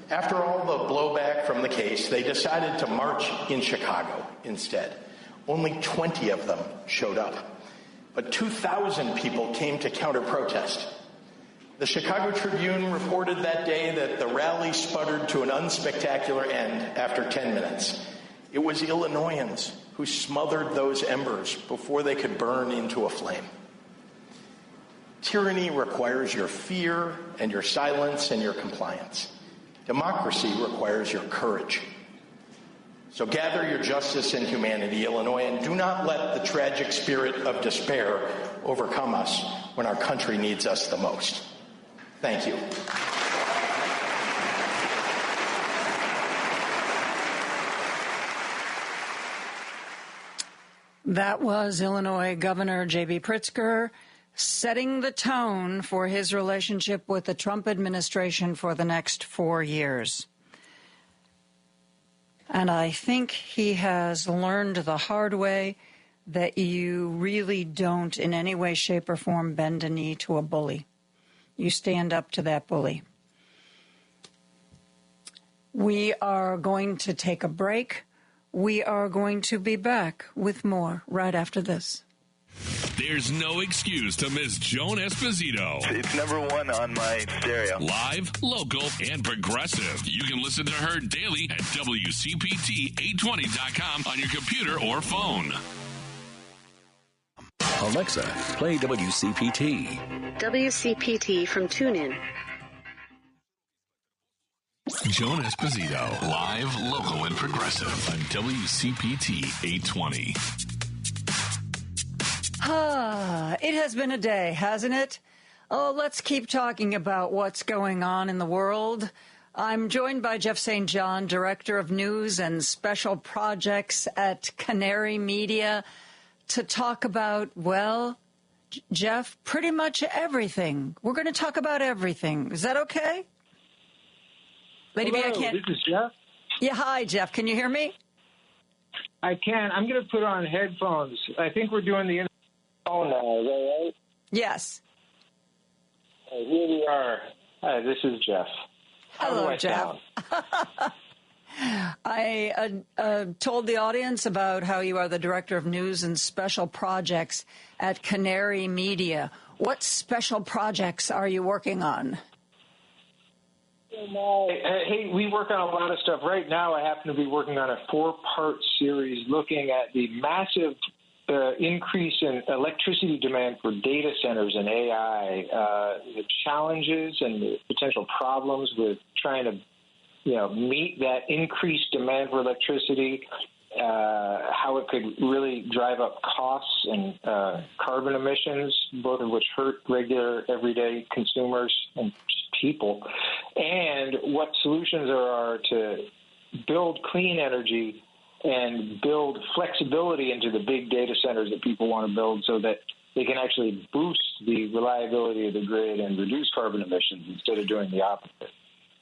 After all the blowback from the case, they decided to march in Chicago instead. Only 20 of them showed up. But 2,000 people came to counter-protest. The Chicago Tribune reported that day that the rally sputtered to an unspectacular end after 10 minutes. It was Illinoisans who smothered those embers before they could burn into a flame. Tyranny requires your fear and your silence and your compliance. Democracy requires your courage. So gather your justice and humanity, Illinois, and do not let the tragic spirit of despair overcome us when our country needs us the most. Thank you. That was Illinois Governor J.B. Pritzker setting the tone for his relationship with the Trump administration for the next 4 years. And I think he has learned the hard way that you really don't in any way, shape, or form bend a knee to a bully. You stand up to that bully. We are going to take a break. We are going to be back with more right after this. There's no excuse to miss Joan Esposito. It's #1 on my stereo. Live, local, and progressive. You can listen to her daily at WCPT820.com on your computer or phone. Alexa, play WCPT. WCPT from TuneIn. Joan Esposito, live, local, and progressive on WCPT 820. It has been a day, hasn't it? Oh, let's keep talking about what's going on in the world. I'm joined by Jeff St. John, Director of News and Special Projects at Canary Media, to talk about, well, Jeff, pretty much everything. We're going to talk about everything. Is that okay? Lady Hello, B, I can't. This is Jeff. Yeah, hi, Jeff. Can you hear me? I can. I'm going to put on headphones. I think we're doing the phone now. Is that right? Yes. Here we are. Hi, this is Jeff. Hello, Jeff. I told the audience about how you are the Director of News and Special Projects at Canary Media. What special projects are you working on? Hey, we work on a lot of stuff. Right now, I happen to be working on a 4-part series looking at the massive increase in electricity demand for data centers and AI, the challenges and the potential problems with trying to meet that increased demand for electricity, how it could really drive up costs and carbon emissions, both of which hurt regular, everyday consumers and people, and what solutions there are to build clean energy and build flexibility into the big data centers that people want to build so that they can actually boost the reliability of the grid and reduce carbon emissions instead of doing the opposite.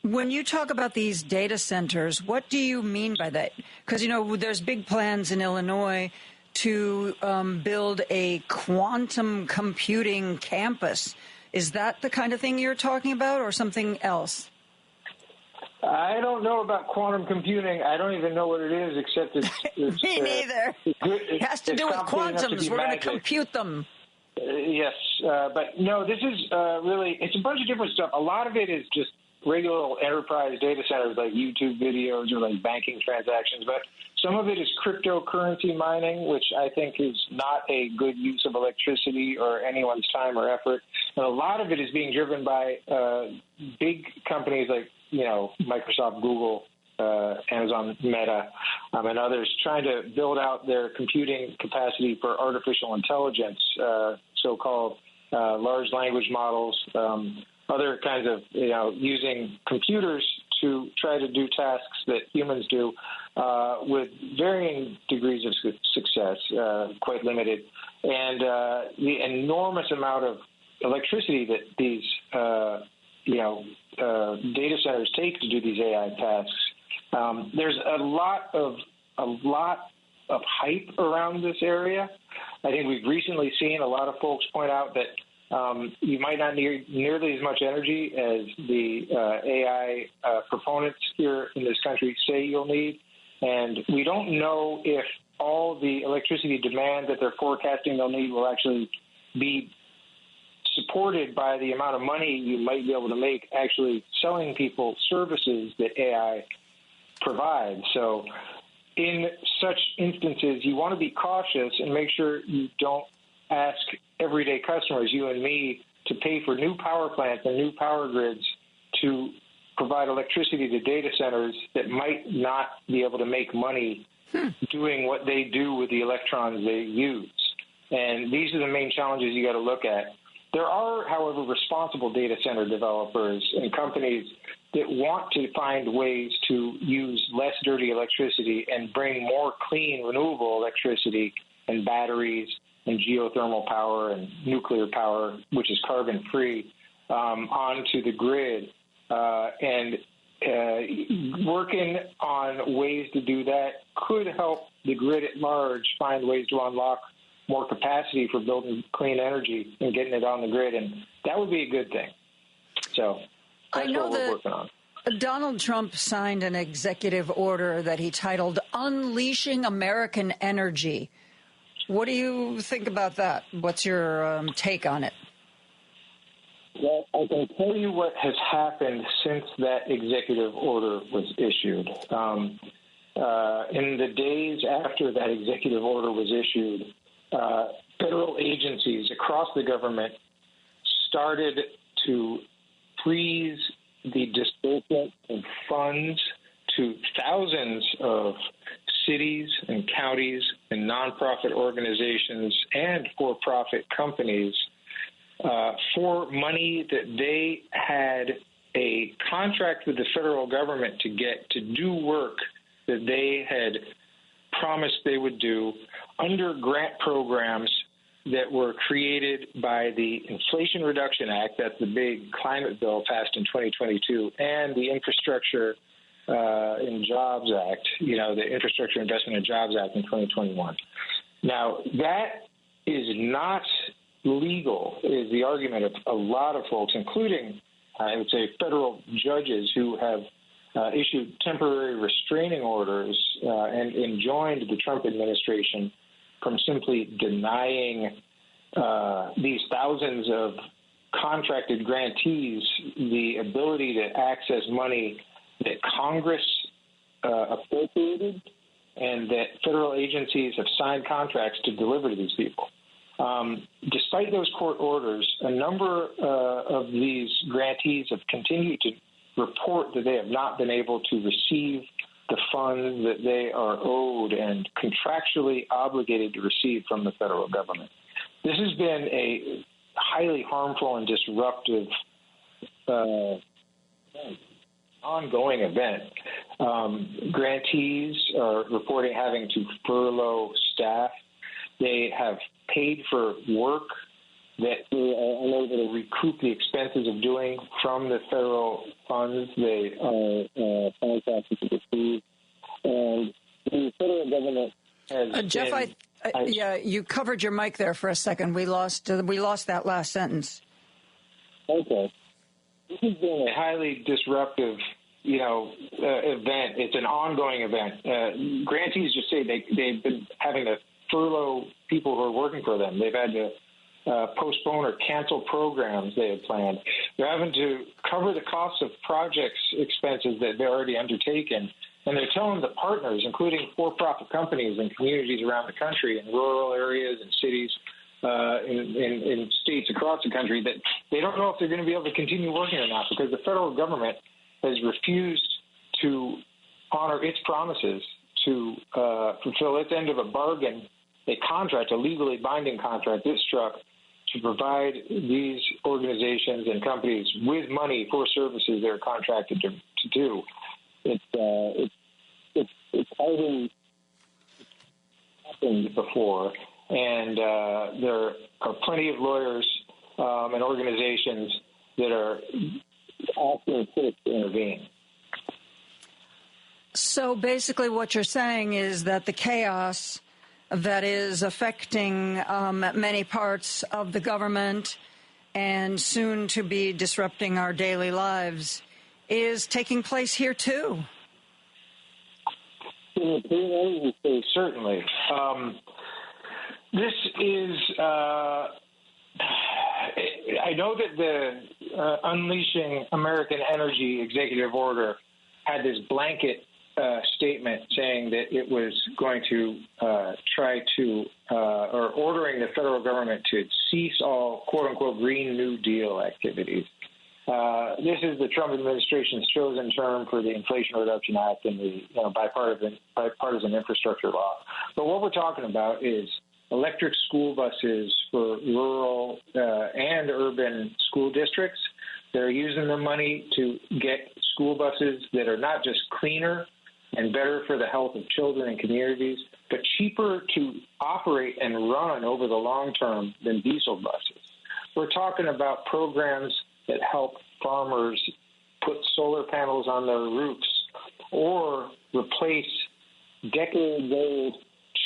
When you talk about these data centers, what do you mean by that? Because, there's big plans in Illinois to build a quantum computing campus. Is that the kind of thing you're talking about or something else? I don't know about quantum computing. I don't even know what it is, except it's Me neither. It has to do with quantums. We're going to compute them. Yes, but no, this is really, it's a bunch of different stuff. A lot of it is just regular enterprise data centers like YouTube videos or like banking transactions, but some of it is cryptocurrency mining, which I think is not a good use of electricity or anyone's time or effort. And a lot of it is being driven by big companies like, Microsoft, Google, Amazon, Meta, and others trying to build out their computing capacity for artificial intelligence, so-called large language models, other kinds of, using computers to try to do tasks that humans do with varying degrees of success, quite limited. And the enormous amount of electricity that these, data centers take to do these AI tasks. There's a lot of hype around this area. I think we've recently seen a lot of folks point out that you might not need nearly as much energy as the AI proponents here in this country say you'll need. And we don't know if all the electricity demand that they're forecasting they'll need will actually be supported by the amount of money you might be able to make actually selling people services that AI provides. So in such instances, you want to be cautious and make sure you don't ask everyday customers, you and me, to pay for new power plants and new power grids to provide electricity to data centers that might not be able to make money doing what they do with the electrons they use. And these are the main challenges you got to look at. There are, however, responsible data center developers and companies that want to find ways to use less dirty electricity and bring more clean, renewable electricity and batteries and geothermal power and nuclear power, which is carbon-free, onto the grid. And working on ways to do that could help the grid at large find ways to unlock more capacity for building clean energy and getting it on the grid, and that would be a good thing. So that's what we're working on. Donald Trump signed an executive order that he titled Unleashing American Energy. What do you think about that? What's your take on it? Well, I can tell you what has happened since that executive order was issued. In the days after that executive order was issued, federal agencies across the government started to freeze the disbursement of funds to thousands of cities and counties and nonprofit organizations and for-profit companies for money that they had a contract with the federal government to get to do work that they had promised they would do under grant programs that were created by the Inflation Reduction Act, that's the big climate bill passed in 2022, and the Infrastructure and Jobs Act, the Infrastructure Investment and Jobs Act in 2021. Now, that is not legal, is the argument of a lot of folks, including, I would say, federal judges who have issued temporary restraining orders and enjoined the Trump administration from simply denying these thousands of contracted grantees the ability to access money that Congress appropriated and that federal agencies have signed contracts to deliver to these people. Despite those court orders, a number of these grantees have continued to report that they have not been able to receive the funds that they are owed and contractually obligated to receive from the federal government. This has been a highly harmful and disruptive ongoing event. Grantees are reporting having to furlough staff. They have paid for work that are unable to recoup the expenses of doing from the federal funds they are contracted to receive. And the federal government has Jeff, yeah, you covered your mic there for a second. We lost that last sentence. Okay. This has been a highly disruptive, event. It's an ongoing event. Grantees just say they've been having to furlough people who are working for them. They've had to postpone or cancel programs they had planned. They're having to cover the costs of projects expenses that they're already undertaken. And they're telling the partners, including for-profit companies and communities around the country in rural areas and cities in states across the country, that they don't know if they're going to be able to continue working or not because the federal government has refused to honor its promises to fulfill its end of a bargain, a contract, a legally binding contract it struck to provide these organizations and companies with money for services they're contracted to do. It's already happened before, and there are plenty of lawyers and organizations that are asking courts to intervene. So basically what you're saying is that the chaos that is affecting many parts of the government and soon to be disrupting our daily lives is taking place here too. Certainly. This is, I know that the Unleashing American Energy executive order had this blanket statement saying that it was going to try to, or ordering the federal government to cease all quote-unquote Green New Deal activities. This is the Trump administration's chosen term for the Inflation Reduction Act and the bipartisan infrastructure law. But what we're talking about is electric school buses for rural and urban school districts. They're using the money to get school buses that are not just cleaner and better for the health of children and communities, but cheaper to operate and run over the long term than diesel buses. We're talking about programs that help farmers put solar panels on their roofs or replace decades-old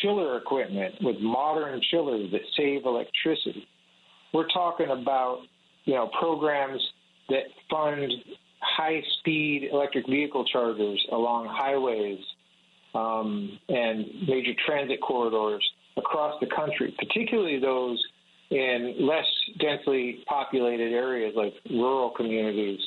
chiller equipment with modern chillers that save electricity. We're talking about, programs that fund high-speed electric vehicle chargers along highways and major transit corridors across the country, particularly those in less densely populated areas like rural communities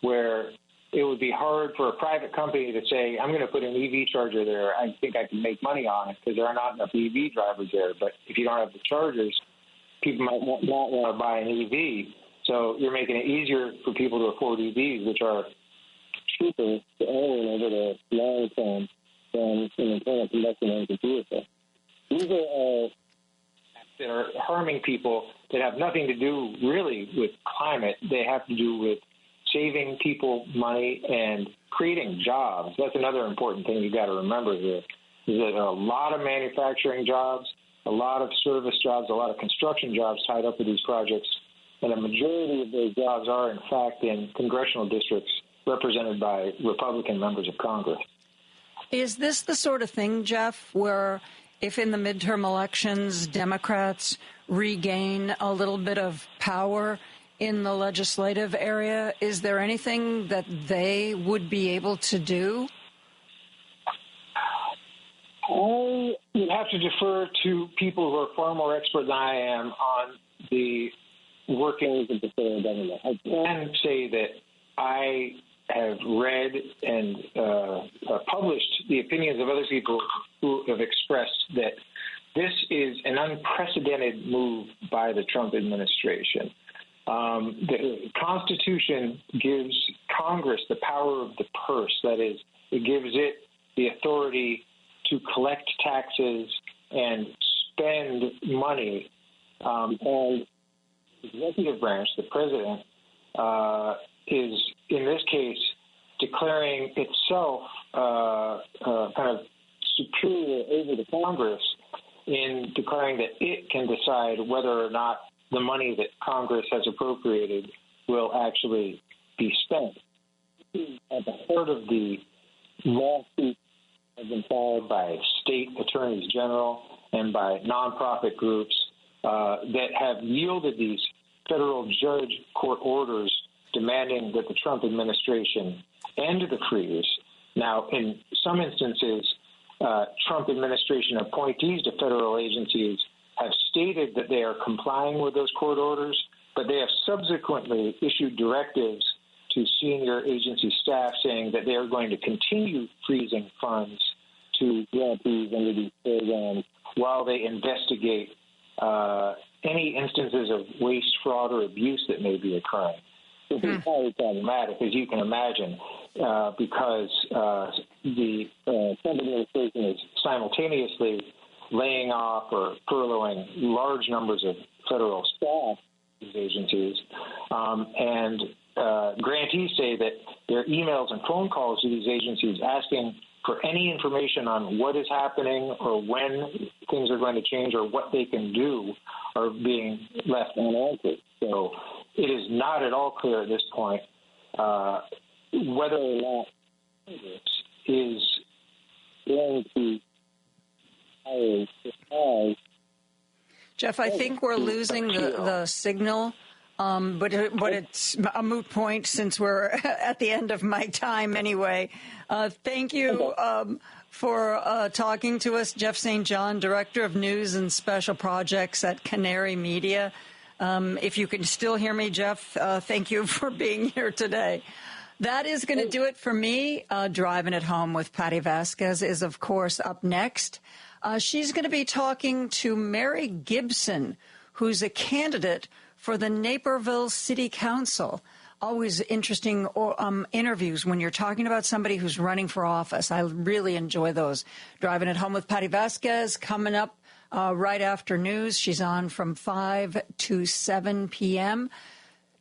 where it would be hard for a private company to say, I'm going to put an EV charger there. I think I can make money on it because there are not enough EV drivers there. But if you don't have the chargers, people might not want to buy an EV. So you're making it easier for people to afford EVs, which are cheaper to own over the long term than an internal combustion engine vehicle. These are all that are harming people that have nothing to do really with climate. They have to do with saving people money and creating jobs. That's another important thing you got to remember here, is that there are a lot of manufacturing jobs, a lot of service jobs, a lot of construction jobs tied up with these projects, and a majority of those jobs are, in fact, in congressional districts represented by Republican members of Congress. Is this the sort of thing, Jeff, where if in the midterm elections Democrats regain a little bit of power in the legislative area? Is there anything that they would be able to do? I would have to defer to people who are far more expert than I am on the workings of the federal government. I can say that I have read and published the opinions of other people who have expressed that this is an unprecedented move by the Trump administration. The Constitution gives Congress the power of the purse. That is, it gives it the authority to collect taxes and spend money. And the executive branch, the president, is, in this case, declaring itself kind of superior over the Congress in declaring that it can decide whether or not the money that Congress has appropriated will actually be spent. At the heart of the lawsuit have been filed by state attorneys general and by nonprofit groups that have yielded these federal judge court orders demanding that the Trump administration end the freeze. Now, in some instances, Trump administration appointees to federal agencies have stated that they are complying with those court orders, but they have subsequently issued directives to senior agency staff saying that they are going to continue freezing funds to grantees under these programs while they investigate any instances of waste, fraud, or abuse that may be occurring. This is highly problematic, as you can imagine, because the Trump administration is simultaneously laying off or furloughing large numbers of federal staff in these agencies, and grantees say that their emails and phone calls to these agencies asking for any information on what is happening or when things are going to change or what they can do are being left unanswered. So it is not at all clear at this point whether or not Congress is going to hire. Jeff, I think we're losing the signal, but it's a moot point since we're at the end of my time anyway. Thank you for talking to us, Jeff St. John, Director of News and Special Projects at Canary Media. If you can still hear me, Jeff, thank you for being here today. That is going to do it for me. Driving It Home with Patty Vasquez is, of course, up next. She's going to be talking to Mary Gibson, who's a candidate for the Naperville City Council. Always interesting interviews when you're talking about somebody who's running for office. I really enjoy those. Driving It Home with Patty Vasquez coming up right after news. She's on from 5 to 7 p.m.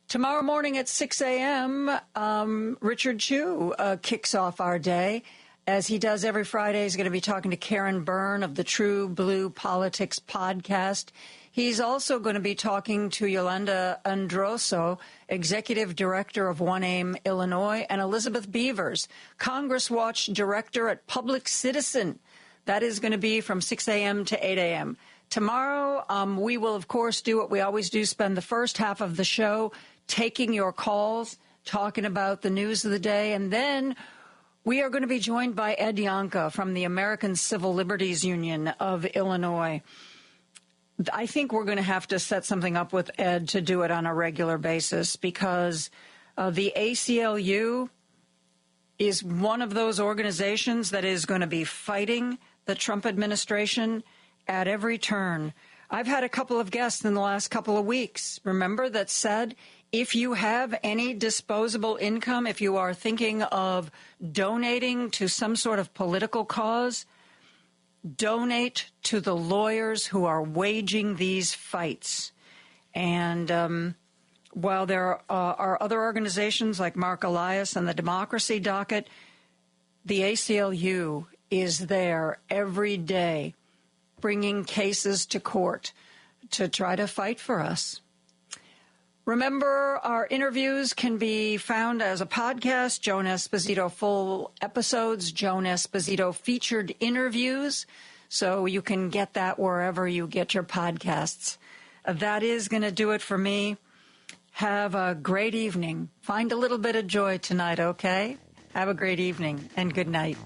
Tomorrow morning at 6 a.m., Richard Chu kicks off our day. As he does every Friday, he's going to be talking to Karen Byrne of the True Blue Politics podcast. He's also going to be talking to Yolanda Androso, Executive Director of One Aim, Illinois, and Elizabeth Beavers, Congress Watch Director at Public Citizen. That is going to be from 6 a.m. to 8 a.m. Tomorrow, we will, of course, do what we always do, spend the first half of the show taking your calls, talking about the news of the day, and then we are going to be joined by Ed Yanka from the American Civil Liberties Union of Illinois. I think we're going to have to set something up with Ed to do it on a regular basis because the ACLU is one of those organizations that is going to be fighting the Trump administration at every turn. I've had a couple of guests in the last couple of weeks, remember, that said, if you have any disposable income, if you are thinking of donating to some sort of political cause, donate to the lawyers who are waging these fights. And while there are other organizations like Mark Elias and the Democracy Docket, the ACLU is there every day bringing cases to court to try to fight for us. Remember, our interviews can be found as a podcast, Joan Esposito full episodes, Joan Esposito featured interviews, so you can get that wherever you get your podcasts. That is going to do it for me. Have a great evening. Find a little bit of joy tonight, okay? Have a great evening and good night.